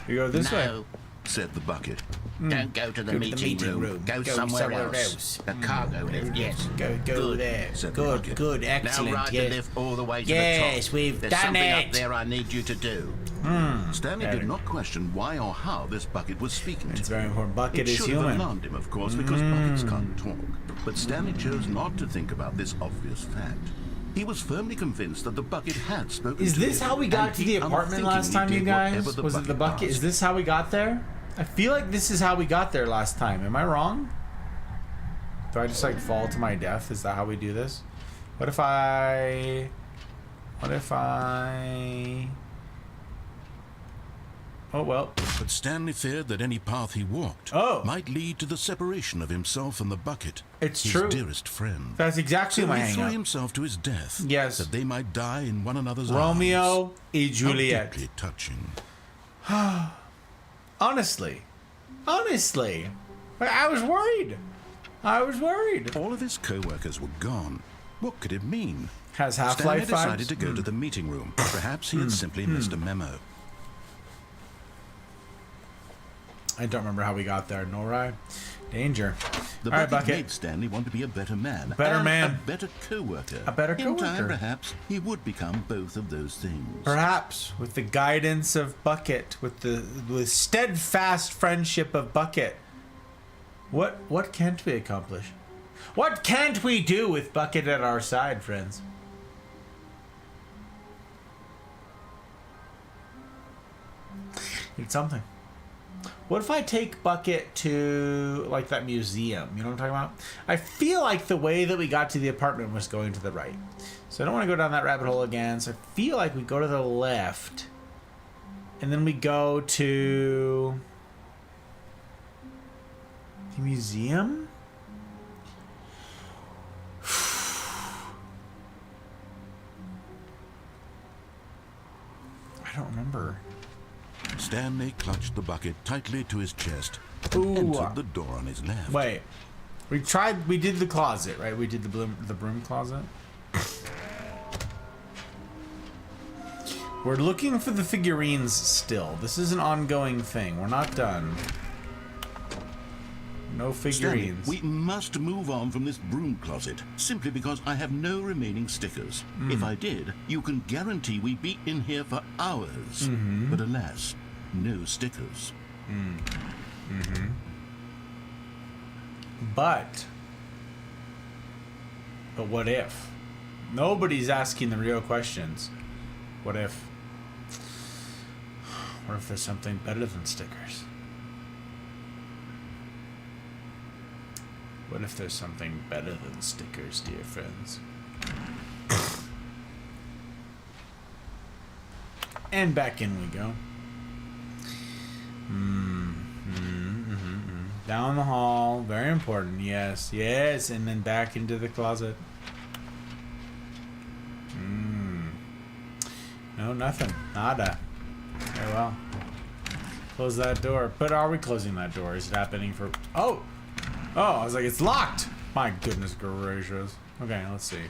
[SPEAKER 1] You go this way.
[SPEAKER 5] No,
[SPEAKER 6] said the bucket.
[SPEAKER 5] don't go to the,
[SPEAKER 1] Go to the
[SPEAKER 5] meeting,
[SPEAKER 1] meeting
[SPEAKER 5] room.
[SPEAKER 1] room.
[SPEAKER 5] Go,
[SPEAKER 1] Go
[SPEAKER 5] somewhere,
[SPEAKER 1] somewhere
[SPEAKER 5] else.
[SPEAKER 1] else.
[SPEAKER 5] The cargo lift, yes.
[SPEAKER 1] Go
[SPEAKER 5] Good,
[SPEAKER 1] there.
[SPEAKER 6] said the
[SPEAKER 1] Good,
[SPEAKER 6] bucket.
[SPEAKER 1] good,
[SPEAKER 5] Now
[SPEAKER 1] excellent.
[SPEAKER 5] ride the
[SPEAKER 1] Yes.
[SPEAKER 5] lift all the way to
[SPEAKER 1] Yes,
[SPEAKER 5] the top.
[SPEAKER 1] we've
[SPEAKER 5] There's
[SPEAKER 1] done
[SPEAKER 5] something
[SPEAKER 1] it.
[SPEAKER 5] up there I need you to do.
[SPEAKER 6] Stanley
[SPEAKER 1] Better.
[SPEAKER 6] did not question why or how this bucket was speaking to
[SPEAKER 1] It's
[SPEAKER 6] him.
[SPEAKER 1] very important. Bucket
[SPEAKER 6] It
[SPEAKER 1] is
[SPEAKER 6] should have
[SPEAKER 1] human.
[SPEAKER 6] alarmed him, of course, because buckets can't talk. But Stanley chose not to think about this obvious fact. He was firmly convinced that the bucket had spoken
[SPEAKER 1] Is
[SPEAKER 6] to
[SPEAKER 1] this
[SPEAKER 6] him,
[SPEAKER 1] how we
[SPEAKER 6] and
[SPEAKER 1] got to
[SPEAKER 6] he
[SPEAKER 1] the apartment last time,
[SPEAKER 6] unthinkingly
[SPEAKER 1] you
[SPEAKER 6] did whatever
[SPEAKER 1] guys?
[SPEAKER 6] the
[SPEAKER 1] Was it the bucket? Is
[SPEAKER 6] asked.
[SPEAKER 1] this how we got there? I feel like this is how we got there last time. Am I wrong? Do I just like fall to my death? Is that how we do this? What if I... Oh, well.
[SPEAKER 6] But Stanley feared that any path he walked might lead to the separation of himself and the bucket,
[SPEAKER 1] It's
[SPEAKER 6] his
[SPEAKER 1] true.
[SPEAKER 6] dearest friend.
[SPEAKER 1] That's exactly
[SPEAKER 6] So
[SPEAKER 1] my
[SPEAKER 6] he threw
[SPEAKER 1] hang-up.
[SPEAKER 6] himself to his death,
[SPEAKER 1] Yes.
[SPEAKER 6] that they might die in one another's
[SPEAKER 1] Romeo
[SPEAKER 6] arms.
[SPEAKER 1] and
[SPEAKER 6] How
[SPEAKER 1] Juliet.
[SPEAKER 6] deeply touching.
[SPEAKER 1] Honestly. I was worried.
[SPEAKER 6] All of his co-workers were gone. What could it mean?
[SPEAKER 1] Has
[SPEAKER 6] Stanley
[SPEAKER 1] Half-Life
[SPEAKER 6] decided
[SPEAKER 1] vibes?
[SPEAKER 6] to go to the meeting room. Perhaps he had simply missed a memo.
[SPEAKER 1] I don't remember how we got there, nor I. Danger.
[SPEAKER 6] The
[SPEAKER 1] All right,
[SPEAKER 6] bucket
[SPEAKER 1] Bucket.
[SPEAKER 6] made Stanley want to be a better man.
[SPEAKER 1] Better
[SPEAKER 6] and
[SPEAKER 1] man.
[SPEAKER 6] A better co-worker.
[SPEAKER 1] A better
[SPEAKER 6] In time,
[SPEAKER 1] co-worker.
[SPEAKER 6] perhaps, he would become both of those things.
[SPEAKER 1] Perhaps with the guidance of Bucket, with the steadfast friendship of Bucket. What can't we accomplish? What can't we do with Bucket at our side, friends? It's something. What if I take Bucket to, like, that museum? You know what I'm talking about? I feel like the way that we got to the apartment was going to the right. So I don't want to go down that rabbit hole again. So I feel like we go to the left. And then we go to the museum? I don't remember.
[SPEAKER 6] Stanley clutched the bucket tightly to his chest
[SPEAKER 1] Ooh.
[SPEAKER 6] and entered the door on his left.
[SPEAKER 1] Wait. We did the closet, right? We did the broom closet. We're looking for the figurines still. This is an ongoing thing. We're not done. No
[SPEAKER 6] Stanley,
[SPEAKER 1] figurines.
[SPEAKER 6] we must move on from this broom closet, simply because I have no remaining stickers. If I did, you can guarantee we'd be in here for hours. But alas, no stickers.
[SPEAKER 1] But what if? Nobody's asking the real questions. What if? What if there's something better than stickers? What if there's something better than stickers, dear friends? And back in we go. Down the hall, very important. Yes, yes, and then back into the closet. No, nothing. Nada. Very well. Close that door. But are we closing that door? Is it happening for... Oh! Oh, I was like, it's locked! My goodness gracious. Okay, let's see.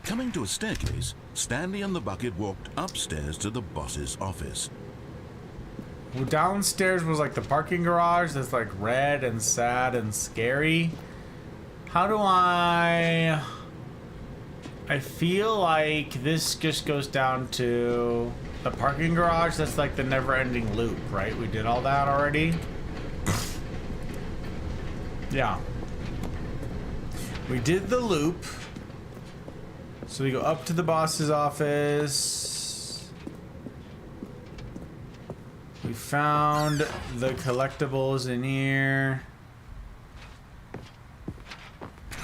[SPEAKER 6] Coming to a staircase, Stanley and the bucket walked upstairs to the boss's office.
[SPEAKER 1] Well, downstairs was like the parking garage that's like red and sad and scary. How do I feel like this just goes down to the parking garage that's like the never-ending loop, right? We did all that already. Yeah. We did the loop. So we go up to the boss's office. We found the collectibles in here.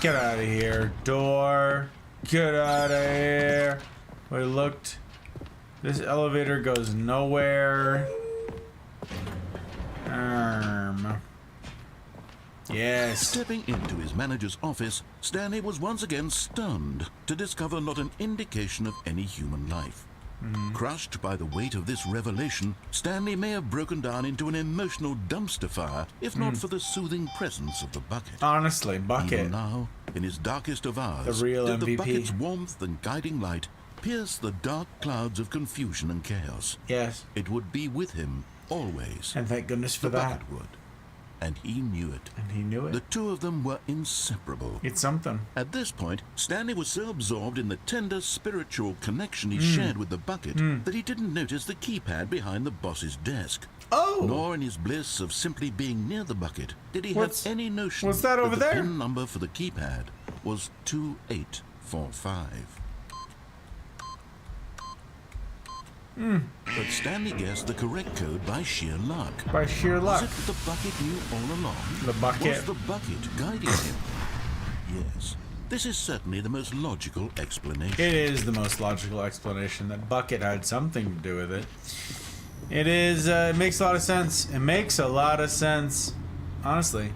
[SPEAKER 1] Get out of here, door. Get out of here. We looked. This elevator goes nowhere. Yes.
[SPEAKER 4] Stepping into his manager's office, Stanley was once again stunned to discover not an indication of any human life. Crushed by the weight of this revelation, Stanley may have broken down into an emotional dumpster fire if not for the soothing presence of the bucket.
[SPEAKER 1] Honestly, bucket.
[SPEAKER 4] Even now, in his darkest of hours,
[SPEAKER 1] The real
[SPEAKER 4] did the
[SPEAKER 1] MVP.
[SPEAKER 4] bucket's warmth and guiding light pierce the dark clouds of confusion and chaos.
[SPEAKER 1] Yes.
[SPEAKER 4] It would be with him always.
[SPEAKER 1] And thank goodness for
[SPEAKER 4] The
[SPEAKER 1] that.
[SPEAKER 4] bucket would. And he knew it.
[SPEAKER 1] And he knew it.
[SPEAKER 4] The two of them were inseparable.
[SPEAKER 1] It's something.
[SPEAKER 4] At this point, Stanley was so absorbed in the tender spiritual connection he shared with the bucket that he didn't notice the keypad behind the boss's desk.
[SPEAKER 1] Oh!
[SPEAKER 4] Nor in his bliss of simply being near the bucket did he
[SPEAKER 1] What's-
[SPEAKER 4] have any notion
[SPEAKER 1] what's that over
[SPEAKER 4] the
[SPEAKER 1] there?
[SPEAKER 4] PIN number for the keypad was 2845. But Stanley guessed the correct code by sheer luck.
[SPEAKER 1] By sheer luck.
[SPEAKER 4] Was it that the bucket knew all along?
[SPEAKER 1] The bucket.
[SPEAKER 4] Was the bucket guiding him? Yes. This is certainly the most logical explanation.
[SPEAKER 1] It is the most logical explanation that bucket had something to do with it. It is, it makes a lot of sense. It makes a lot of sense. Honestly.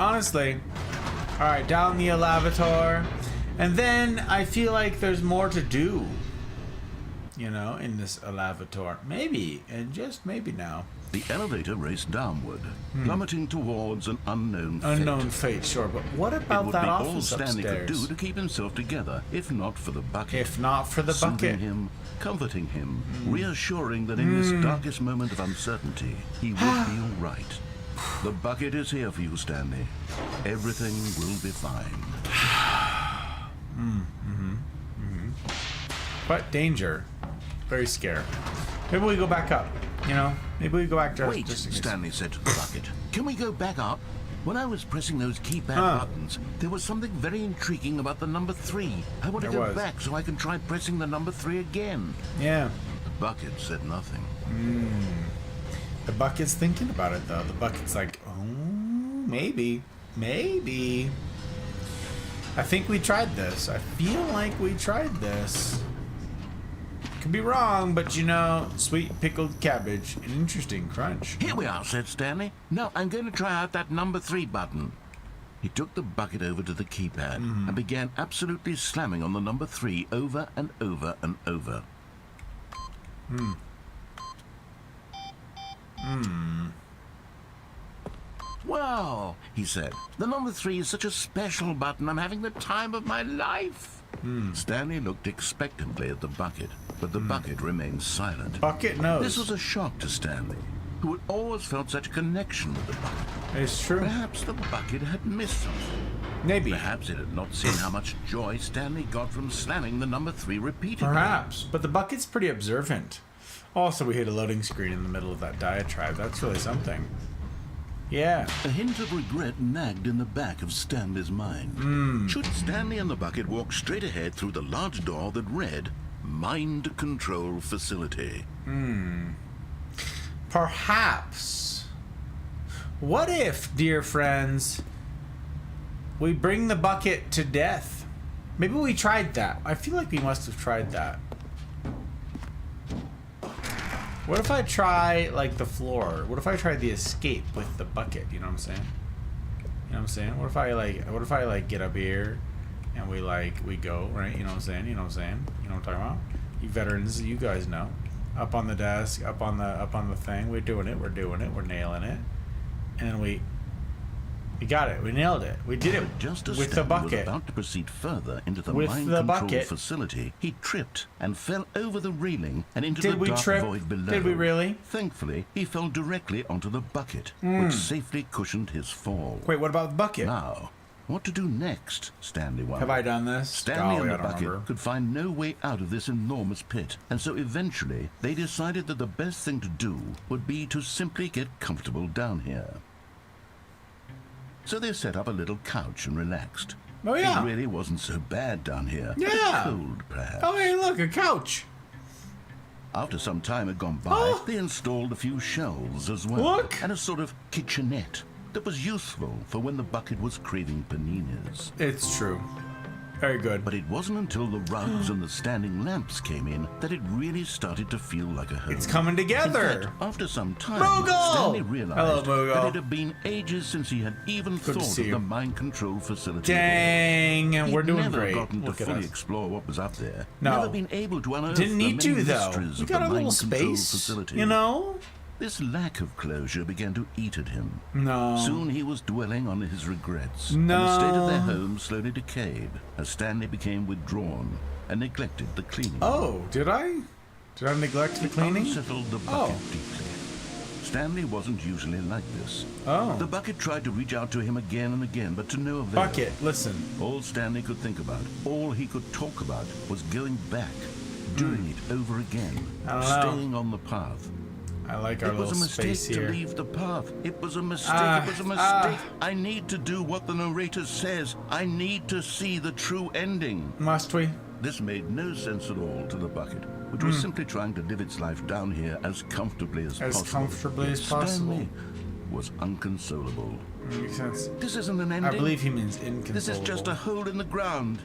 [SPEAKER 1] Honestly. Alright, down the elevator. And then I feel like there's more to do. You know, in this elevator. Maybe, and just maybe now.
[SPEAKER 4] The elevator raced downward, plummeting towards an unknown fate.
[SPEAKER 1] Unknown fate, sure. But what
[SPEAKER 4] It
[SPEAKER 1] about
[SPEAKER 4] would
[SPEAKER 1] that
[SPEAKER 4] be all
[SPEAKER 1] office
[SPEAKER 4] Stanley could
[SPEAKER 1] upstairs?
[SPEAKER 4] do to keep himself together, if not for the bucket.
[SPEAKER 1] If not for the
[SPEAKER 4] Soothing
[SPEAKER 1] bucket.
[SPEAKER 4] him, comforting him, reassuring that in this darkest moment of uncertainty, he would be all right. The bucket is here for you, Stanley. Everything will be fine.
[SPEAKER 1] But danger. Very scary. Maybe we go back up. You know? Maybe we go back to
[SPEAKER 4] Wait,
[SPEAKER 1] just in case.
[SPEAKER 4] Stanley said to the bucket. Can we go back up? When I was pressing those keypad buttons, there was something very intriguing about the number 3. I want to
[SPEAKER 1] There
[SPEAKER 4] go
[SPEAKER 1] was.
[SPEAKER 4] back so I can try pressing the number 3 again.
[SPEAKER 1] Yeah.
[SPEAKER 4] The bucket said nothing.
[SPEAKER 1] The bucket's thinking about it though. The bucket's like, oh, maybe. Maybe. I think we tried this. I feel like we tried this. Could be wrong, but you know, sweet pickled cabbage, an interesting crunch.
[SPEAKER 4] Here we are, said Stanley. Now I'm going to try out that number 3 button. He took the bucket over to the keypad and began absolutely slamming on the number 3 over and over and over. Wow, he said. The number 3 is such a special button. I'm having the time of my life. Stanley looked expectantly at the bucket, but the bucket remained silent.
[SPEAKER 1] Bucket knows.
[SPEAKER 4] This was a shock to Stanley, who had always felt such a connection with the bucket.
[SPEAKER 1] It's true.
[SPEAKER 4] Perhaps the bucket had missed something.
[SPEAKER 1] Maybe.
[SPEAKER 4] Perhaps it had not seen how much joy Stanley got from slamming the number 3 repeatedly.
[SPEAKER 1] Perhaps. But the bucket's pretty observant. Also, we hit a loading screen in the middle of that diatribe. That's really something. Yeah.
[SPEAKER 4] A hint of regret nagged in the back of Stanley's mind. Should Stanley and the bucket walk straight ahead through the large door that read, Mind Control Facility?
[SPEAKER 1] Perhaps. What if, dear friends, we bring the bucket to death? Maybe we tried that. I feel like we must have tried that. What if I try, like, the floor? What if I try the escape with the bucket? You know what I'm saying? You know what I'm saying? What if I, like, get up here and we go, right? You know what I'm saying? You know what I'm saying? You know what I'm talking about? You veterans, you guys know. Up on the desk, up on the thing. We're doing it. We're nailing it. And we got it. We nailed it. We did it
[SPEAKER 4] Just as
[SPEAKER 1] with the
[SPEAKER 4] Stanley was
[SPEAKER 1] bucket.
[SPEAKER 4] about to proceed further into the
[SPEAKER 1] With
[SPEAKER 4] mind
[SPEAKER 1] the
[SPEAKER 4] control
[SPEAKER 1] bucket.
[SPEAKER 4] facility, he tripped and fell over the railing and into
[SPEAKER 1] Did
[SPEAKER 4] the
[SPEAKER 1] we
[SPEAKER 4] dark
[SPEAKER 1] trip?
[SPEAKER 4] void below.
[SPEAKER 1] Did we really?
[SPEAKER 4] Thankfully, he fell directly onto the bucket, which safely cushioned his fall.
[SPEAKER 1] Wait, what about the bucket?
[SPEAKER 4] Now, what to do next? Stanley wondered.
[SPEAKER 1] Have I done this?
[SPEAKER 4] Stanley
[SPEAKER 1] Golly,
[SPEAKER 4] and
[SPEAKER 1] I
[SPEAKER 4] the
[SPEAKER 1] don't
[SPEAKER 4] bucket
[SPEAKER 1] remember.
[SPEAKER 4] could find no way out of this enormous pit, and so eventually they decided that the best thing to do would be to simply get comfortable down here. So they set up a little couch and relaxed.
[SPEAKER 1] Oh, yeah.
[SPEAKER 4] It really wasn't so bad down here.
[SPEAKER 1] Yeah.
[SPEAKER 4] Cold, perhaps.
[SPEAKER 1] Oh, hey, look, a couch.
[SPEAKER 4] After some time had gone by,
[SPEAKER 1] Oh.
[SPEAKER 4] they installed a few shelves as well.
[SPEAKER 1] Look.
[SPEAKER 4] And a sort of kitchenette that was useful for when the bucket was craving paninis.
[SPEAKER 1] It's true. Very good.
[SPEAKER 6] But it wasn't until the rugs and the standing lamps came in that it really started to feel like a home.
[SPEAKER 1] It's coming
[SPEAKER 6] In
[SPEAKER 1] together.
[SPEAKER 6] fact, after some time,
[SPEAKER 1] Moogle!
[SPEAKER 6] Stanley
[SPEAKER 1] Hello,
[SPEAKER 6] realized
[SPEAKER 1] Moogle.
[SPEAKER 6] that it had been ages since he had even
[SPEAKER 1] Good to
[SPEAKER 6] thought
[SPEAKER 1] see
[SPEAKER 6] of
[SPEAKER 1] you.
[SPEAKER 6] the mind control facility. at all.
[SPEAKER 1] Dang, and
[SPEAKER 6] He'd
[SPEAKER 1] we're doing
[SPEAKER 6] never
[SPEAKER 1] great.
[SPEAKER 6] gotten to
[SPEAKER 1] Look at
[SPEAKER 6] fully
[SPEAKER 1] us.
[SPEAKER 6] explore what was up there.
[SPEAKER 1] No.
[SPEAKER 6] Never been able to unearth
[SPEAKER 1] Didn't need
[SPEAKER 6] the many
[SPEAKER 1] to though.
[SPEAKER 6] mysteries
[SPEAKER 1] We
[SPEAKER 6] of
[SPEAKER 1] got
[SPEAKER 6] the
[SPEAKER 1] a little
[SPEAKER 6] mind control
[SPEAKER 1] space.
[SPEAKER 6] facility.
[SPEAKER 1] You know?
[SPEAKER 6] This lack of closure began to eat at him.
[SPEAKER 1] No.
[SPEAKER 6] Soon he was dwelling on his regrets.
[SPEAKER 1] No.
[SPEAKER 6] And the state of their home slowly decayed as Stanley became withdrawn and neglected the cleaning.
[SPEAKER 1] Oh, did I? Did I neglect the cleaning?
[SPEAKER 6] Unsettled the bucket deeply. Stanley wasn't usually like this.
[SPEAKER 1] Oh.
[SPEAKER 6] The bucket tried to reach out to him again and again, but to no avail.
[SPEAKER 1] Bucket, listen.
[SPEAKER 6] All Stanley could think about, all he could talk about, was going back, doing it over again,
[SPEAKER 1] Hmm. I don't know.
[SPEAKER 6] staying on the path.
[SPEAKER 1] I like our
[SPEAKER 6] It was
[SPEAKER 1] little
[SPEAKER 6] a mistake
[SPEAKER 1] space
[SPEAKER 6] to
[SPEAKER 1] here.
[SPEAKER 6] leave the path. It was a mistake.
[SPEAKER 1] Ah,
[SPEAKER 6] It was a mistake. I need to do what the narrator says. I need to see the true ending.
[SPEAKER 1] Must we?
[SPEAKER 6] This made no sense at all to the bucket, which was simply trying to live its life down here as comfortably as possible.
[SPEAKER 1] comfortably
[SPEAKER 6] Yet
[SPEAKER 1] as possible.
[SPEAKER 6] Stanley was unconsolable.
[SPEAKER 1] Makes sense.
[SPEAKER 6] This isn't an ending.
[SPEAKER 1] I believe he means inconsolable.
[SPEAKER 6] This is just a hole in the ground.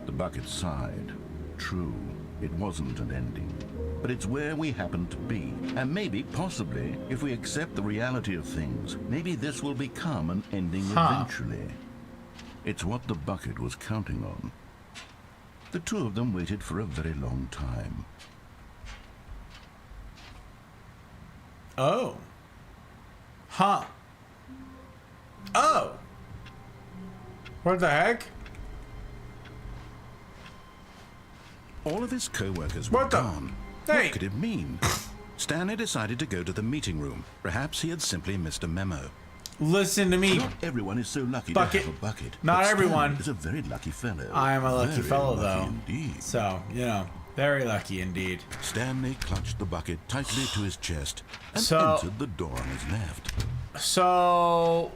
[SPEAKER 6] The bucket sighed. True, it wasn't an ending. But it's where we happen to be. And maybe, possibly, if we accept the reality of things, maybe this will become an ending eventually. It's what the bucket was counting on. The two of them waited for a very long time.
[SPEAKER 1] Oh. Huh. Oh. What the heck?
[SPEAKER 4] All of his co-workers
[SPEAKER 1] What
[SPEAKER 4] were
[SPEAKER 1] the-
[SPEAKER 4] gone.
[SPEAKER 1] Hey.
[SPEAKER 4] What could it mean? Stanley decided to go to the meeting room. Perhaps he had simply missed a memo.
[SPEAKER 1] Listen to me.
[SPEAKER 6] Not everyone is so lucky
[SPEAKER 1] Bucket.
[SPEAKER 6] to have a bucket.
[SPEAKER 1] Not
[SPEAKER 6] but
[SPEAKER 1] everyone.
[SPEAKER 6] Stanley is a very lucky fellow.
[SPEAKER 1] I am a lucky
[SPEAKER 6] Very
[SPEAKER 1] fellow,
[SPEAKER 6] lucky
[SPEAKER 1] though.
[SPEAKER 6] Indeed.
[SPEAKER 1] So, you know, very lucky indeed.
[SPEAKER 4] Stanley clutched the bucket tightly to his chest and
[SPEAKER 1] So-
[SPEAKER 4] entered the door on his left.
[SPEAKER 1] So,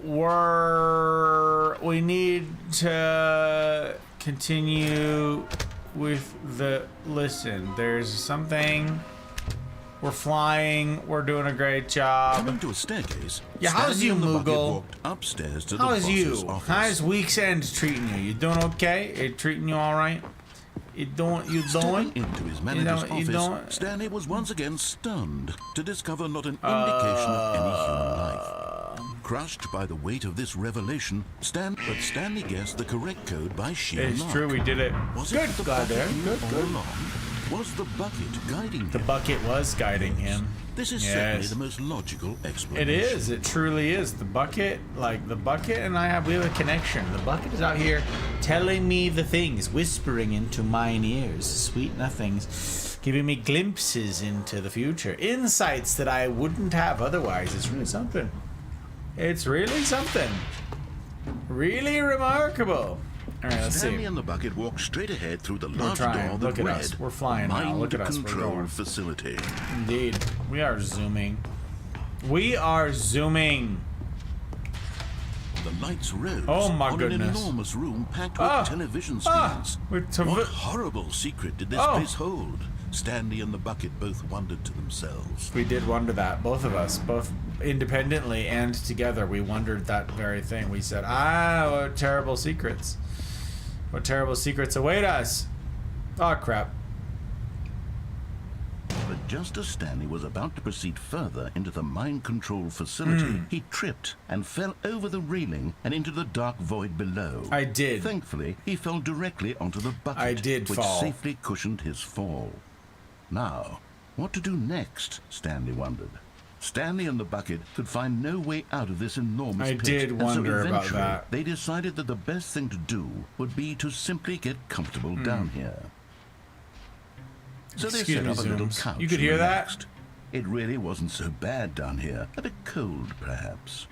[SPEAKER 1] we need to continue with the listen. There's something. We're flying. We're doing a great job.
[SPEAKER 4] Coming to a staircase,
[SPEAKER 1] Yeah, how's
[SPEAKER 4] Stanley
[SPEAKER 1] you,
[SPEAKER 4] and the bucket
[SPEAKER 1] Moogle?
[SPEAKER 4] walked upstairs to the
[SPEAKER 1] How's
[SPEAKER 4] boss's
[SPEAKER 1] you?
[SPEAKER 4] office.
[SPEAKER 1] How's week's end treating you? You doing okay? It treating you all right? You doing?
[SPEAKER 6] Stepping into his manager's
[SPEAKER 1] you
[SPEAKER 6] office,
[SPEAKER 1] don't-
[SPEAKER 6] Stanley was once again stunned to discover not an indication of any human life. Crushed by the weight of this revelation, Stanley guessed the correct code by sheer
[SPEAKER 1] It's
[SPEAKER 6] luck.
[SPEAKER 1] true, we did it.
[SPEAKER 6] Was
[SPEAKER 1] Good,
[SPEAKER 6] it the
[SPEAKER 1] glad
[SPEAKER 6] bucket
[SPEAKER 1] there.
[SPEAKER 6] knew
[SPEAKER 1] Good,
[SPEAKER 6] all
[SPEAKER 1] good.
[SPEAKER 6] along? Was the bucket guiding
[SPEAKER 1] The
[SPEAKER 6] him?
[SPEAKER 1] bucket was guiding him.
[SPEAKER 6] This is
[SPEAKER 1] Yes.
[SPEAKER 6] certainly the most logical
[SPEAKER 1] It
[SPEAKER 6] explanation.
[SPEAKER 1] is. It truly is. The bucket and we have a connection. The bucket is out here telling me the things, whispering into mine ears, sweet nothings, giving me glimpses into the future, insights that I wouldn't have otherwise. It's really something. It's really something. Really remarkable. All right, let's
[SPEAKER 6] Stanley
[SPEAKER 1] see.
[SPEAKER 6] and the bucket walked straight ahead through the large
[SPEAKER 1] trying.
[SPEAKER 6] door that
[SPEAKER 1] Look at
[SPEAKER 6] read
[SPEAKER 1] us. We're flying now.
[SPEAKER 6] Mind
[SPEAKER 1] Look at us. We're
[SPEAKER 6] Control
[SPEAKER 1] going.
[SPEAKER 6] Facility.
[SPEAKER 1] Indeed. We are zooming. We are zooming.
[SPEAKER 6] The lights rose
[SPEAKER 1] Oh, my
[SPEAKER 6] on
[SPEAKER 1] goodness.
[SPEAKER 6] an enormous room packed with
[SPEAKER 1] Ah,
[SPEAKER 6] television
[SPEAKER 1] ah,
[SPEAKER 6] screens.
[SPEAKER 1] with TV
[SPEAKER 6] What horrible secret did this
[SPEAKER 1] Oh.
[SPEAKER 6] place hold? Stanley and the bucket both wondered to themselves.
[SPEAKER 1] We did wonder that. Both of us. Both independently and together. We wondered that very thing. We said, what terrible secrets. What terrible secrets await us. Oh, crap.
[SPEAKER 6] But just as Stanley was about to proceed further into the mind control facility, he tripped and fell over the railing and into the dark void below.
[SPEAKER 1] I did.
[SPEAKER 6] Thankfully, he fell directly onto the bucket,
[SPEAKER 1] I did
[SPEAKER 6] which
[SPEAKER 1] fall.
[SPEAKER 6] safely cushioned his fall. Now, what to do next, Stanley wondered. Stanley and the bucket could find no way out of this enormous
[SPEAKER 1] I
[SPEAKER 6] pit.
[SPEAKER 1] did
[SPEAKER 6] and so
[SPEAKER 1] wonder about
[SPEAKER 6] eventually,
[SPEAKER 1] that.
[SPEAKER 6] They decided that the best thing to do would be to simply get comfortable down here. So they
[SPEAKER 1] Excuse
[SPEAKER 6] set
[SPEAKER 1] me,
[SPEAKER 6] up a little
[SPEAKER 1] Zooms.
[SPEAKER 6] couch.
[SPEAKER 1] You could
[SPEAKER 6] and
[SPEAKER 1] hear that?
[SPEAKER 6] relaxed. It really wasn't so bad down here. A bit cold, perhaps.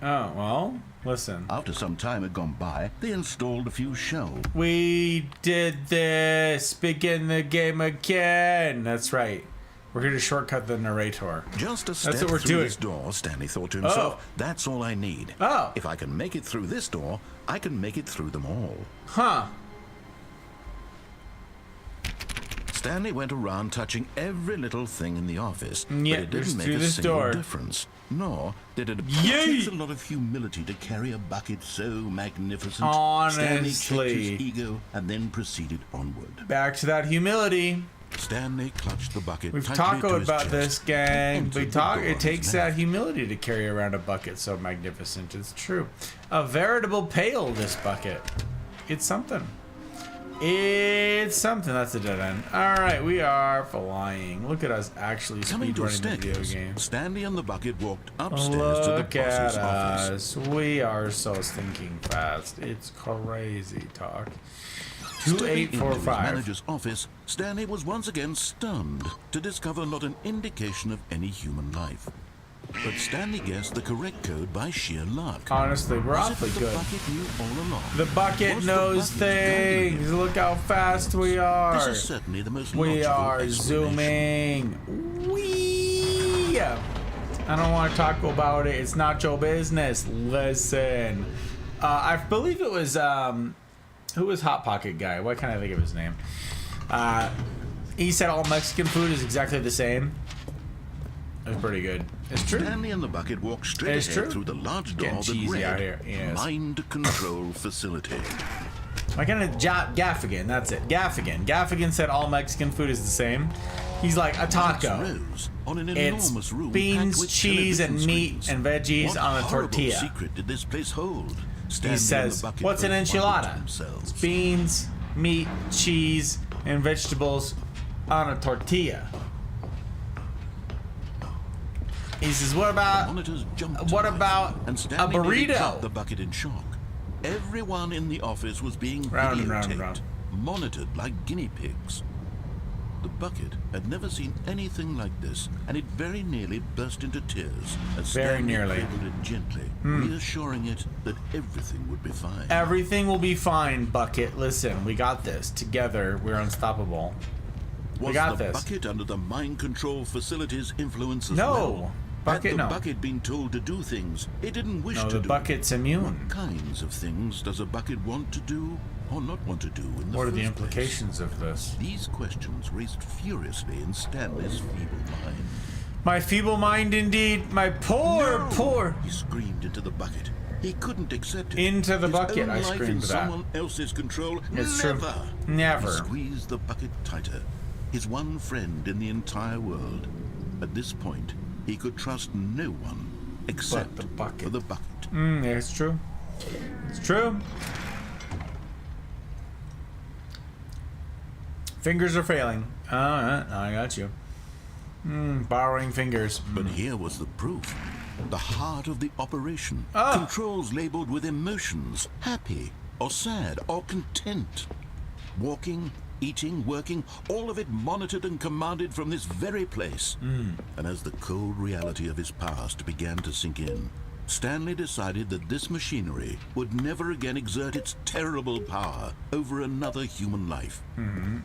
[SPEAKER 1] Oh, well, listen.
[SPEAKER 6] After some time had gone by, they installed a few shelves.
[SPEAKER 1] We did this. Begin the game again. That's right. We're here to shortcut the narrator.
[SPEAKER 4] Just a
[SPEAKER 1] That's
[SPEAKER 4] step
[SPEAKER 1] what we're
[SPEAKER 4] through
[SPEAKER 1] doing.
[SPEAKER 4] this door, Stanley thought to himself,
[SPEAKER 1] Oh.
[SPEAKER 4] that's all I need.
[SPEAKER 1] Oh.
[SPEAKER 4] If I can make it through this door, I can make it through them all.
[SPEAKER 1] Huh.
[SPEAKER 4] Stanley went around touching every little thing in the office,
[SPEAKER 1] Yeah,
[SPEAKER 4] but it
[SPEAKER 1] just
[SPEAKER 4] didn't make
[SPEAKER 1] through
[SPEAKER 4] a
[SPEAKER 1] this
[SPEAKER 4] single
[SPEAKER 1] door.
[SPEAKER 4] difference. nor did it
[SPEAKER 1] Yay!
[SPEAKER 6] It takes a lot of humility to carry a bucket so magnificent.
[SPEAKER 1] Honestly.
[SPEAKER 6] Stanley checked his ego and then proceeded onward.
[SPEAKER 1] Back to that humility.
[SPEAKER 4] Stanley clutched the bucket
[SPEAKER 1] We've
[SPEAKER 4] tightly
[SPEAKER 1] talked
[SPEAKER 4] to his
[SPEAKER 1] about
[SPEAKER 4] chest
[SPEAKER 1] this,
[SPEAKER 4] and
[SPEAKER 1] gang.
[SPEAKER 4] entered
[SPEAKER 1] We
[SPEAKER 4] the
[SPEAKER 1] talk.
[SPEAKER 4] door
[SPEAKER 1] It
[SPEAKER 4] of
[SPEAKER 1] takes
[SPEAKER 4] his
[SPEAKER 1] that
[SPEAKER 4] mouth.
[SPEAKER 1] humility to carry around a bucket so magnificent. It's true. A veritable pail. This bucket. It's something. It's something. That's a dead end. All right, we are flying. Look at us actually
[SPEAKER 4] Coming to a
[SPEAKER 1] speedrunning the video
[SPEAKER 4] staircase,
[SPEAKER 1] game.
[SPEAKER 4] Stanley and the bucket walked upstairs to the
[SPEAKER 1] Look at
[SPEAKER 4] boss's office.
[SPEAKER 1] us. We are so stinking fast. It's crazy talk.
[SPEAKER 4] Stepping into his
[SPEAKER 1] 2845.
[SPEAKER 4] manager's office, Stanley was once again stunned to discover not an indication of any human life. But Stanley guessed the correct code by sheer luck.
[SPEAKER 1] Honestly, we're
[SPEAKER 4] Was it
[SPEAKER 1] awfully
[SPEAKER 4] that
[SPEAKER 1] good.
[SPEAKER 4] The bucket knew all along.
[SPEAKER 1] The bucket
[SPEAKER 4] Was the
[SPEAKER 1] knows
[SPEAKER 4] bucket guiding
[SPEAKER 1] things.
[SPEAKER 4] him?
[SPEAKER 1] Look how fast we are.
[SPEAKER 4] This is certainly the most
[SPEAKER 1] We
[SPEAKER 4] logical
[SPEAKER 1] are
[SPEAKER 4] explanation.
[SPEAKER 1] zooming. Wee. I don't want to talk about it. It's not your business. Listen. I believe it was who was Hot Pocket guy? Why can't I think of his name? He said all Mexican food is exactly the same. That's pretty good. It's true.
[SPEAKER 4] Stanley and the bucket walked straight
[SPEAKER 1] It's
[SPEAKER 4] ahead
[SPEAKER 1] true.
[SPEAKER 4] through the large
[SPEAKER 1] Getting
[SPEAKER 4] door that
[SPEAKER 1] cheesy out
[SPEAKER 4] read
[SPEAKER 1] here, yes.
[SPEAKER 4] Mind Control Facility.
[SPEAKER 1] Why can't I Gaffigan? That's it. Gaffigan. Gaffigan said all Mexican food is the same. He's like a taco.
[SPEAKER 4] Rose on an
[SPEAKER 1] It's
[SPEAKER 4] enormous room
[SPEAKER 1] beans,
[SPEAKER 4] packed with
[SPEAKER 1] cheese, and
[SPEAKER 4] television
[SPEAKER 1] meat
[SPEAKER 4] screens.
[SPEAKER 1] and veggies
[SPEAKER 4] What
[SPEAKER 1] on a
[SPEAKER 4] horrible
[SPEAKER 1] tortilla.
[SPEAKER 4] secret did this place hold?
[SPEAKER 1] He
[SPEAKER 4] Stanley and
[SPEAKER 1] says,
[SPEAKER 4] the bucket
[SPEAKER 1] "What's an
[SPEAKER 4] both wondered to
[SPEAKER 1] enchilada?
[SPEAKER 4] themselves.
[SPEAKER 1] It's beans, meat, cheese, and vegetables on a tortilla." He says, "What about
[SPEAKER 4] Monitors jumped to
[SPEAKER 1] what
[SPEAKER 4] life,
[SPEAKER 1] about
[SPEAKER 4] and
[SPEAKER 1] a
[SPEAKER 4] Stanley nearly
[SPEAKER 1] burrito?"
[SPEAKER 4] dropped the bucket in shock. Everyone in the office was being
[SPEAKER 1] Round and
[SPEAKER 4] videotaped,
[SPEAKER 1] round and round.
[SPEAKER 4] monitored like guinea pigs. The bucket had never seen anything like this, and it very nearly burst into tears as
[SPEAKER 1] Very
[SPEAKER 4] Stanley
[SPEAKER 1] nearly.
[SPEAKER 4] cradled it gently, reassuring it that everything would be fine.
[SPEAKER 1] Everything will be fine, Bucket. Listen, we got this. Together, we're unstoppable.
[SPEAKER 4] Was
[SPEAKER 1] got
[SPEAKER 4] the
[SPEAKER 1] this.
[SPEAKER 4] bucket under the mind control facility's influence as
[SPEAKER 1] No.
[SPEAKER 4] well?
[SPEAKER 1] Bucket,
[SPEAKER 4] Had the
[SPEAKER 1] no.
[SPEAKER 4] bucket been told to do things it didn't wish
[SPEAKER 1] No,
[SPEAKER 4] to
[SPEAKER 1] the
[SPEAKER 4] do?
[SPEAKER 1] bucket's immune.
[SPEAKER 4] What kinds of things does a bucket want to do or not want to do in the
[SPEAKER 1] What are
[SPEAKER 4] first
[SPEAKER 1] the
[SPEAKER 4] place?
[SPEAKER 1] implications of this?
[SPEAKER 4] These questions raced furiously in Stanley's feeble mind.
[SPEAKER 1] My feeble mind, indeed. My poor,
[SPEAKER 4] No!
[SPEAKER 1] poor.
[SPEAKER 4] He screamed into the bucket. He couldn't accept it.
[SPEAKER 1] Into the
[SPEAKER 4] His
[SPEAKER 1] bucket,
[SPEAKER 4] own
[SPEAKER 1] I
[SPEAKER 4] life in
[SPEAKER 1] screamed that.
[SPEAKER 4] someone else's control.
[SPEAKER 1] It's true.
[SPEAKER 4] Never.
[SPEAKER 1] Never.
[SPEAKER 4] He squeezed the bucket tighter. His one friend in the entire world. At this point, he could trust no one except
[SPEAKER 1] the bucket.
[SPEAKER 4] for the bucket.
[SPEAKER 1] Yeah, it's true. It's true. Fingers are failing. I got you. Borrowing fingers.
[SPEAKER 4] But here was the proof. The heart of the operation.
[SPEAKER 1] Ah.
[SPEAKER 4] Controls labeled with emotions. Happy or sad or content. Walking, eating, working, all of it monitored and commanded from this very place. And as the cold reality of his past began to sink in, Stanley decided that this machinery would never again exert its terrible power over another human life.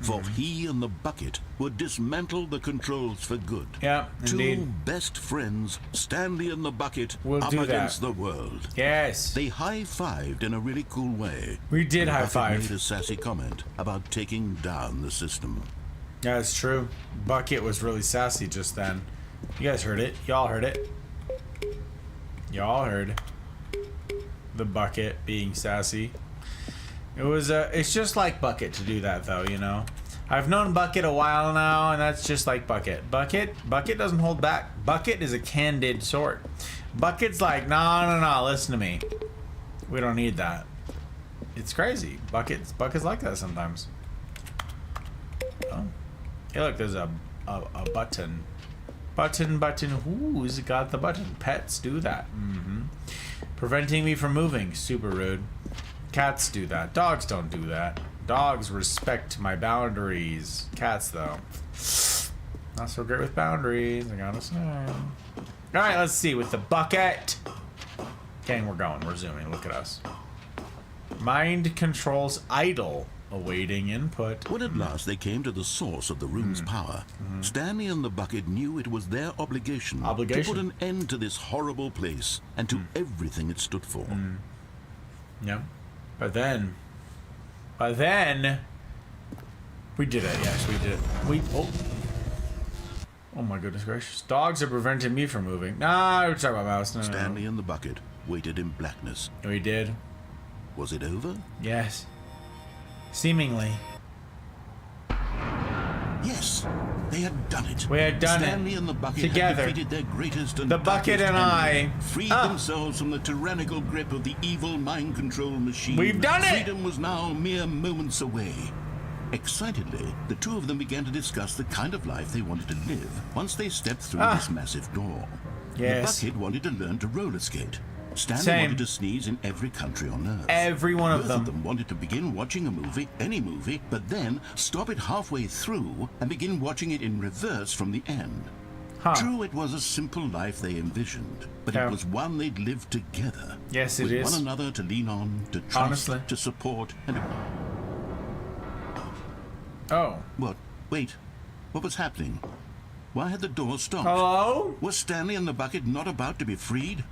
[SPEAKER 4] For he and the bucket would dismantle the controls for good.
[SPEAKER 1] Yeah,
[SPEAKER 4] Two
[SPEAKER 1] indeed.
[SPEAKER 4] best friends, Stanley and the bucket,
[SPEAKER 1] We'll
[SPEAKER 4] up
[SPEAKER 1] do that.
[SPEAKER 4] against the world.
[SPEAKER 1] Yes.
[SPEAKER 4] They high-fived in a really cool way.
[SPEAKER 1] We did
[SPEAKER 4] The
[SPEAKER 1] high
[SPEAKER 4] bucket
[SPEAKER 1] five.
[SPEAKER 4] made a sassy comment about taking down the system.
[SPEAKER 1] Yeah, it's true. Bucket was really sassy just then. You guys heard it. Y'all heard it. Y'all heard the bucket being sassy. It was it's just like Bucket to do that though, you know. I've known Bucket a while now, and that's just like Bucket. Bucket doesn't hold back. Bucket is a candid sort. Bucket's like, no, listen to me. We don't need that. It's crazy. Bucket's like that sometimes. Oh. Hey, look, there's a button. Button. Who's got the button? Pets do that. Preventing me from moving. Super rude. Cats do that. Dogs don't do that. Dogs respect my boundaries. Cats, though, not so great with boundaries, I gotta say. Alright, let's see. With the bucket. Gang, we're going. We're zooming. Look at us. Mind controls idle. Awaiting input.
[SPEAKER 4] When at last they came to the source of the room's power, Stanley and the bucket knew it was their obligation to put an end to this horrible place and to everything it stood for.
[SPEAKER 1] Yeah. But then, we did it. Yes, we did it. Oh my goodness gracious. Dogs are preventing me from moving. Nah, we're talking about mouse. No,
[SPEAKER 6] Stanley and the bucket waited in blackness.
[SPEAKER 1] no. We did.
[SPEAKER 6] Was it over?
[SPEAKER 1] Yes. Seemingly.
[SPEAKER 6] Yes, they had done it.
[SPEAKER 1] We had done
[SPEAKER 6] Stanley
[SPEAKER 1] it.
[SPEAKER 6] and the bucket
[SPEAKER 1] Together.
[SPEAKER 6] had defeated their greatest and
[SPEAKER 1] The bucket
[SPEAKER 6] darkest
[SPEAKER 1] and
[SPEAKER 6] enemy,
[SPEAKER 1] I.
[SPEAKER 6] freed themselves from the tyrannical grip of the evil mind control machine.
[SPEAKER 1] We've done it!
[SPEAKER 6] Freedom was now mere moments away. Excitedly, the two of them began to discuss the kind of life they wanted to live once they stepped through this massive door.
[SPEAKER 1] Yes.
[SPEAKER 6] The bucket wanted to learn to roller skate. Stanley
[SPEAKER 1] Same.
[SPEAKER 6] wanted to sneeze in every country on Earth.
[SPEAKER 1] Every one of
[SPEAKER 6] Both
[SPEAKER 1] them.
[SPEAKER 6] of them wanted to begin watching a movie, any movie, but then stop it halfway through and begin watching it in reverse from the end.
[SPEAKER 1] Huh.
[SPEAKER 6] True, it was a simple life they envisioned, but
[SPEAKER 1] Yeah.
[SPEAKER 6] it was one they'd lived together.
[SPEAKER 1] Yes, it
[SPEAKER 6] with
[SPEAKER 1] is.
[SPEAKER 6] one another to lean on, to trust,
[SPEAKER 1] Honestly.
[SPEAKER 6] to support, and...
[SPEAKER 1] Oh.
[SPEAKER 6] What? Wait. What was happening? Why had the door stopped?
[SPEAKER 1] Hello?
[SPEAKER 6] Was Stanley and the bucket not about to be freed?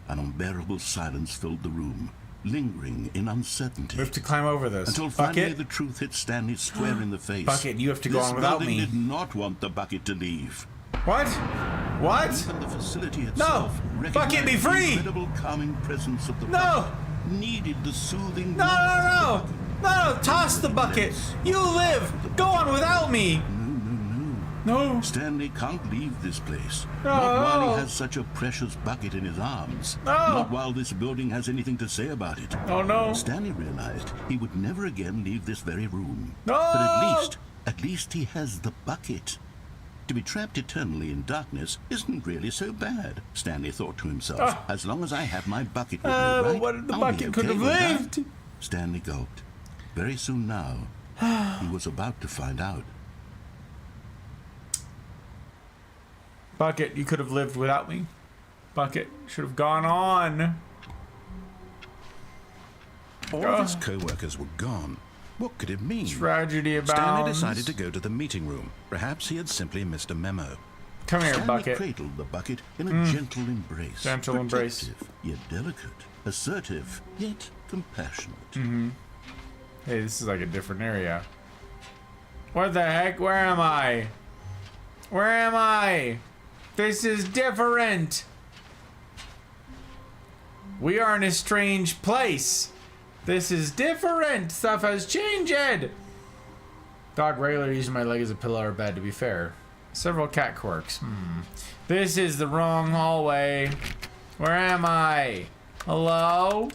[SPEAKER 6] An unbearable silence filled the room, lingering in uncertainty.
[SPEAKER 1] We have to climb over this.
[SPEAKER 6] Until finally
[SPEAKER 1] Bucket?
[SPEAKER 6] the truth hit Stanley square in the face.
[SPEAKER 1] Bucket, you have to go
[SPEAKER 6] This
[SPEAKER 1] on without
[SPEAKER 6] building
[SPEAKER 1] me.
[SPEAKER 6] did not want the bucket to leave.
[SPEAKER 1] What? What?
[SPEAKER 6] Even the facility itself
[SPEAKER 1] Bucket, be
[SPEAKER 6] recognized the
[SPEAKER 1] free!
[SPEAKER 6] incredible calming presence of the
[SPEAKER 1] No!
[SPEAKER 6] bucket, needed the soothing
[SPEAKER 1] No,
[SPEAKER 6] warmth
[SPEAKER 1] no,
[SPEAKER 6] of
[SPEAKER 1] no!
[SPEAKER 6] the bucket.
[SPEAKER 1] No, toss the bucket! You live! Go on without me! No.
[SPEAKER 6] Stanley can't leave this place.
[SPEAKER 1] No.
[SPEAKER 6] Not while he has such a precious bucket in his arms.
[SPEAKER 1] No.
[SPEAKER 6] Not while this building has anything to say about it.
[SPEAKER 1] Oh no.
[SPEAKER 6] Stanley realized he would never again leave this very room.
[SPEAKER 1] No.
[SPEAKER 6] But at least he has the bucket. To be trapped eternally in darkness isn't really so bad, Stanley thought to himself. As long as I have my bucket with me,
[SPEAKER 1] But
[SPEAKER 6] right?
[SPEAKER 1] what if the
[SPEAKER 6] I'll
[SPEAKER 1] bucket
[SPEAKER 6] be
[SPEAKER 1] could
[SPEAKER 6] okay
[SPEAKER 1] have
[SPEAKER 6] with that.
[SPEAKER 1] lived?
[SPEAKER 6] Stanley gulped. Very soon now, he was about to find out.
[SPEAKER 1] Bucket, you could have lived without me. Bucket should have gone on.
[SPEAKER 4] All of his co-workers were gone. What could it mean?
[SPEAKER 1] Tragedy abounds.
[SPEAKER 4] Stanley decided to go to the meeting room. Perhaps he had simply missed a memo.
[SPEAKER 1] Come here,
[SPEAKER 6] Stanley
[SPEAKER 1] Bucket.
[SPEAKER 6] cradled the bucket in a gentle embrace.
[SPEAKER 1] Gentle embrace.
[SPEAKER 6] Protective, yet delicate. Assertive, yet compassionate.
[SPEAKER 1] Hey, this is like a different area. What the heck? Where am I? Where am I? This is different. We are in a strange place. This is different. Stuff has changed. Dog regularly using my leg as a pillow or bed, to be fair. Several cat quirks. This is the wrong hallway. Where am I? Hello?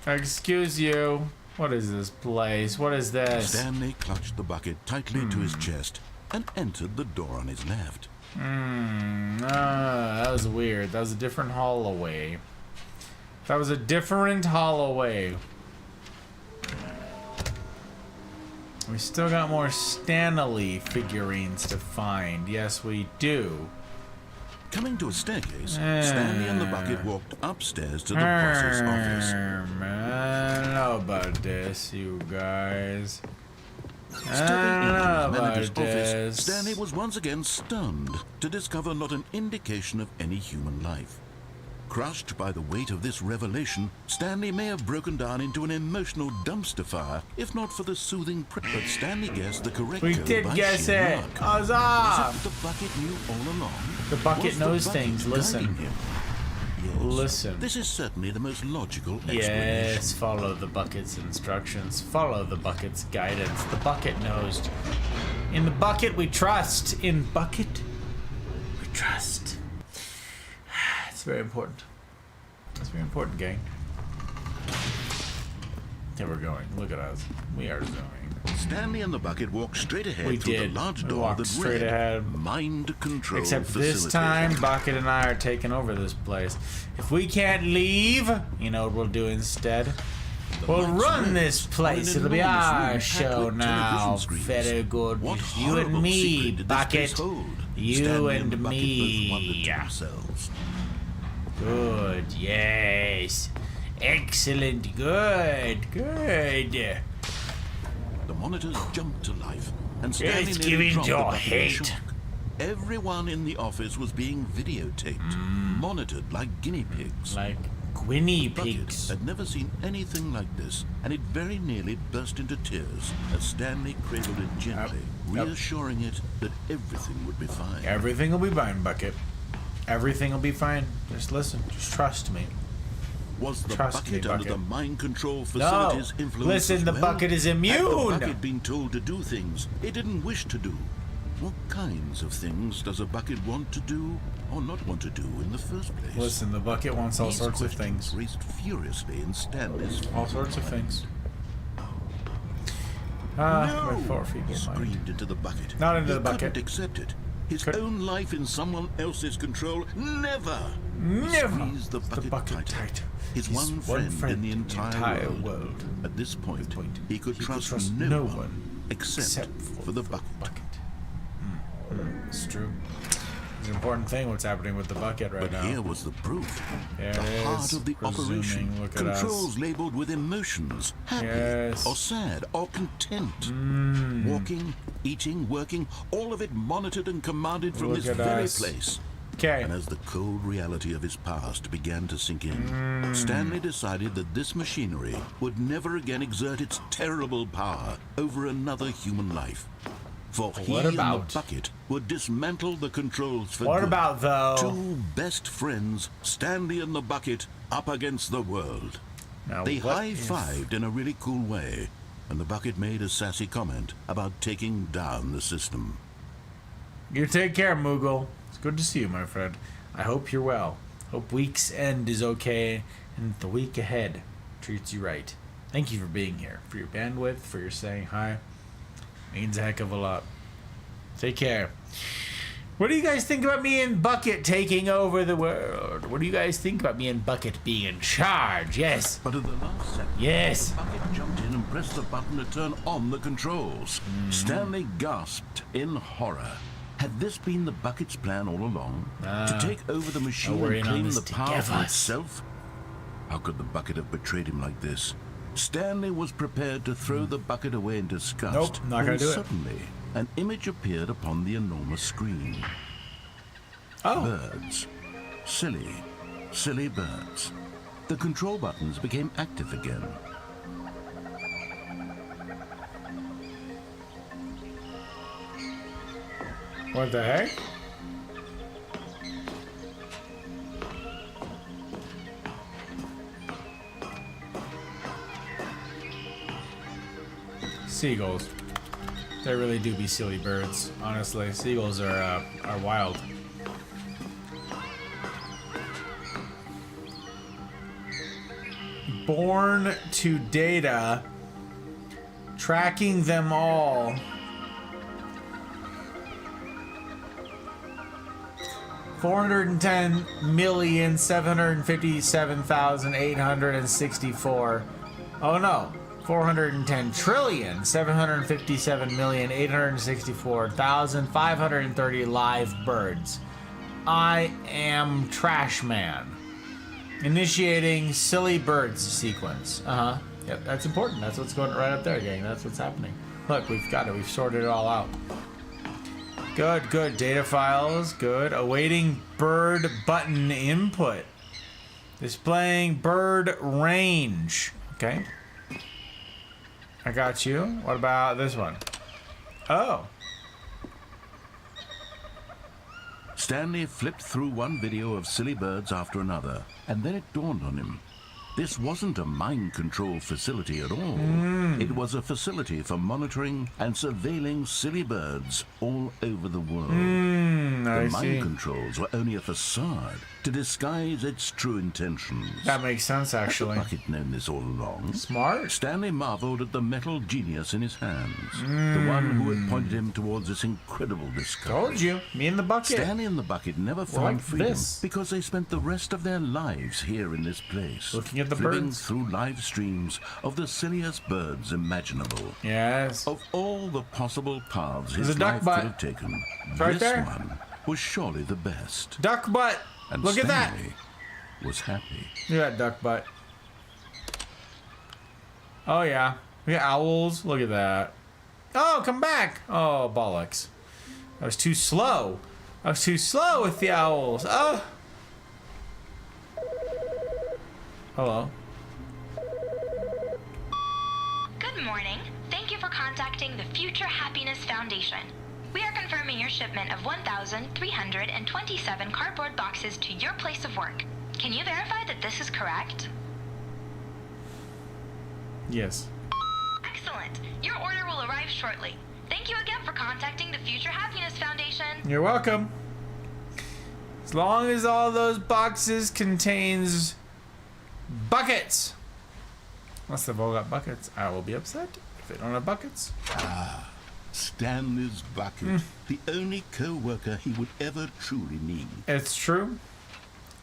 [SPEAKER 1] Excuse you. What is this place? What is this?
[SPEAKER 4] Stanley clutched the bucket tightly to his chest and entered the door on his left.
[SPEAKER 1] That was weird. That was a different hallway. That was a different hallway. We still got more Stanley figurines to find. Yes, we do.
[SPEAKER 4] Coming to a staircase, Stanley and the bucket walked upstairs to the boss's office.
[SPEAKER 1] I don't know about this, you guys.
[SPEAKER 4] Stepping into
[SPEAKER 1] I don't
[SPEAKER 4] his
[SPEAKER 1] know
[SPEAKER 4] manager's
[SPEAKER 1] about
[SPEAKER 4] office,
[SPEAKER 1] this.
[SPEAKER 4] Stanley was once again stunned to discover not an indication of any human life. Crushed by the weight of this revelation, Stanley may have broken down into an emotional dumpster fire, if not for the soothing but Stanley guessed the correct
[SPEAKER 1] We
[SPEAKER 4] code
[SPEAKER 1] did
[SPEAKER 4] by
[SPEAKER 1] guess
[SPEAKER 4] sheer
[SPEAKER 1] it.
[SPEAKER 4] luck.
[SPEAKER 1] Huzzah!
[SPEAKER 4] Was it the bucket knew all along?
[SPEAKER 1] The bucket
[SPEAKER 4] Was
[SPEAKER 1] knows
[SPEAKER 4] bucket
[SPEAKER 1] things.
[SPEAKER 4] guiding
[SPEAKER 1] Listen.
[SPEAKER 4] him? Yes.
[SPEAKER 1] Listen.
[SPEAKER 4] This is certainly the most logical explanation.
[SPEAKER 1] Yes, follow the bucket's instructions. Follow the bucket's guidance. The bucket knows. In the bucket we trust. In bucket we trust. It's very important. It's very important, gang. There we're going. Look at us. We are zooming.
[SPEAKER 6] Stanley and the bucket walked straight ahead
[SPEAKER 1] We
[SPEAKER 6] through
[SPEAKER 1] did.
[SPEAKER 6] the large
[SPEAKER 1] We
[SPEAKER 6] door
[SPEAKER 1] walked
[SPEAKER 6] that
[SPEAKER 1] straight
[SPEAKER 6] read
[SPEAKER 1] ahead.
[SPEAKER 6] Mind Control
[SPEAKER 1] Except
[SPEAKER 6] Facility.
[SPEAKER 1] this time, Bucket and I are taking over this place. If we can't leave, you know what we'll do instead? We'll
[SPEAKER 6] lights
[SPEAKER 1] run
[SPEAKER 6] red
[SPEAKER 1] this place.
[SPEAKER 6] on an
[SPEAKER 1] It'll be
[SPEAKER 6] enormous
[SPEAKER 1] our
[SPEAKER 6] room packed
[SPEAKER 1] show
[SPEAKER 6] with
[SPEAKER 1] now.
[SPEAKER 6] television screens.
[SPEAKER 1] Very good.
[SPEAKER 6] What
[SPEAKER 1] You
[SPEAKER 6] horrible
[SPEAKER 1] and me,
[SPEAKER 6] secret did this place
[SPEAKER 1] Bucket.
[SPEAKER 6] hold?
[SPEAKER 1] You
[SPEAKER 6] Stanley
[SPEAKER 1] and
[SPEAKER 6] the bucket both wondered
[SPEAKER 1] me.
[SPEAKER 6] to themselves.
[SPEAKER 1] Good. Yes. Excellent. Good. Good.
[SPEAKER 6] The monitors jumped to life, and Stanley
[SPEAKER 1] Let's
[SPEAKER 6] nearly
[SPEAKER 1] give in
[SPEAKER 6] dropped
[SPEAKER 1] to
[SPEAKER 6] the
[SPEAKER 1] your
[SPEAKER 6] bucket in
[SPEAKER 1] hate.
[SPEAKER 6] shock. Everyone in the office was being videotaped, monitored like guinea pigs.
[SPEAKER 1] Like Guinea
[SPEAKER 4] Bucket
[SPEAKER 1] pigs.
[SPEAKER 4] had never seen anything like this, and it very nearly burst into tears as Stanley cradled it gently,
[SPEAKER 1] Yep.
[SPEAKER 4] reassuring it that everything would be fine.
[SPEAKER 1] Everything will be fine, Bucket. Everything will be fine. Just listen. Just trust me.
[SPEAKER 4] Was the
[SPEAKER 1] Trust me,
[SPEAKER 4] bucket under
[SPEAKER 1] Bucket.
[SPEAKER 4] the mind control
[SPEAKER 1] No.
[SPEAKER 4] facility's influence
[SPEAKER 1] Listen,
[SPEAKER 4] as
[SPEAKER 1] the
[SPEAKER 4] well?
[SPEAKER 1] bucket is
[SPEAKER 4] Had
[SPEAKER 1] immune.
[SPEAKER 4] the bucket been told to do things it didn't wish to do? What kinds of things does a bucket want to do or not want to do in the first place?
[SPEAKER 1] Listen, the Bucket wants all
[SPEAKER 4] These
[SPEAKER 1] sorts of
[SPEAKER 4] questions
[SPEAKER 1] things.
[SPEAKER 4] raced furiously in Stanley's
[SPEAKER 1] All sorts of things. My poor feeble mind.
[SPEAKER 4] screamed into the bucket.
[SPEAKER 1] Not into
[SPEAKER 4] He
[SPEAKER 1] the bucket.
[SPEAKER 4] couldn't accept it. His
[SPEAKER 1] Could-
[SPEAKER 4] own life in someone else's control. Never. He
[SPEAKER 1] Never.
[SPEAKER 4] squeezed the bucket, tighter. His one friend in the entire world. At this point, he could trust no one except for the bucket.
[SPEAKER 1] It's true. It's an important thing what's happening with the Bucket right
[SPEAKER 4] But
[SPEAKER 1] now.
[SPEAKER 4] here was the proof.
[SPEAKER 1] There
[SPEAKER 4] The
[SPEAKER 1] it
[SPEAKER 4] heart
[SPEAKER 1] is.
[SPEAKER 4] of the
[SPEAKER 1] Presuming,
[SPEAKER 4] operation.
[SPEAKER 1] look at us.
[SPEAKER 4] Controls labeled with emotions. Happy
[SPEAKER 1] Yes.
[SPEAKER 4] or sad or content. Walking, eating, working, all of it monitored and commanded from
[SPEAKER 1] Look
[SPEAKER 4] this
[SPEAKER 1] at
[SPEAKER 4] very
[SPEAKER 1] us.
[SPEAKER 4] place.
[SPEAKER 1] Okay.
[SPEAKER 4] And as the cold reality of his past began to sink in, Stanley decided that this machinery would never again exert its terrible power over another human life. For he
[SPEAKER 1] What
[SPEAKER 4] and
[SPEAKER 1] about-
[SPEAKER 4] the bucket would dismantle the controls for
[SPEAKER 1] What
[SPEAKER 4] good.
[SPEAKER 1] about, though?
[SPEAKER 4] Two best friends, Stanley and the bucket, up against the world.
[SPEAKER 1] Now,
[SPEAKER 4] They
[SPEAKER 1] what
[SPEAKER 4] high-fived in a really cool way, and the bucket made a sassy comment about taking down the system.
[SPEAKER 1] You take care, Moogle. It's good to see you, my friend. I hope you're well. Hope week's end is okay, and the week ahead treats you right. Thank you for being here, for your bandwidth, for your saying hi. Means a heck of a lot. Take care. What do you guys think about me and Bucket taking over the world? What do you guys think about me and Bucket being in charge? Yes.
[SPEAKER 4] But at the last second,
[SPEAKER 1] Yes.
[SPEAKER 4] the bucket jumped in and pressed the button to turn on the controls. Stanley gasped in horror. Had this been the bucket's plan all along? To take over the machine
[SPEAKER 1] we're
[SPEAKER 4] and
[SPEAKER 1] in on
[SPEAKER 4] claim
[SPEAKER 1] this
[SPEAKER 4] the power for
[SPEAKER 1] together.
[SPEAKER 4] itself? How could the bucket have betrayed him like this? Stanley was prepared to throw the bucket away in disgust.
[SPEAKER 1] Nope, not gonna
[SPEAKER 4] when
[SPEAKER 1] do it.
[SPEAKER 4] suddenly, an image appeared upon the enormous screen.
[SPEAKER 1] Oh.
[SPEAKER 4] Birds. Silly birds. The control buttons became active again.
[SPEAKER 1] What the heck? Seagulls. They really do be silly birds, honestly. Seagulls are wild. Born to data, tracking them all. 410,757,864. Oh no. 410,757,864,530 live birds. I am Trash Man. Initiating silly birds sequence. Yep, that's important. That's what's going right up there, gang. That's what's happening. Look, we've got it. We've sorted it all out. Good, good. Data files, good. Awaiting bird button input. Displaying bird range. Okay. I got you. What about this one? Oh.
[SPEAKER 4] Stanley flipped through one video of silly birds after another, and then it dawned on him. This wasn't a mind control facility at all. It was a facility for monitoring and surveilling silly birds all over the world.
[SPEAKER 1] I
[SPEAKER 4] The
[SPEAKER 1] see.
[SPEAKER 4] mind controls were only a facade to disguise its true intentions.
[SPEAKER 1] That makes sense,
[SPEAKER 4] Had the
[SPEAKER 1] actually.
[SPEAKER 4] bucket known this all along?
[SPEAKER 1] Smart.
[SPEAKER 4] Stanley marveled at the metal genius in his hands, the one who had pointed him towards this incredible discovery.
[SPEAKER 1] Told you. Me and the bucket.
[SPEAKER 4] Stanley and the bucket never found
[SPEAKER 1] like
[SPEAKER 4] freedom
[SPEAKER 1] this.
[SPEAKER 4] because they spent the rest of their lives here in this place,
[SPEAKER 1] Looking at the
[SPEAKER 4] flipping
[SPEAKER 1] birds.
[SPEAKER 4] through live streams of the silliest birds imaginable.
[SPEAKER 1] Yes.
[SPEAKER 4] Of all the possible paths
[SPEAKER 1] There's
[SPEAKER 4] his
[SPEAKER 1] a duck
[SPEAKER 4] life
[SPEAKER 1] butt.
[SPEAKER 4] could have taken,
[SPEAKER 1] right
[SPEAKER 4] this
[SPEAKER 1] there.
[SPEAKER 4] one was surely the best.
[SPEAKER 1] Duck butt.
[SPEAKER 4] And
[SPEAKER 1] Look at that.
[SPEAKER 4] Stanley was happy.
[SPEAKER 1] Look at that duck butt. Oh, yeah. We got owls. Look at that. Oh, come back. Oh, bollocks. I was too slow. I was too slow with the owls. Oh. Hello.
[SPEAKER 7] Good morning. Thank you for contacting the Future Happiness Foundation. We are confirming your shipment of 1,327 cardboard boxes to your place of work. Can you verify that this is correct?
[SPEAKER 1] Yes.
[SPEAKER 7] Excellent. Your order will arrive shortly. Thank you again for contacting the Future Happiness Foundation.
[SPEAKER 1] You're welcome. As long as all those boxes contains buckets. Unless they've all got buckets, I will be upset if they don't have buckets.
[SPEAKER 6] Stanley's bucket. The only co-worker he would ever truly need.
[SPEAKER 1] It's true.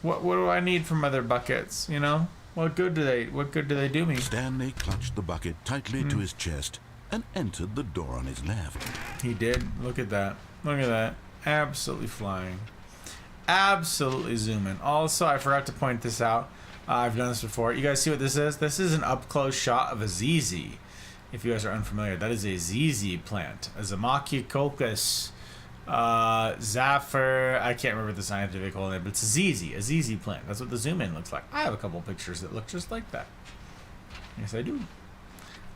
[SPEAKER 1] What do I need from other buckets? You know, what good do they do me?
[SPEAKER 4] Stanley clutched the bucket tightly to his chest and entered the door on his left.
[SPEAKER 1] He did. Look at that. Look at that. Absolutely flying. Absolutely zooming. Also, I forgot to point this out. I've done this before. You guys see what this is? This is an up-close shot of a ZZ. If you guys are unfamiliar, that is a ZZ plant. A Zamachiococcus Zafir. I can't remember the scientific whole name, but it's a ZZ plant. That's what the zoom in looks like. I have a couple pictures that look just like that. Yes, I do.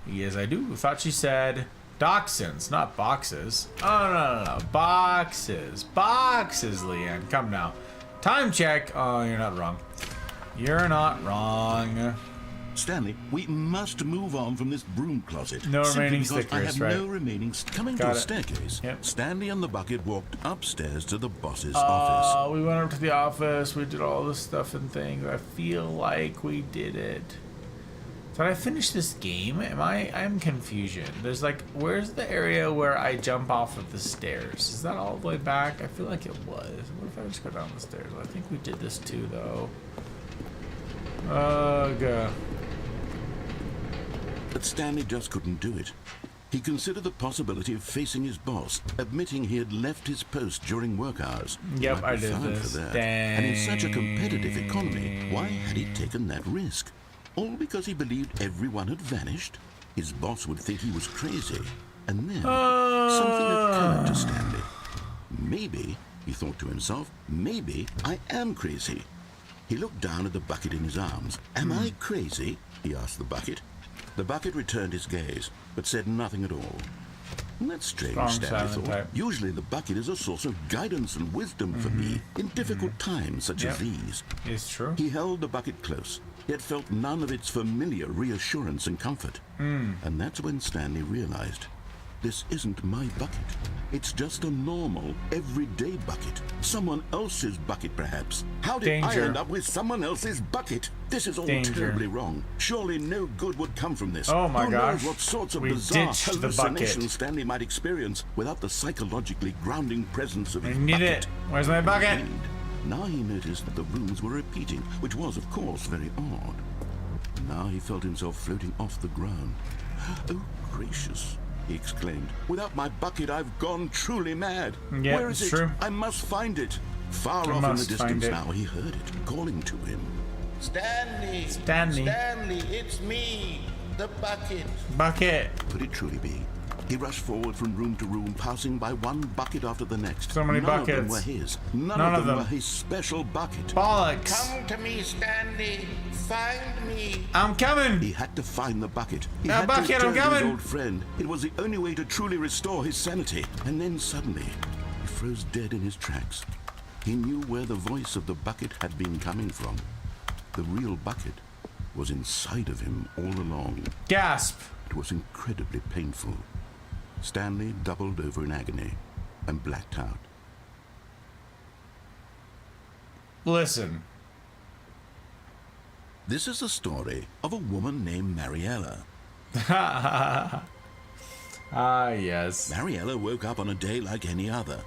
[SPEAKER 1] Yes, I do. Thought she said dachshunds, not boxes. Oh, no. Boxes. Boxes, Leanne. Come now. Time check. Oh, you're not wrong. You're not wrong.
[SPEAKER 6] Stanley, we must move on from this broom closet.
[SPEAKER 1] No
[SPEAKER 6] simply
[SPEAKER 1] remaining
[SPEAKER 6] because
[SPEAKER 1] stickers,
[SPEAKER 6] I have
[SPEAKER 1] right?
[SPEAKER 6] no remaining. Coming
[SPEAKER 1] Got
[SPEAKER 6] to a
[SPEAKER 1] it.
[SPEAKER 6] staircase.
[SPEAKER 1] Yep.
[SPEAKER 4] Stanley and the bucket walked upstairs to the boss's office.
[SPEAKER 1] We went up to the office. We did all this stuff and things. I feel like we did it. Did I finish this game? I'm confusion. There's like, where's the area where I jump off of the stairs? Is that all the way back? I feel like it was. What if I just go down the stairs? I think we did this too, though. Ugh.
[SPEAKER 6] But Stanley just couldn't do it. He considered the possibility of facing his boss, admitting he had left his post during work hours.
[SPEAKER 1] Yep,
[SPEAKER 6] He might
[SPEAKER 1] I
[SPEAKER 6] be
[SPEAKER 1] did
[SPEAKER 6] fired
[SPEAKER 1] this.
[SPEAKER 6] for that.
[SPEAKER 1] Dang.
[SPEAKER 6] And in such a competitive economy, why had he taken that risk? All because he believed everyone had vanished? His boss would think he was crazy. And then something occurred to Stanley. Maybe, he thought to himself, maybe I am crazy. He looked down at the bucket in his arms. Am I crazy? He asked the bucket. The bucket returned his gaze, but said nothing at all. That's strange,
[SPEAKER 1] Strong
[SPEAKER 6] Stanley
[SPEAKER 1] silent
[SPEAKER 6] thought.
[SPEAKER 1] type.
[SPEAKER 6] Usually the bucket is a source of guidance and wisdom for me in difficult times such as these.
[SPEAKER 1] It's true.
[SPEAKER 6] He held the bucket close, yet felt none of its familiar reassurance and comfort. And that's when Stanley realized, this isn't my bucket. It's just a normal, everyday bucket. Someone else's bucket, perhaps. How did I
[SPEAKER 1] Danger.
[SPEAKER 6] end up with someone else's bucket? This is all
[SPEAKER 1] Danger.
[SPEAKER 6] terribly wrong. Surely no good would come from this.
[SPEAKER 1] Oh my
[SPEAKER 6] Who
[SPEAKER 1] gosh.
[SPEAKER 6] knows what sorts of
[SPEAKER 1] We
[SPEAKER 6] bizarre
[SPEAKER 1] ditched the bucket.
[SPEAKER 6] hallucinations Stanley might experience without the psychologically grounding presence of
[SPEAKER 1] I
[SPEAKER 6] his
[SPEAKER 1] need
[SPEAKER 6] bucket.
[SPEAKER 1] it. Where's my bucket?
[SPEAKER 6] Indeed. Now he noticed that the rooms were repeating, which was, of course, very odd. Now he felt himself floating off the ground. Oh, gracious, he exclaimed. Without my bucket, I've gone truly mad.
[SPEAKER 1] Yeah,
[SPEAKER 6] Where is
[SPEAKER 1] it's
[SPEAKER 6] it?
[SPEAKER 1] true.
[SPEAKER 6] I must find it. Far
[SPEAKER 1] I
[SPEAKER 6] off in the
[SPEAKER 1] must find
[SPEAKER 6] distance
[SPEAKER 1] it.
[SPEAKER 6] now, he heard it, calling to him.
[SPEAKER 5] Stanley!
[SPEAKER 1] Stanley.
[SPEAKER 5] Stanley, it's me, the bucket.
[SPEAKER 1] Bucket.
[SPEAKER 6] Could it truly be? He rushed forward from room to room, passing by one bucket after the next.
[SPEAKER 1] So many
[SPEAKER 6] None of them
[SPEAKER 1] buckets.
[SPEAKER 6] were his. None
[SPEAKER 1] None
[SPEAKER 6] of
[SPEAKER 1] of
[SPEAKER 6] them
[SPEAKER 1] them.
[SPEAKER 6] were his special bucket.
[SPEAKER 1] Bollocks.
[SPEAKER 5] Come to me, Stanley. Find me.
[SPEAKER 1] I'm coming.
[SPEAKER 6] He had to find the bucket. He
[SPEAKER 1] Now,
[SPEAKER 6] had
[SPEAKER 1] bucket,
[SPEAKER 6] to
[SPEAKER 1] I'm
[SPEAKER 6] return to his
[SPEAKER 1] coming.
[SPEAKER 6] old friend. It was the only way to truly restore his sanity. And then suddenly, he froze dead in his tracks. He knew where the voice of the bucket had been coming from. The real bucket was inside of him all along.
[SPEAKER 1] Gasp.
[SPEAKER 6] It was incredibly painful. Stanley doubled over in agony and blacked out.
[SPEAKER 1] Listen.
[SPEAKER 6] This is the story of a woman named Mariella.
[SPEAKER 1] Ah, yes.
[SPEAKER 6] Mariella woke up on a day like any other.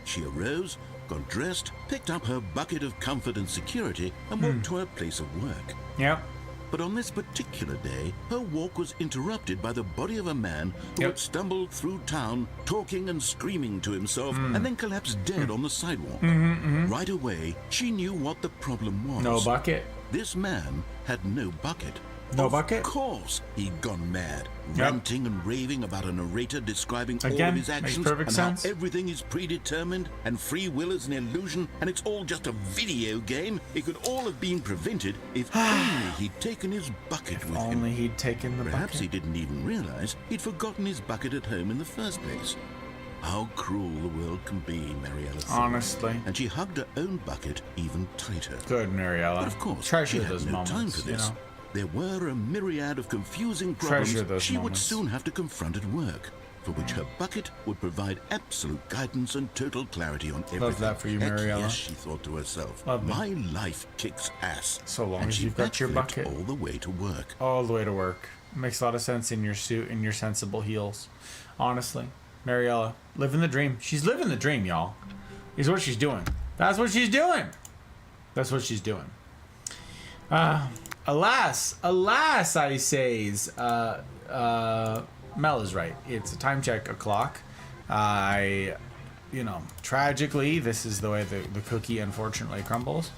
[SPEAKER 6] She arose, got dressed, picked up her bucket of comfort and security, and walked to her place of work.
[SPEAKER 1] Yep.
[SPEAKER 6] But on this particular day, her walk was interrupted by the body of a man who
[SPEAKER 1] Yep.
[SPEAKER 6] had stumbled through town, talking and screaming to himself, and then collapsed dead on the sidewalk. Right away, she knew what the problem was.
[SPEAKER 1] No bucket.
[SPEAKER 6] This man had no bucket.
[SPEAKER 1] No bucket?
[SPEAKER 6] Of course, he'd gone mad,
[SPEAKER 1] Yep.
[SPEAKER 6] ranting and raving about a narrator describing all
[SPEAKER 1] Again,
[SPEAKER 6] of his
[SPEAKER 1] makes
[SPEAKER 6] actions
[SPEAKER 1] perfect
[SPEAKER 6] and
[SPEAKER 1] sense.
[SPEAKER 6] how everything is predetermined and free will is an illusion and it's all just a video game. It could all have been prevented if only he'd taken his bucket with him.
[SPEAKER 1] Only he'd taken the
[SPEAKER 6] Perhaps
[SPEAKER 1] bucket.
[SPEAKER 6] he didn't even realize he'd forgotten his bucket at home in the first place. How cruel the world can be, Mariella thought.
[SPEAKER 1] Honestly.
[SPEAKER 6] And she hugged her own bucket even tighter.
[SPEAKER 1] Good, Mariella.
[SPEAKER 6] But of course,
[SPEAKER 1] Treasure
[SPEAKER 6] she had
[SPEAKER 1] those
[SPEAKER 6] no
[SPEAKER 1] moments,
[SPEAKER 6] time for
[SPEAKER 1] you
[SPEAKER 6] this.
[SPEAKER 1] know?
[SPEAKER 6] There were a myriad of confusing
[SPEAKER 1] Treasure
[SPEAKER 6] problems
[SPEAKER 1] those
[SPEAKER 6] she would
[SPEAKER 1] moments.
[SPEAKER 6] soon have to confront at work, for which her bucket would provide absolute guidance and total clarity on everything.
[SPEAKER 1] that for you,
[SPEAKER 6] Heck
[SPEAKER 1] Mariella.
[SPEAKER 6] yes, she thought to herself.
[SPEAKER 1] Love me.
[SPEAKER 6] My life kicks ass.
[SPEAKER 1] So long
[SPEAKER 6] And
[SPEAKER 1] as
[SPEAKER 6] she
[SPEAKER 1] you've got your
[SPEAKER 6] backflipped
[SPEAKER 1] bucket.
[SPEAKER 6] all the way to work.
[SPEAKER 1] All the way to work. Makes a lot of sense in your suit and your sensible heels. Honestly. Mariella, living the dream. She's living the dream, y'all. Is what she's doing. That's what she's doing. That's what she's doing. Alas, I says, Mel is right. It's a time check o'clock. Tragically, this is the way the cookie unfortunately crumbles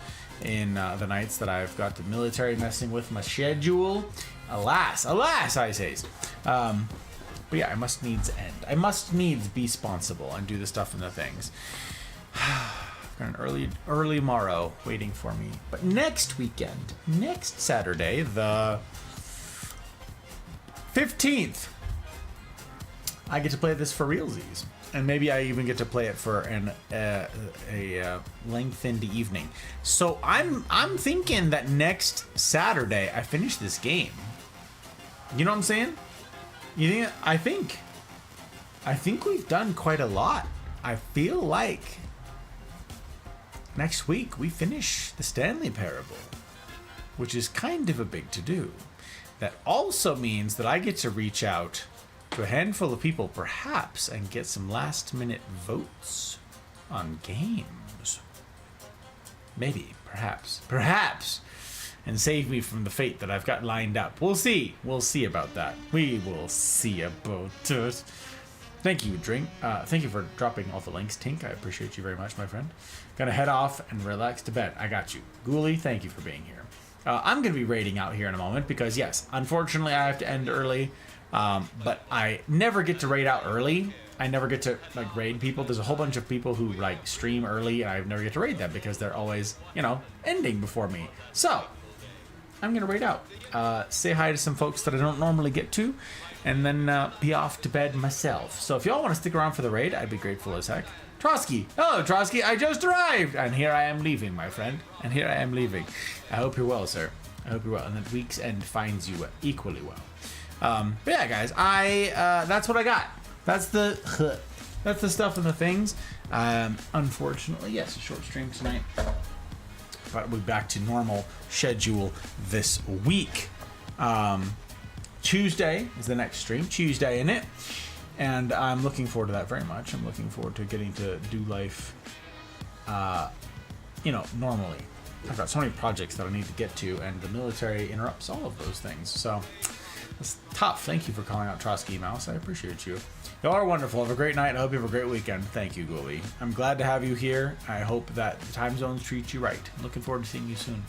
[SPEAKER 1] in the nights that I've got the military messing with my schedule. Alas, I says. But yeah, I must needs end. I must needs be responsible and do the stuff and the things. I've got an early morrow waiting for me. But next weekend, next Saturday, the 15th, I get to play this for realsies. And maybe I even get to play it for a lengthened evening. So I'm thinking that next Saturday I finish this game. You know what I'm saying? You think? I think we've done quite a lot. I feel like next week we finish the Stanley Parable, which is kind of a big to-do. That also means that I get to reach out to a handful of people, perhaps, and get some last-minute votes on games. Maybe, perhaps, and save me from the fate that I've got lined up. We'll see. We'll see about that. We will see about it. Thank you, Drink. Thank you for dropping all the links, Tink. I appreciate you very much, my friend. Gonna head off and relax to bed. I got you. Ghoulie, thank you for being here. I'm gonna be raiding out here in a moment because, yes, unfortunately I have to end early. But I never get to raid out early. I never get to raid people. There's a whole bunch of people who stream early, and I never get to raid them because they're always, ending before me. So I'm gonna raid out, say hi to some folks that I don't normally get to, and then be off to bed myself. So if y'all want to stick around for the raid, I'd be grateful as heck. Trotsky, hello Trotsky, I just arrived, and here I am leaving, my friend. And here I am leaving. I hope you're well, sir. I hope you're well, and that week's end finds you equally well. But yeah, guys, that's what I got. That's the stuff and the things. Unfortunately, yes, a short stream tonight. But we'll be back to normal schedule this week. Tuesday is the next stream. Tuesday, in it. And I'm looking forward to that very much. I'm looking forward to getting to do life, normally. I've got so many projects that I need to get to, and the military interrupts all of those things. So it's tough. Thank you for calling out Trotsky Mouse. I appreciate you. Y'all are wonderful. Have a great night. I hope you have a great weekend. Thank you, Ghoulie. I'm glad to have you here. I hope that the time zones treat you right. Looking forward to seeing you soon.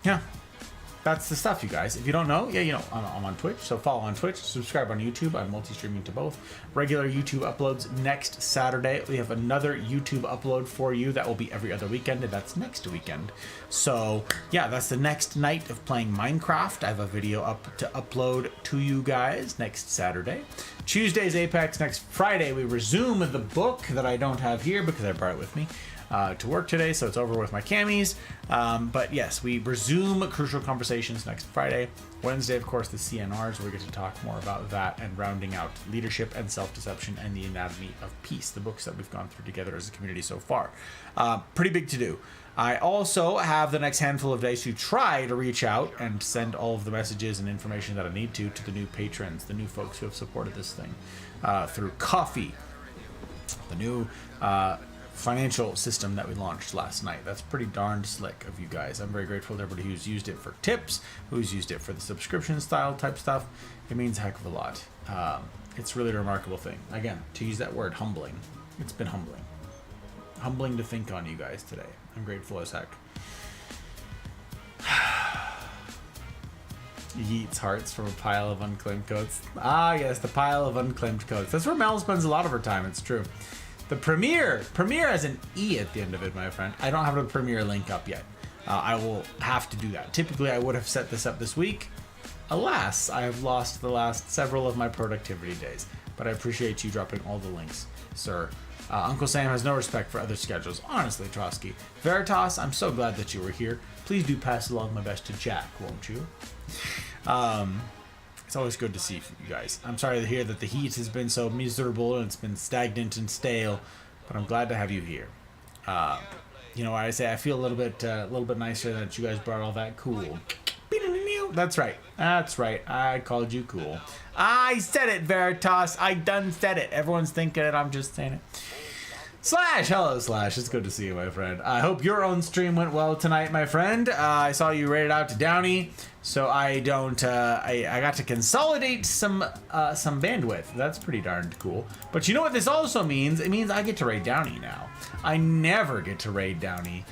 [SPEAKER 1] Yeah. That's the stuff, you guys. If you don't know, I'm on Twitch, so follow on Twitch, subscribe on YouTube. I'm multi-streaming to both. Regular YouTube uploads next Saturday. We have another YouTube upload for you that will be every other weekend, and that's next weekend. So, yeah, that's the next night of playing Minecraft. I have a video up to upload to you guys next Saturday. Tuesday's Apex. Next Friday, we resume the book that I don't have here because I brought it with me. To work today, so it's over with my camis. But yes, we resume Crucial Conversations next Friday. Wednesday, of course, the CNRs, where we get to talk more about that and rounding out Leadership and Self-Deception and the Anatomy of Peace, the books that we've gone through together as a community so far. Pretty big to do. I also have the next handful of days to try to reach out and send all of the messages and information that I need to the new patrons, the new folks who have supported this thing through Coffee, the new financial system that we launched last night. That's pretty darn slick of you guys. I'm very grateful to everybody who's used it for tips, who's used it for the subscription style type stuff. It means a heck of a lot. It's really a remarkable thing. Again, to use that word, humbling. It's been humbling. Humbling to think on you guys today. I'm grateful as heck. Yeets hearts from a pile of unclaimed codes. Ah, yes, the pile of unclaimed codes. That's where Mel spends a lot of her time. It's true. The Premiere has an E at the end of it, my friend. I don't have the Premiere link up yet. I will have to do that. Typically, I would have set this up this week. Alas, I have lost the last several of my productivity days. But I appreciate you dropping all the links, sir. Uncle Sam has no respect for other schedules. Honestly, Trotsky. Veritas, I'm so glad that you were here. Please do pass along my best to Jack, won't you? It's always good to see you guys. I'm sorry to hear that the heat has been so miserable and it's been stagnant and stale, but I'm glad to have you here. You know what I say? I feel a little bit nicer that you guys brought all that cool. That's right. That's right. I called you cool. I said it, Veritas. I done said it. Everyone's thinking it. I'm just saying it. Slash, hello Slash, it's good to see you, my friend. I hope your own stream went well tonight, my friend. I saw you rated out to Downey, so I don't, I got to consolidate some bandwidth. That's pretty darned cool. But you know what this also means? It means I get to raid Downey now. I never get to raid Downey,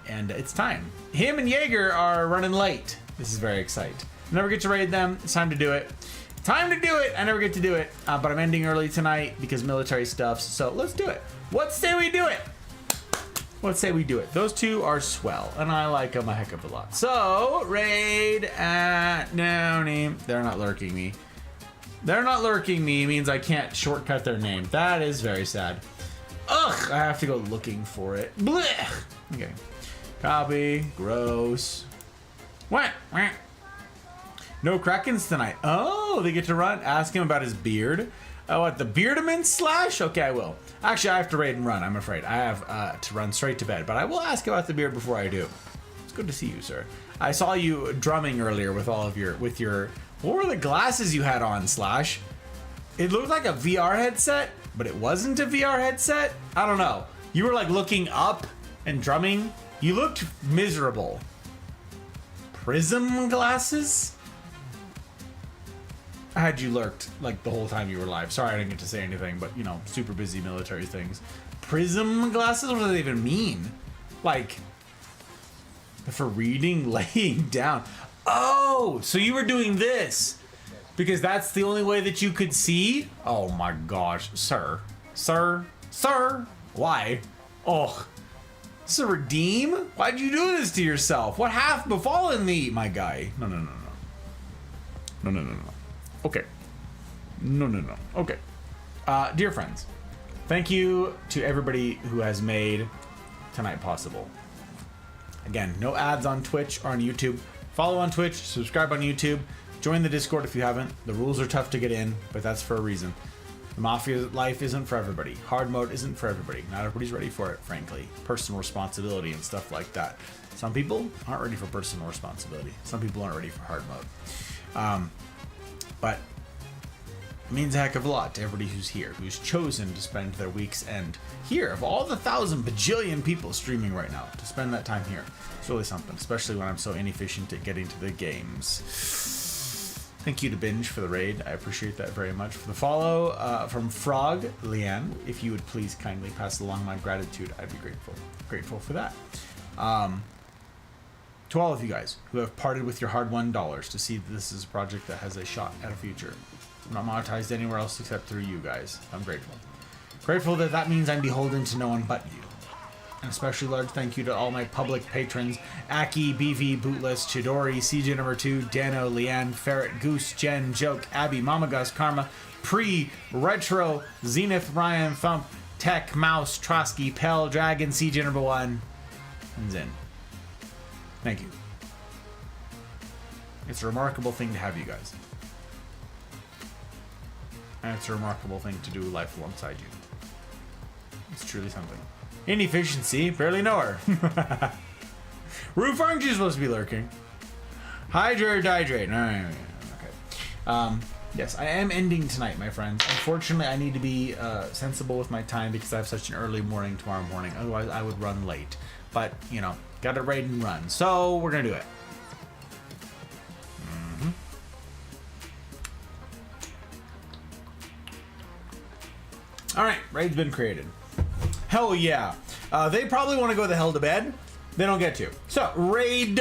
[SPEAKER 1] and it's time. Him and Jaeger are running late. This is very exciting. Never get to raid them. It's time to do it. Time to do it. I never get to do it, but I'm ending early tonight because military stuff, so let's do it. What say we do it? What say we do it? Those two are swell, and I like them a heck of a lot. So, raid at Downey. They're not lurking me. They're not lurking me means I can't shortcut their name. That is very sad. Ugh, I have to go looking for it. Blech. Okay. Copy. Gross. What? No Krakens tonight. Oh, they get to run? Ask him about his beard. Oh, what, the Beardament Slash? Okay, I will. Actually, I have to raid and run, I'm afraid. I have to run straight to bed, but I will ask about the beard before I do. It's good to see you, sir. I saw you drumming earlier with all of your, what were the glasses you had on, Slash? It looked like a VR headset, but it wasn't a VR headset? I don't know. You were like looking up and drumming. You looked miserable. Prism glasses? I had you lurked like the whole time you were live. Sorry I didn't get to say anything, but you know, super busy military things. Prism glasses? What do they even mean? Like, for reading, laying down. Oh, so you were doing this because that's the only way that you could see? Oh my gosh, sir. Sir? Sir? Why? Oh, this is a redeem? Why'd you do this to yourself? What hath befallen thee, my guy? No. No. Okay. No. Okay. Dear friends, thank you to everybody who has made tonight possible. Again, no ads on Twitch or on YouTube. Follow on Twitch, subscribe on YouTube, join the Discord if you haven't. The rules are tough to get in, but that's for a reason. The Mafia life isn't for everybody. Hard mode isn't for everybody. Not everybody's ready for it, frankly. Personal responsibility and stuff like that. Some people aren't ready for personal responsibility. Some people aren't ready for hard mode. But it means a heck of a lot to everybody who's here, who's chosen to spend their week's end here. Of all the 1,000 bajillion people streaming right now, to spend that time here, it's really something, especially when I'm so inefficient at getting to the games. Thank you to Binge for the raid. I appreciate that very much. For the follow from Frog, Leanne, if you would please kindly pass along my gratitude, I'd be grateful. Grateful for that. To all of you guys who have parted with your hard-won dollars to see that this is a project that has a shot at a future. I'm not monetized anywhere else except through you guys. I'm grateful. Grateful that means I'm beholden to no one but you. And especially large thank you to all my public patrons, Aki, BV, Bootless, Chidori, CJ number 2, Dano, Leanne, Ferret, Goose, Jen, Joke, Abby, Mama Gus, Karma, Pre, Retro, Zenith, Ryan, Thump, Tech, Mouse, Trotsky, Pell, Dragon, CJ number 1, and Zen. Thank you. It's a remarkable thing to have you guys. And it's a remarkable thing to do life alongside you. It's truly something. Inefficiency, barely know her. Roof, aren't you supposed to be lurking? Hydrate, dihydrate. Okay. Yes, I am ending tonight, my friends. Unfortunately, I need to be sensible with my time because I have such an early morning tomorrow morning. Otherwise, I would run late. But, you know, gotta raid and run. So, we're gonna do it. Alright, raid's been created. Hell yeah. They probably want to go the hell to bed. They don't get to. So, raid.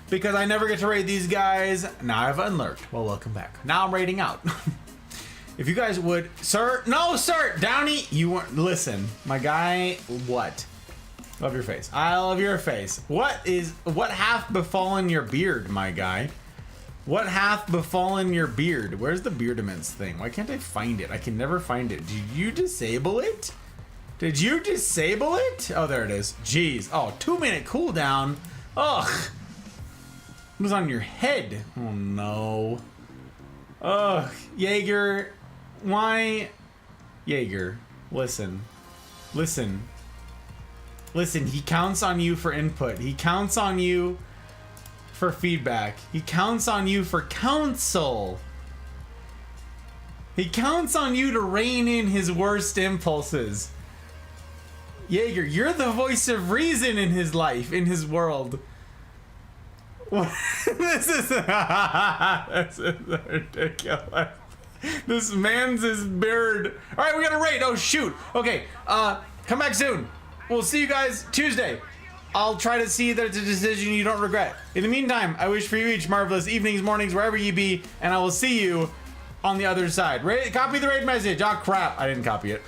[SPEAKER 1] because I never get to raid these guys. Now I've unlurked. Well, welcome back. Now I'm raiding out. If you guys would, sir, no, sir, Downey, you weren't, listen, my guy, what? Love your face. I love your face. What hath befallen your beard, my guy? What hath befallen your beard? Where's the beardaments thing? Why can't I find it? I can never find it. Did you disable it? Did you disable it? Oh, there it is. Jeez. Oh, 2-minute cooldown. Ugh. It was on your head. Oh, no. Ugh. Jaeger. Why? Jaeger. Listen. Listen. Listen, he counts on you for input. He counts on you for feedback. He counts on you for counsel. He counts on you to rein in his worst impulses. Jaeger, you're the voice of reason in his life, in his world. This is ridiculous. This man's his beard. All right, we got to raid. Oh shoot. Okay. Come back soon. We'll see you guys Tuesday. I'll try to see that it's a decision you don't regret. In the meantime, I wish for you each marvelous evenings, mornings, wherever you be, and I will see you on the other side. Copy the raid message. Oh crap, I didn't copy it.